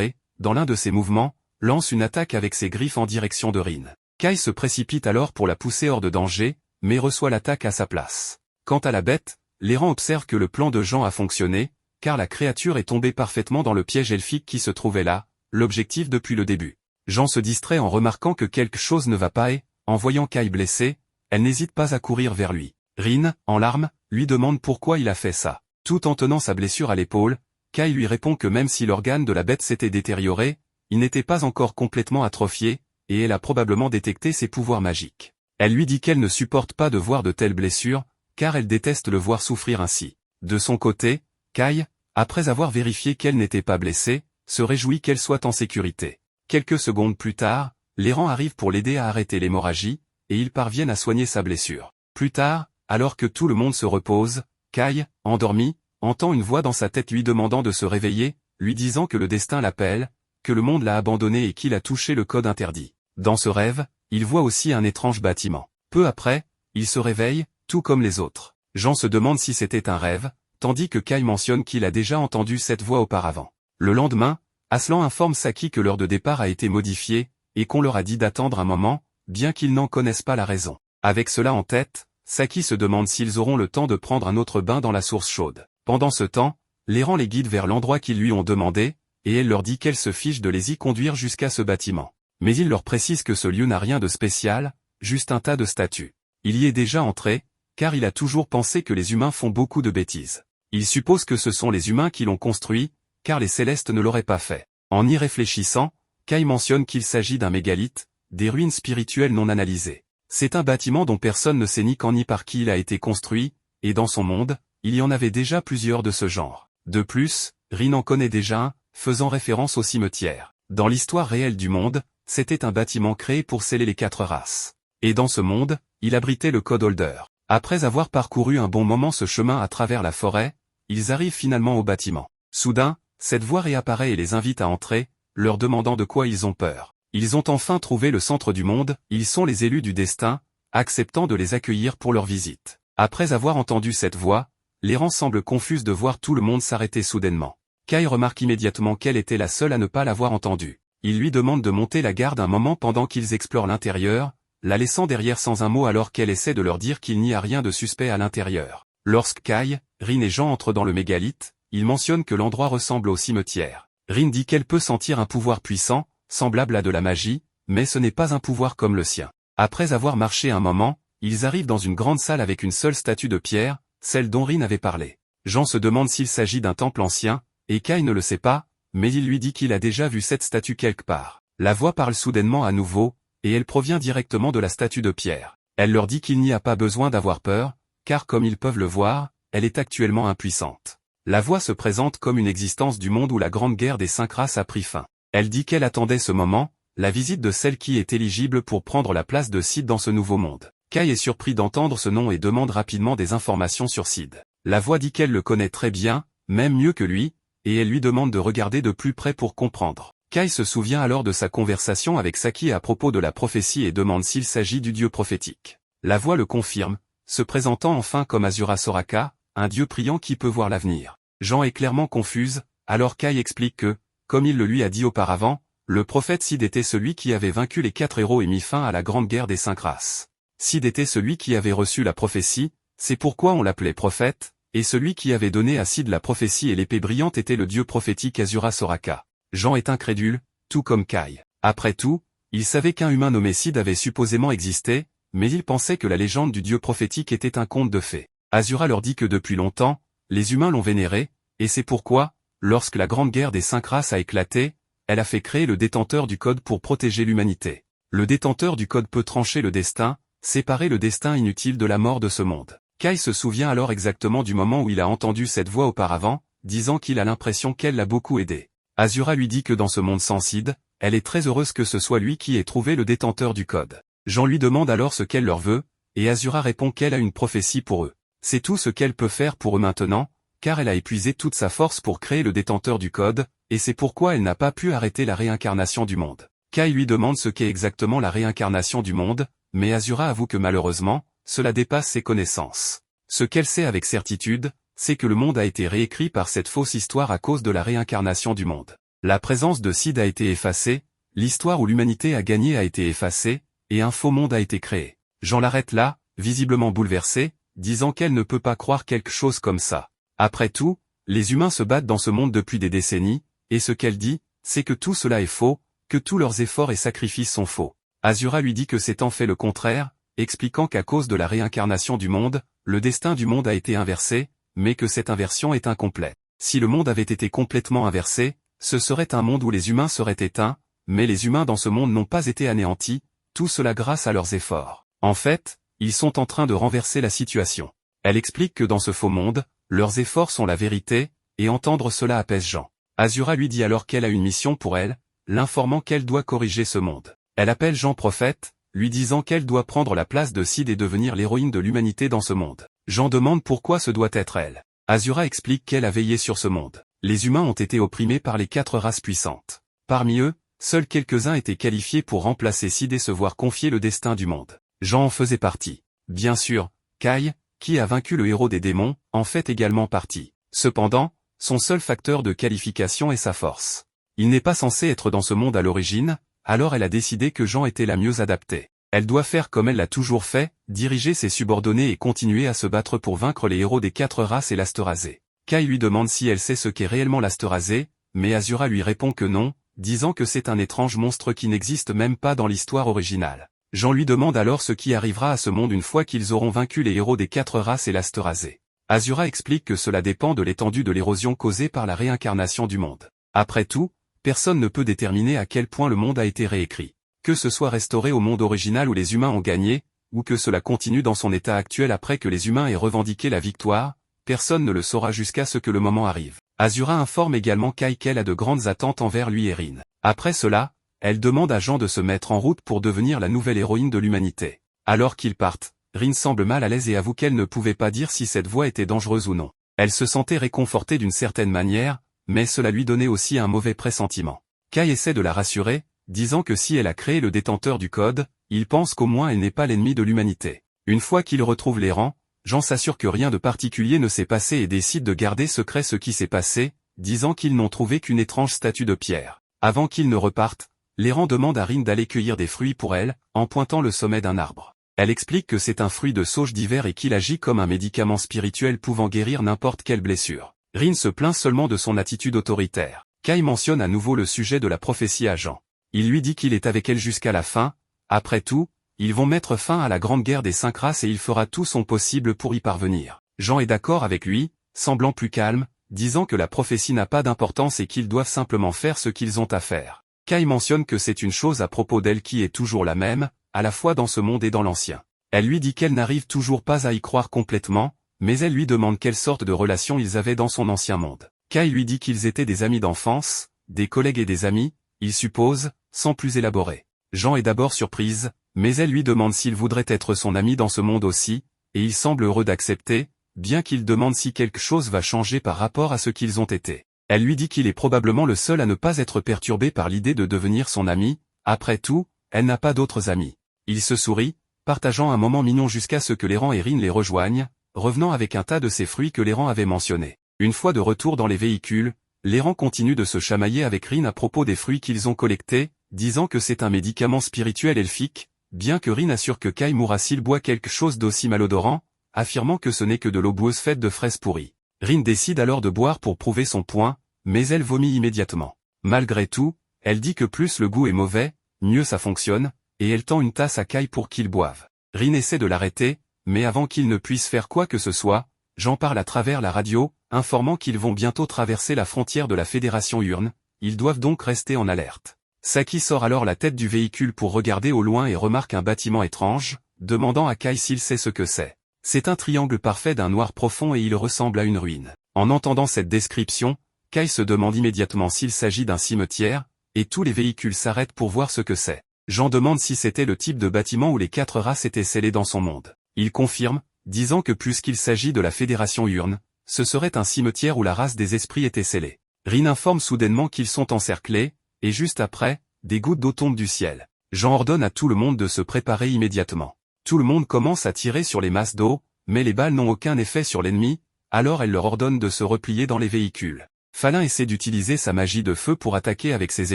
et, dans l'un de ses mouvements, lance une attaque avec ses griffes en direction de Rin. Kai se précipite alors pour la pousser hors de danger, mais reçoit l'attaque à sa place. Quant à la bête, l'errant observe que le plan de Jean a fonctionné, car la créature est tombée parfaitement dans le piège elfique qui se trouvait là, l'objectif depuis le début. Jean se distrait en remarquant que quelque chose ne va pas et, en voyant Kai blessé, elle n'hésite pas à courir vers lui. Rin, en larmes, lui demande pourquoi il a fait ça. Tout en tenant sa blessure à l'épaule, Kai lui répond que même si l'organe de la bête s'était détérioré, il n'était pas encore complètement atrophié, et elle a probablement détecté ses pouvoirs magiques. Elle lui dit qu'elle ne supporte pas de voir de telles blessures, car elle déteste le voir souffrir ainsi. De son côté, Kai, après avoir vérifié qu'elle n'était pas blessée, se réjouit qu'elle soit en sécurité. Quelques secondes plus tard, l'errant arrive pour l'aider à arrêter l'hémorragie, et ils parviennent à soigner sa blessure. Plus tard, alors que tout le monde se repose, Kai, endormi, entend une voix dans sa tête lui demandant de se réveiller, lui disant que le destin l'appelle, que le monde l'a abandonné et qu'il a touché le code interdit. Dans ce rêve, il voit aussi un étrange bâtiment. Peu après, il se réveille, tout comme les autres. Jean se demande si c'était un rêve, tandis que Kai mentionne qu'il a déjà entendu cette voix auparavant. Le lendemain, Aslan informe Saki que l'heure de départ a été modifiée, et qu'on leur a dit d'attendre un moment, bien qu'ils n'en connaissent pas la raison. Avec cela en tête, Saki se demande s'ils auront le temps de prendre un autre bain dans la source chaude. Pendant ce temps, l'errant les guide vers l'endroit qu'ils lui ont demandé, et elle leur dit qu'elle se fiche de les y conduire jusqu'à ce bâtiment. Mais il leur précise que ce lieu n'a rien de spécial, juste un tas de statues. Il y est déjà entré, car il a toujours pensé que les humains font beaucoup de bêtises. Il suppose que ce sont les humains qui l'ont construit, car les célestes ne l'auraient pas fait. En y réfléchissant, Kai mentionne qu'il s'agit d'un mégalithe, des ruines spirituelles non analysées. C'est un bâtiment dont personne ne sait ni quand ni par qui il a été construit, et dans son monde, il y en avait déjà plusieurs de ce genre. De plus, Rin en connaît déjà un, faisant référence au cimetière. Dans l'histoire réelle du monde, c'était un bâtiment créé pour sceller les 4 races. Et dans ce monde, il abritait le Code Holder. Après avoir parcouru un bon moment ce chemin à travers la forêt, ils arrivent finalement au bâtiment. Soudain, cette voix réapparaît et les invite à entrer, leur demandant de quoi ils ont peur. Ils ont enfin trouvé le centre du monde, ils sont les élus du destin, acceptant de les accueillir pour leur visite. Après avoir entendu cette voix, l'errant semble confuse de voir tout le monde s'arrêter soudainement. Kai remarque immédiatement qu'elle était la seule à ne pas l'avoir entendue. Il lui demande de monter la garde un moment pendant qu'ils explorent l'intérieur, la laissant derrière sans un mot alors qu'elle essaie de leur dire qu'il n'y a rien de suspect à l'intérieur. Lorsque Kai, Rin et Jean entrent dans le mégalithe, ils mentionnent que l'endroit ressemble au cimetière. Rin dit qu'elle peut sentir un pouvoir puissant, semblable à de la magie, mais ce n'est pas un pouvoir comme le sien. Après avoir marché un moment, ils arrivent dans une grande salle avec une seule statue de pierre, celle dont Rin avait parlé. Jean se demande s'il s'agit d'un temple ancien, et Kai ne le sait pas, mais il lui dit qu'il a déjà vu cette statue quelque part. La voix parle soudainement à nouveau, et elle provient directement de la statue de pierre. Elle leur dit qu'il n'y a pas besoin d'avoir peur, car comme ils peuvent le voir, elle est actuellement impuissante. La voix se présente comme une existence du monde où la grande guerre des 5 races a pris fin. Elle dit qu'elle attendait ce moment, la visite de celle qui est éligible pour prendre la place de Sid dans ce nouveau monde. Kai est surpris d'entendre ce nom et demande rapidement des informations sur Sid. La voix dit qu'elle le connaît très bien, même mieux que lui, et elle lui demande de regarder de plus près pour comprendre. Kai se souvient alors de sa conversation avec Saki à propos de la prophétie et demande s'il s'agit du dieu prophétique. La voix le confirme, se présentant enfin comme Azura Soraka, un dieu priant qui peut voir l'avenir. Jean est clairement confuse, alors Kai explique que, comme il le lui a dit auparavant, le prophète Sid était celui qui avait vaincu les 4 héros et mis fin à la grande guerre des 5 races. Sid était celui qui avait reçu la prophétie, c'est pourquoi on l'appelait prophète, et celui qui avait donné à Sid la prophétie et l'épée brillante était le dieu prophétique Azura Soraka. Jean est incrédule, tout comme Kai. Après tout, il savait qu'un humain nommé Sid avait supposément existé, mais il pensait que la légende du dieu prophétique était un conte de fées. Azura leur dit que depuis longtemps, les humains l'ont vénéré, et c'est pourquoi, lorsque la grande guerre des 5 races a éclaté, elle a fait créer le détenteur du code pour protéger l'humanité. Le détenteur du code peut trancher le destin, séparer le destin inutile de la mort de ce monde. Kai se souvient alors exactement du moment où il a entendu cette voix auparavant, disant qu'il a l'impression qu'elle l'a beaucoup aidé. Azura lui dit que dans ce monde sans Sid, elle est très heureuse que ce soit lui qui ait trouvé le détenteur du code. Jean lui demande alors ce qu'elle leur veut, et Azura répond qu'elle a une prophétie pour eux. C'est tout ce qu'elle peut faire pour eux maintenant, car elle a épuisé toute sa force pour créer le détenteur du code, et c'est pourquoi elle n'a pas pu arrêter la réincarnation du monde. Kai lui demande ce qu'est exactement la réincarnation du monde, mais Asura avoue que malheureusement, cela dépasse ses connaissances. Ce qu'elle sait avec certitude, c'est que le monde a été réécrit par cette fausse histoire à cause de la réincarnation du monde. La présence de Sid a été effacée, l'histoire où l'humanité a gagné a été effacée, et un faux monde a été créé. Jean l'arrête là, visiblement bouleversée, disant qu'elle ne peut pas croire quelque chose comme ça. Après tout, les humains se battent dans ce monde depuis des décennies, et ce qu'elle dit, c'est que tout cela est faux, que tous leurs efforts et sacrifices sont faux. Asura lui dit que c'est en fait le contraire, expliquant qu'à cause de la réincarnation du monde, le destin du monde a été inversé, mais que cette inversion est incomplète. Si le monde avait été complètement inversé, ce serait un monde où les humains seraient éteints, mais les humains dans ce monde n'ont pas été anéantis, tout cela grâce à leurs efforts. En fait, ils sont en train de renverser la situation. Elle explique que dans ce faux monde, leurs efforts sont la vérité, et entendre cela apaise Jean. Asura lui dit alors qu'elle a une mission pour elle, l'informant qu'elle doit corriger ce monde. Elle appelle Jean prophète, lui disant qu'elle doit prendre la place de Sid et devenir l'héroïne de l'humanité dans ce monde. Jean demande pourquoi ce doit être elle. Asura explique qu'elle a veillé sur ce monde. Les humains ont été opprimés par les 4 races puissantes. Parmi eux, seuls quelques-uns étaient qualifiés pour remplacer Sid et se voir confier le destin du monde. Jean en faisait partie. Bien sûr, Kai, qui a vaincu le héros des démons, en fait également partie. Cependant, son seul facteur de qualification est sa force. Il n'est pas censé être dans ce monde à l'origine, alors elle a décidé que Jean était la mieux adaptée. Elle doit faire comme elle l'a toujours fait, diriger ses subordonnés et continuer à se battre pour vaincre les héros des 4 races et l'Asterasé. Kai lui demande si elle sait ce qu'est réellement l'Asterasé, mais Asura lui répond que non, disant que c'est un étrange monstre qui n'existe même pas dans l'histoire originale. Jean lui demande alors ce qui arrivera à ce monde une fois qu'ils auront vaincu les héros des 4 races et l'Asterasé. Asura explique que cela dépend de l'étendue de l'érosion causée par la réincarnation du monde. Après tout, personne ne peut déterminer à quel point le monde a été réécrit. Que ce soit restauré au monde original où les humains ont gagné, ou que cela continue dans son état actuel après que les humains aient revendiqué la victoire, personne ne le saura jusqu'à ce que le moment arrive. Asura informe également Kai qu'elle a de grandes attentes envers lui et Rin. Après cela, elle demande à Jean de se mettre en route pour devenir la nouvelle héroïne de l'humanité. Alors qu'ils partent, Rin semble mal à l'aise et avoue qu'elle ne pouvait pas dire si cette voie était dangereuse ou non. Elle se sentait réconfortée d'une certaine manière, mais cela lui donnait aussi un mauvais pressentiment. Kai essaie de la rassurer, disant que si elle a créé le détenteur du code, il pense qu'au moins elle n'est pas l'ennemi de l'humanité. Une fois qu'il retrouve les rangs, Jean s'assure que rien de particulier ne s'est passé et décide de garder secret ce qui s'est passé, disant qu'ils n'ont trouvé qu'une étrange statue de pierre. Avant qu'ils ne repartent, les rangs demandent à Rin d'aller cueillir des fruits pour elle, en pointant le sommet d'un arbre. Elle explique que c'est un fruit de sauge d'hiver et qu'il agit comme un médicament spirituel pouvant guérir n'importe quelle blessure. Rin se plaint seulement de son attitude autoritaire. Kai mentionne à nouveau le sujet de la prophétie à Jean. Il lui dit qu'il est avec elle jusqu'à la fin. Après tout, ils vont mettre fin à la grande guerre des 5 races et il fera tout son possible pour y parvenir. Jean est d'accord avec lui, semblant plus calme, disant que la prophétie n'a pas d'importance et qu'ils doivent simplement faire ce qu'ils ont à faire. Kai mentionne que c'est une chose à propos d'elle qui est toujours la même, à la fois dans ce monde et dans l'ancien. Elle lui dit qu'elle n'arrive toujours pas à y croire complètement, mais elle lui demande quelle sorte de relation ils avaient dans son ancien monde. Kai lui dit qu'ils étaient des amis d'enfance, des collègues et des amis, il suppose, sans plus élaborer. Jean est d'abord surprise, mais elle lui demande s'il voudrait être son ami dans ce monde aussi, et il semble heureux d'accepter, bien qu'il demande si quelque chose va changer par rapport à ce qu'ils ont été. Elle lui dit qu'il est probablement le seul à ne pas être perturbé par l'idée de devenir son ami, après tout, elle n'a pas d'autres amis. Il se sourit, partageant un moment mignon jusqu'à ce que les rangs et Rin les rejoignent, revenant avec un tas de ces fruits que les rangs avaient mentionnés. Une fois de retour dans les véhicules, les rangs continuent de se chamailler avec Rin à propos des fruits qu'ils ont collectés, disant que c'est un médicament spirituel elfique, bien que Rin assure que Kai mourra s'il boit quelque chose d'aussi malodorant, affirmant que ce n'est que de l'eau boueuse faite de fraises pourries. Rin décide alors de boire pour prouver son point, mais elle vomit immédiatement. Malgré tout, elle dit que plus le goût est mauvais, mieux ça fonctionne, et elle tend une tasse à Kai pour qu'il boive. Rin essaie de l'arrêter, mais avant qu'il ne puisse faire quoi que ce soit, Jean parle à travers la radio, informant qu'ils vont bientôt traverser la frontière de la Fédération Urne, ils doivent donc rester en alerte. Saki sort alors la tête du véhicule pour regarder au loin et remarque un bâtiment étrange, demandant à Kai s'il sait ce que c'est. C'est un triangle parfait d'un noir profond et il ressemble à une ruine. En entendant cette description, Kai se demande immédiatement s'il s'agit d'un cimetière, et tous les véhicules s'arrêtent pour voir ce que c'est. Jean demande si c'était le type de bâtiment où les 4 races étaient scellées dans son monde. Il confirme, disant que puisqu'il s'agit de la Fédération Urne, ce serait un cimetière où la race des esprits était scellée. Rin informe soudainement qu'ils sont encerclés, et juste après, des gouttes d'eau tombent du ciel. Jean ordonne à tout le monde de se préparer immédiatement. Tout le monde commence à tirer sur les masses d'eau, mais les balles n'ont aucun effet sur l'ennemi, alors elle leur ordonne de se replier dans les véhicules. Falin essaie d'utiliser sa magie de feu pour attaquer avec ses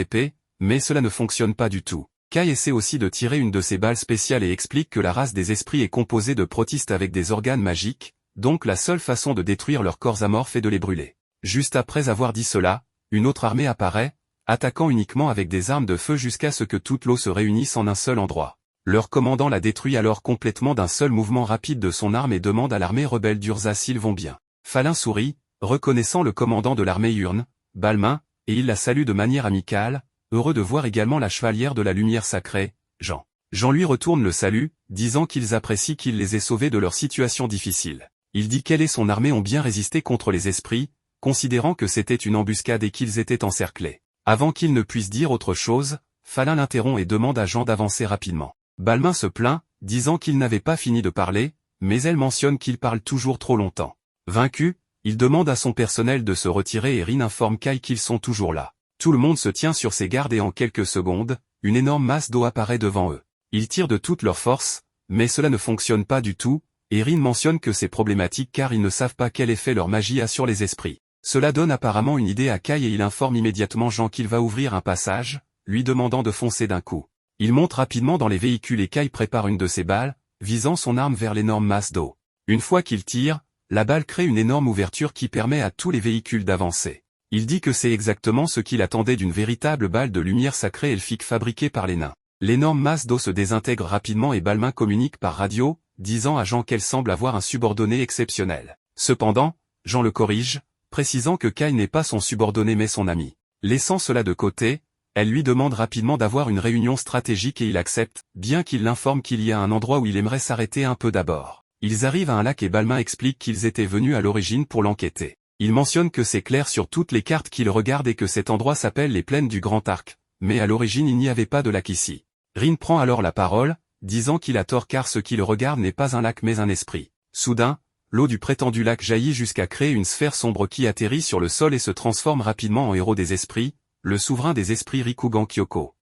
épées, mais cela ne fonctionne pas du tout. Kai essaie aussi de tirer une de ses balles spéciales et explique que la race des esprits est composée de protistes avec des organes magiques, donc la seule façon de détruire leurs corps amorphes est de les brûler. Juste après avoir dit cela, une autre armée apparaît, attaquant uniquement avec des armes de feu jusqu'à ce que toute l'eau se réunisse en un seul endroit. Leur commandant la détruit alors complètement d'un seul mouvement rapide de son arme et demande à l'armée rebelle d'Urza s'ils vont bien. Falin sourit, reconnaissant le commandant de l'armée Urne, Balmain, et il la salue de manière amicale, heureux de voir également la chevalière de la lumière sacrée, Jean. Jean lui retourne le salut, disant qu'ils apprécient qu'il les ait sauvés de leur situation difficile. Il dit qu'elle et son armée ont bien résisté contre les esprits, considérant que c'était une embuscade et qu'ils étaient encerclés. Avant qu'il ne puisse dire autre chose, Falin l'interrompt et demande à Jean d'avancer rapidement. Balmain se plaint, disant qu'il n'avait pas fini de parler, mais elle mentionne qu'il parle toujours trop longtemps. Vaincu, il demande à son personnel de se retirer et Rin informe Kai qu'ils sont toujours là. Tout le monde se tient sur ses gardes et en quelques secondes, une énorme masse d'eau apparaît devant eux. Ils tirent de toute leur force, mais cela ne fonctionne pas du tout, et Rin mentionne que c'est problématique car ils ne savent pas quel effet leur magie a sur les esprits. Cela donne apparemment une idée à Kai et il informe immédiatement Jean qu'il va ouvrir un passage, lui demandant de foncer d'un coup. Il monte rapidement dans les véhicules et Kai prépare une de ses balles, visant son arme vers l'énorme masse d'eau. Une fois qu'il tire, la balle crée une énorme ouverture qui permet à tous les véhicules d'avancer. Il dit que c'est exactement ce qu'il attendait d'une véritable balle de lumière sacrée elfique fabriquée par les nains. L'énorme masse d'eau se désintègre rapidement et Balmain communique par radio, disant à Jean qu'elle semble avoir un subordonné exceptionnel. Cependant, Jean le corrige, précisant que Kai n'est pas son subordonné mais son ami. Laissant cela de côté, elle lui demande rapidement d'avoir une réunion stratégique et il accepte, bien qu'il l'informe qu'il y a un endroit où il aimerait s'arrêter un peu d'abord. Ils arrivent à un lac et Balmain explique qu'ils étaient venus à l'origine pour l'enquêter. Il mentionne que c'est clair sur toutes les cartes qu'il regarde et que cet endroit s'appelle les plaines du Grand Arc, mais à l'origine il n'y avait pas de lac ici. Rin prend alors la parole, disant qu'il a tort car ce qu'il regarde n'est pas un lac mais un esprit. Soudain, l'eau du prétendu lac jaillit jusqu'à créer une sphère sombre qui atterrit sur le sol et se transforme rapidement en héros des esprits, le souverain des esprits Rikugan Kyoko.